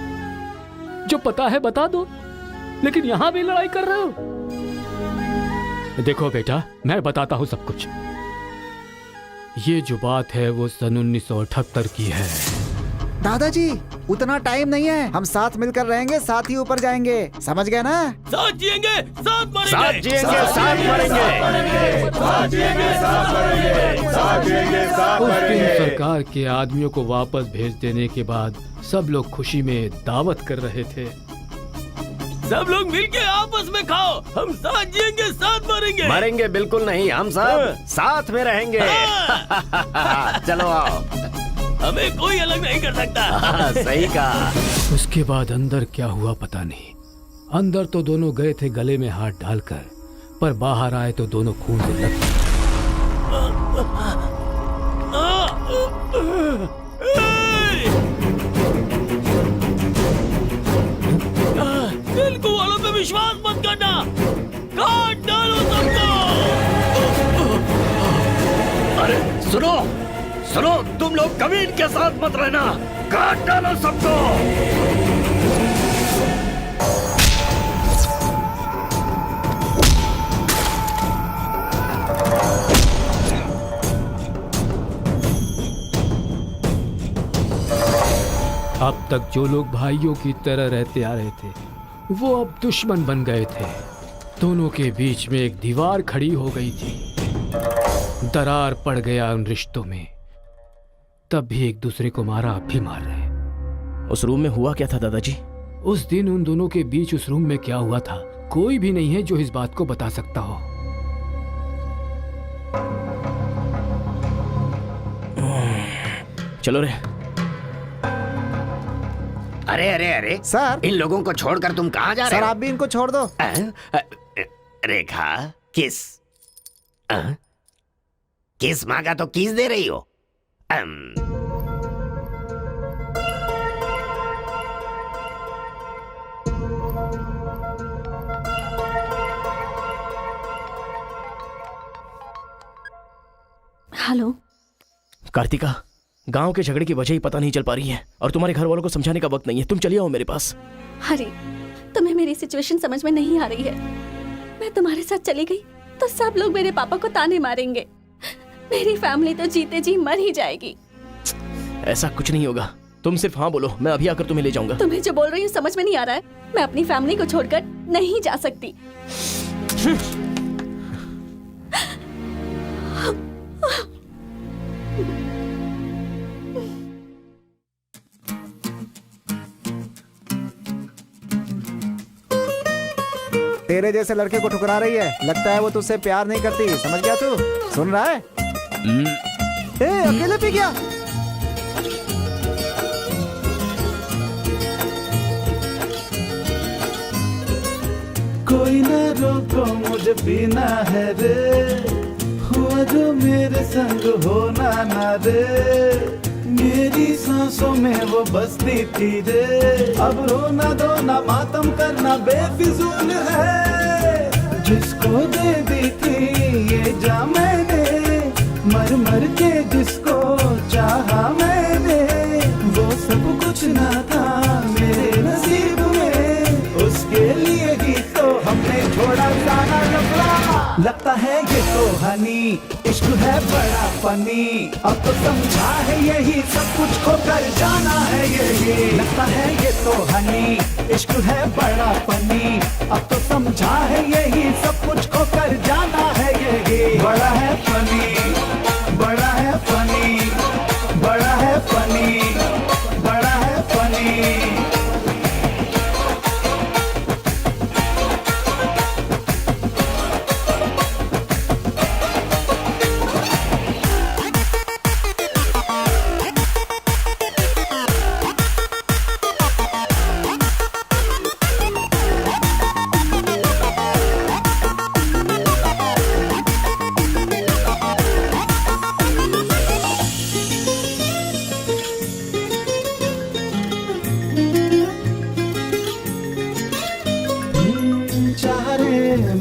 जो पता है बता दो, लेकिन यहाँ भी लड़ाई कर रहे हो। देखो बेटा, मैं बताता हूँ सब कुछ। ये जो बात है वो सन 1978 की है। दादाजी, उतना टाइम नहीं है, हम साथ मिलकर रहेंगे, साथ ही ऊपर जाएंगे, समझ गए ना? साथ जिएंगे, साथ मरेंगे, साथ जिएंगे, साथ मरेंगे, साथ जिएंगे, साथ मरेंगे, साथ जिएंगे, साथ उस दिन मरेंगे। सरकार के आदमियों को वापस भेज देने के बाद सब लोग खुशी में दावत कर रहे थे। सब लोग मिलके आपस में खाओ, हम साथ जिएंगे, साथ मरेंगे। मरेंगे बिल्कुल नहीं, हम सब साथ में रहेंगे। चलो आओ, हमें कोई अलग नहीं कर सकता। सही कहा। उसके बाद अंदर क्या हुआ पता नहीं। अंदर तो दोनों गए थे गले में हाथ डालकर, पर बाहर आए तो दोनों खून से लथपथ। तेलुगु वालों पे विश्वास मत करना, काट डालो सबको। अरे सुनो सुनो, तुम लोग कभी इनके साथ मत रहना, काट डालो सबको। अब तक जो लोग भाइयों की तरह रहते आ रहे थे, वो अब दुश्मन बन गए थे। दोनों के बीच में एक दीवार खड़ी हो गई थी, दरार पड़ गया उन रिश्तों में। तब भी एक दूसरे को मारा, अब भी मार रहे। उस रूम में हुआ क्या था दादाजी? उस दिन उन दोनों के बीच उस रूम में क्या हुआ था, कोई भी नहीं है जो इस बात को बता सकता हो। चलो रे। अरे अरे अरे सर, इन लोगों को छोड़कर तुम कहाँ जा रहे सर हो? आप भी इनको छोड़ दो। रेखा, किस किस मांगा तो किस दे रही हो? हेलो कार्तिका, गांव के झगड़े की वजह ही पता नहीं चल पा रही है और तुम्हारे घर वालों को समझाने का वक्त नहीं है। तुम चलिए आओ मेरे पास। अरे तुम्हें मेरी सिचुएशन समझ में नहीं आ रही है। मैं तुम्हारे साथ चली गई तो सब लोग मेरे पापा को ताने मारेंगे, मेरी फैमिली तो जीते जी मर ही जाएगी। ऐसा कुछ नहीं होगा, तुम सिर्फ हाँ बोलो, मैं अभी आकर तुम्हें ले जाऊंगा। तुम्हें जो बोल रही हूँ समझ में नहीं आ रहा है। मैं अपनी फैमिली को छोड़कर नहीं जा सकती। तेरे जैसे लड़के को ठुकरा रही है। लगता है वो तुझसे प्यार नहीं करती। समझ गया तू? सुन रहा है? ए, अकेले पी गया? कोई ना रोको मुझे पीना है रे, हुआ जो मेरे संग होना ना रे। मेरी सांसों में वो बसती थी रे, अब रोना धोना मातम करना बेफिजूल है। जिसको दे दी थी ये जा मैंने, मर मर के जिसको चाहा मैंने, वो सब कुछ ना था मेरे नसीब में, उसके लिए ही तो हमने छोड़ा जाना लफड़ा। लगता है ये तो हनी, इश्क है बड़ा फनी, अब तो समझा है यही सब कुछ खो कर जाना है यही। लगता है ये तो हनी, इश्क है बड़ा फनी, अब तो समझा है यही सब कुछ खो कर जाना है यही। बड़ा है फनी, बड़ा है फनी, बड़ा है फनी, बड़ा है फनी।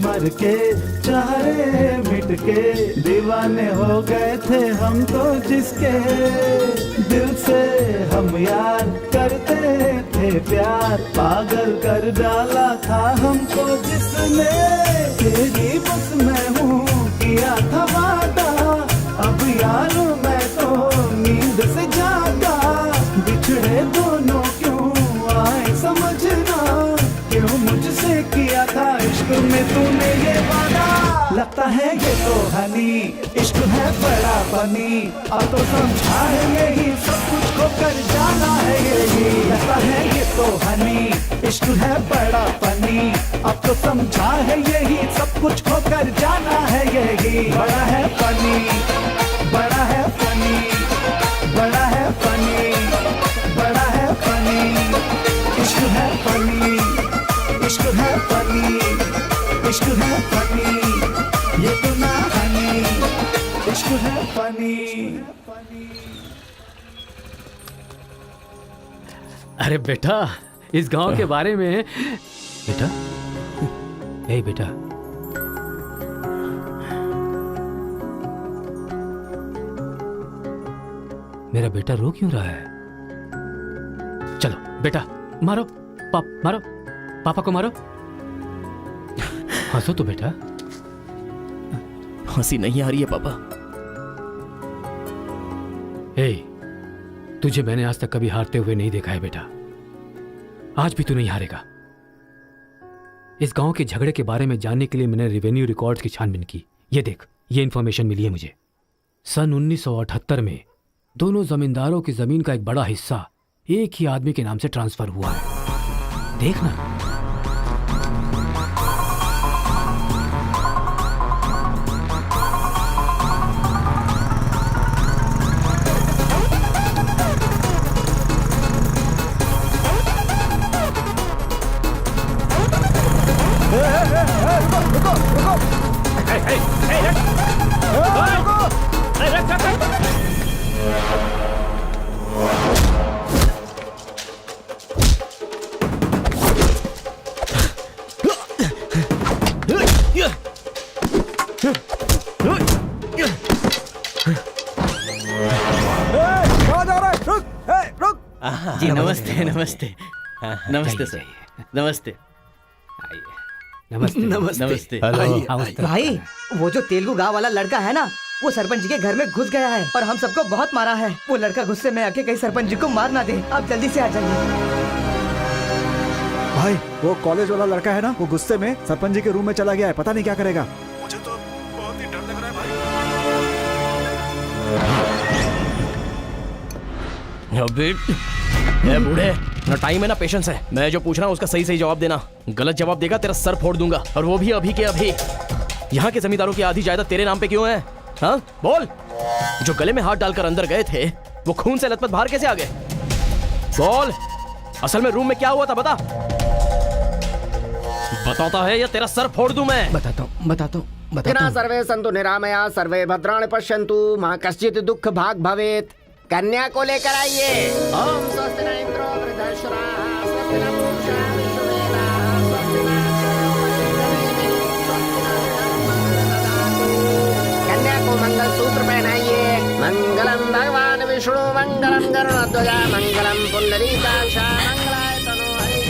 मर के चारे मिट के दीवाने हो गए थे हम तो, जिसके दिल से हम यार करते थे प्यार, पागल कर डाला था हमको जिसने, तेरी बस मैं हूँ किया था वादा, अब यार मैं तो नींद से जागा। बिछड़े दोनों क्यों आए समझना, क्यों मुझसे किया था इश्क में तूने ये वादा। लगता है ये तो हनी, इश्क है बड़ा फनी, अब तो समझा है यही सब कुछ खो कर जाना है यही। लगता है ये तो हनी, इश्क है बड़ा फनी, अब तो समझा है यही सब कुछ खो कर जाना है यही। बड़ा है फनी, बड़ा है फनी, बड़ा है फनी, बड़ा है फनी, इश्क है फनी, इश्क है फनी, इश्क है फनी, ये तो ना हनी, इश्क है फनी। अरे बेटा, इस गांव के बारे में बेटा, ए बेटा, मेरा बेटा रो क्यों रहा है? चलो बेटा, मारो मारो पापा को मारो। हंसो तो बेटा। हंसी नहीं आ रही है पापा। ए, तुझे मैंने आज तक कभी हारते हुए नहीं देखा है बेटा, आज भी तू नहीं हारेगा। इस गांव के झगड़े के बारे में जानने के लिए मैंने रेवेन्यू रिकॉर्ड्स की छानबीन की। ये देख, ये इंफॉर्मेशन मिली है मुझे। सन 1978 में दोनों जमींदारों की जमीन का एक बड़ा हिस्सा एक ही आदमी के नाम से ट्रांसफर हुआ है। देखना। जी नमस्ते नमस्ते नमस्ते सर, नमस्ते नमस्ते नमस्ते। भाई, वो जो तेलुगु गाँव वाला लड़का है ना, वो सरपंच जी के घर में घुस गया है और हम सबको बहुत मारा है। वो लड़का गुस्से में आके कहीं सरपंच जी को मार ना दे। आप जल्दी से आ जाइए। भाई, वो कॉलेज वाला लड़का है ना, वो गुस्से में सरपंच जी के रूम में चला गया है। पता नहीं क्या करेगा। मुझे तो बहुत ही डर लग रहा है भाई। अबे, ए बूढ़े, ना टाइम है ना पेशेंस है। मैं जो पूछ रहा हूँ उसका सही सही जवाब देना। गलत जवाब देगा तेरा सर फोड़ दूंगा, और वो भी अभी के अभी। यहाँ के जमींदारों की आधी जायदाद तेरे नाम पे क्यों है? हाँ बोल। जो गले में हाथ डालकर अंदर गए थे वो खून से लथपथ बाहर कैसे आ गए? बोल, असल में रूम में क्या हुआ था बता। बताता है या तेरा सर फोड़ दूं मैं? बताता हूँ। सर्वे संतु निरामया सर्वे भद्राणि पश्यन्तु मां कश्चित् दुख भाग भवेत। कन्या को लेकर आइए। ओम स्वस्ति न इंद्रो वृद्धश्रवाः स्वस्ति न पूषा विश्ववेदाः स्वस्ति न कन्या को मंगल सूत्र पहनाइए। मंगलम भगवान विष्णु मंगलम गरुड़ध्वजा मंगलम पुंडरीकाक्ष मंगलाय तनो हरिः।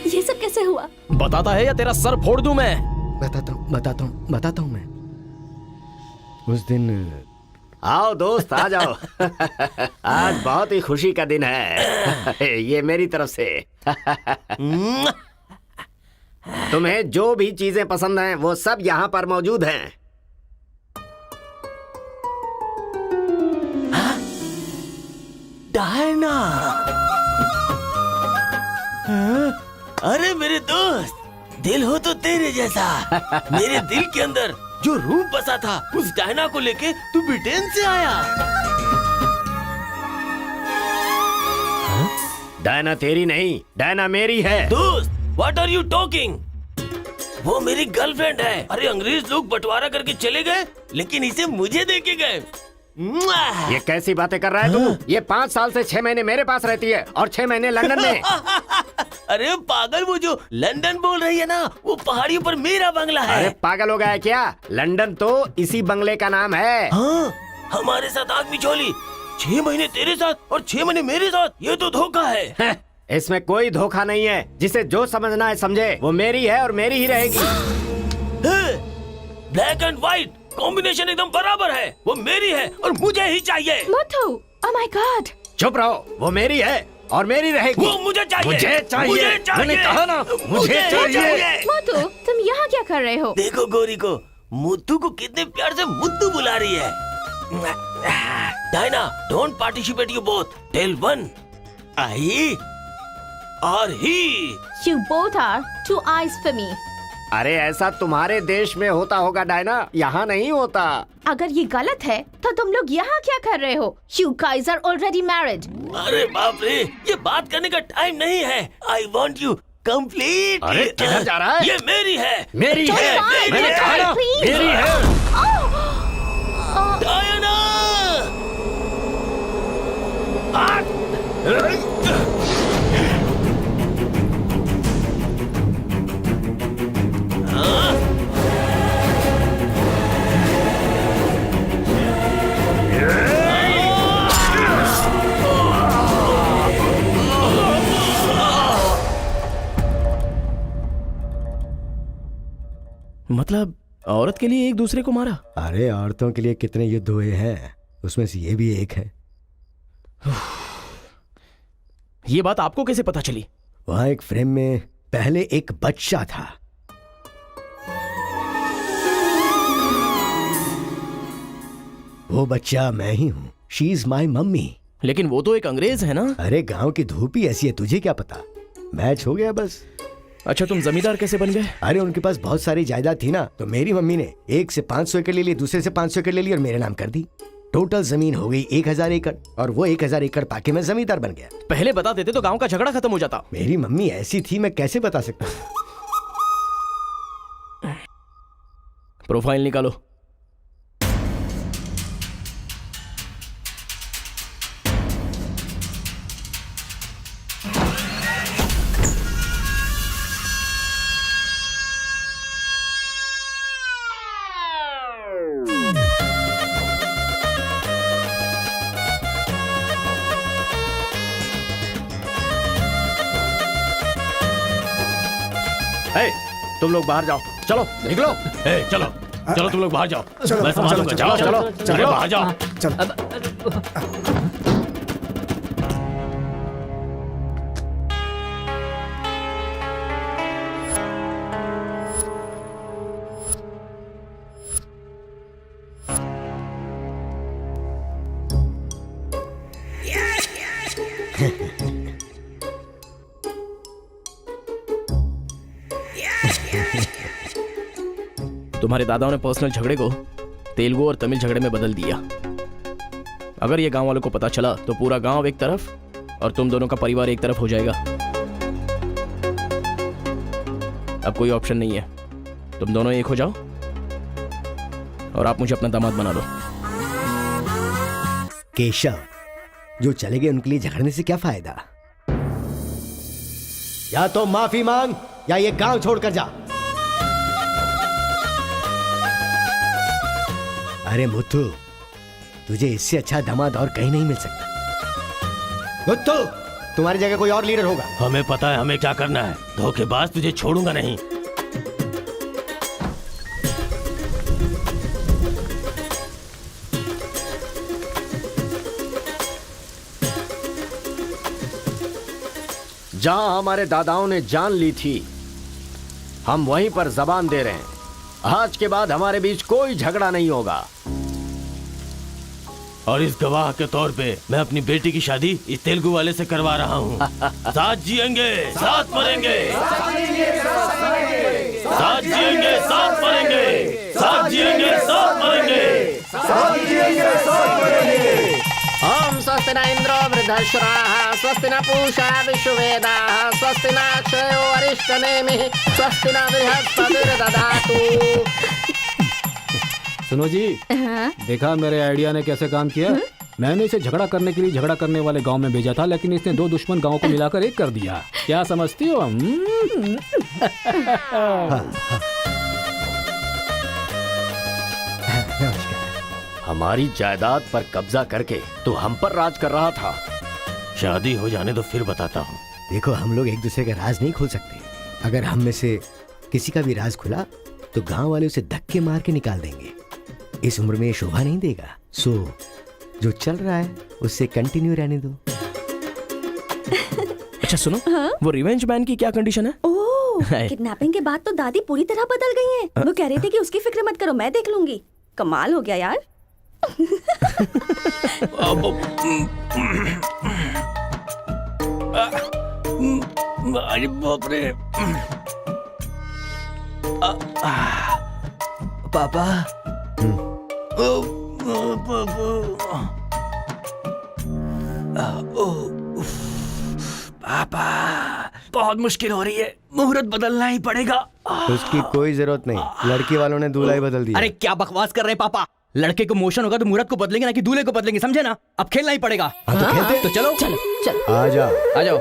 ये सब कैसे हुआ? बताता है या तेरा सर फोड़ दूं मैं? बताता हूँ मैं। उस दिन आओ दोस्त आ जाओ। आज बहुत ही खुशी का दिन है। ये मेरी तरफ से। तुम्हें जो भी चीजें पसंद हैं वो सब यहाँ पर मौजूद हैं। डायना, अरे मेरे दोस्त, दिल हो तो तेरे जैसा। मेरे दिल के अंदर जो रूप बसा था उस डायना को लेके तू ब्रिटेन से आया। डायना तेरी नहीं, डायना मेरी है। दोस्त, व्हाट आर यू टॉकिंग? वो मेरी गर्लफ्रेंड है। अरे अंग्रेज लोग बंटवारा करके चले गए, लेकिन इसे मुझे देके गए। ये कैसी बातें कर रहा है तू? ये 5 साल से 6 महीने मेरे पास रहती है और 6 महीने लंदन में। अरे पागल, वो जो लंदन बोल रही है ना, वो पहाड़ियों पर मेरा बंगला है। अरे पागल हो गया है क्या? लंदन तो इसी बंगले का नाम है। हाँ, हमारे साथ आग बिछोली। 6 महीने तेरे साथ और 6 महीने मेरे साथ। ये तो धोखा है। इसमें कोई धोखा नहीं है। जिसे जो समझना है समझे। वो मेरी है और मेरी ही रहेगी। ब्लैक एंड व्हाइट कॉम्बिनेशन एकदम बराबर है। वो मेरी है और मुझे ही चाहिए। मोटू, ओह माय गॉड। चुप रहो। वो मेरी है और मेरी रहेगी। वो मुझे चाहिए। मुझे चाहिए। मैंने कहा ना, मुझे चाहिए। मोटू, तुम यहाँ क्या कर रहे हो? देखो गोरी को, मुद्दू को कितने प्यार से मुद्दू बुला रही है। Diana, don't participate you both. Tell one, I और he. You both are two eyes for me. अरे ऐसा तुम्हारे देश में होता होगा डायना, यहाँ नहीं होता। अगर ये गलत है तो तुम लोग यहाँ क्या कर रहे हो? You guys are already married. अरे बाप रे, ये बात करने का टाइम नहीं है। I want you complete। अरे किधर जा रहा है? ये मेरी है। मेरी है। मैंने कहा ना, मेरी है। डायना! मतलब औरत के लिए एक दूसरे को मारा? अरे औरतों के लिए कितने युद्ध हुए हैं, उसमें से ये भी एक है। ये बात आपको कैसे पता चली? वहां एक फ्रेम में पहले एक बच्चा था। वो बच्चा मैं ही हूँ। She is my mummy. लेकिन वो तो एक अंग्रेज है ना? अरे गांव की धूप ही ऐसी है, तुझे क्या पता। मैच हो गया बस। अच्छा, तुम जमींदार कैसे बन गए? अरे उनके पास बहुत सारी जायदाद थी ना, तो मेरी मम्मी ने एक से 500 एकड़ ले ली, दूसरे से 500 एकड़ ले ली और मेरे नाम कर दी। टोटल जमीन हो गई 1000 एकड़ और वो 1000 एकड़ पाके मैं जमींदार बन गया। पहले बता देते तो गांव का झगड़ा खत्म हो जाता। मेरी मम्मी ऐसी थी, मैं कैसे बता सकता हूँ। प्रोफाइल निकालो। तुम लोग बाहर जाओ, चलो निकलो। चलो चलो, तुम लोग बाहर जाओ। मैं संभालूंगा। चलो चलो चलो बाहर जाओ। तुम्हारे दादाओं ने पर्सनल झगड़े को तेलुगु और तमिल झगड़े में बदल दिया। अगर ये गांव वालों को पता चला तो पूरा गांव एक तरफ और तुम दोनों का परिवार एक तरफ हो जाएगा। अब कोई ऑप्शन नहीं है, तुम दोनों एक हो जाओ और आप मुझे अपना दामाद बना लो। केशव, जो चले गए उनके लिए झगड़ने से क्या फायदा? या तो माफी मांग या ये गांव छोड़कर जा। अरे मुत्तू, तुझे इससे अच्छा दामाद और कहीं नहीं मिल सकता। मुत्तू, तुम्हारी जगह कोई और लीडर होगा। हमें पता है हमें क्या करना है। धोखेबाज, तुझे छोड़ूंगा नहीं। जहां हमारे दादाओं ने जान ली थी, हम वहीं पर जबान दे रहे हैं। आज के बाद हमारे बीच कोई झगड़ा नहीं होगा। और इस गवाह के तौर पे मैं अपनी बेटी की शादी इस तेलुगु वाले से करवा रहा हूँ। साथ जिएंगे, साथ मरेंगे, साथ जिएंगे, साथ मरेंगे, साथ जिएंगे, साथ मरेंगे, साथ जिएंगे, साथ मरेंगे। ओम स्वस्ति न इंद्रो वृद्धश्राः स्वस्ति न पूषा विश्ववेदाः स्वस्ति न अक्षयो अरिष्टनेमिः स्वस्ति न बृहस्पतिर्दधातु। सुनो जी, देखा मेरे आइडिया ने कैसे काम किया? मैंने इसे झगड़ा करने के लिए झगड़ा करने वाले गांव में भेजा था, लेकिन इसने दो दुश्मन गांवों को मिलाकर एक कर दिया। क्या समझती हो? हमारी जायदाद पर कब्जा करके तो हम पर राज कर रहा था। शादी हो जाने तो फिर बताता हूँ। देखो, हम लोग एक दूसरे का राज नहीं खोल सकते। अगर हम में से किसी का भी राज खुला तो गांव वाले उसे धक्के मार के निकाल देंगे। इस उम्र में ये शोभा नहीं देगा। सो जो चल रहा है उससे कंटिन्यू रहने दो। अच्छा सुनो, वो रिवेंज मैन की क्या कंडीशन है? ओह, किडनैपिंग के बाद तो दादी पूरी तरह बदल गई हैं। वो कह रही थी कि उसकी फिक्र मत करो, मैं देख लूंगी। कमाल हो गया यार। अरे बाप रे। पापा, पापा, बहुत मुश्किल हो रही है। मुहूर्त बदलना ही पड़ेगा। उसकी कोई जरूरत नहीं, लड़की वालों ने दूल्हा ही बदल दिया। अरे क्या बकवास कर रहे हैं पापा? लड़के को मोशन होगा तो मुहूर्त को बदलेंगे ना कि दूल्हे को बदलेंगे, समझे ना? अब खेलना ही पड़ेगा। हाँ, तो खेलते। तो चलो चलो चलो, आ जाओ, आ जाओ।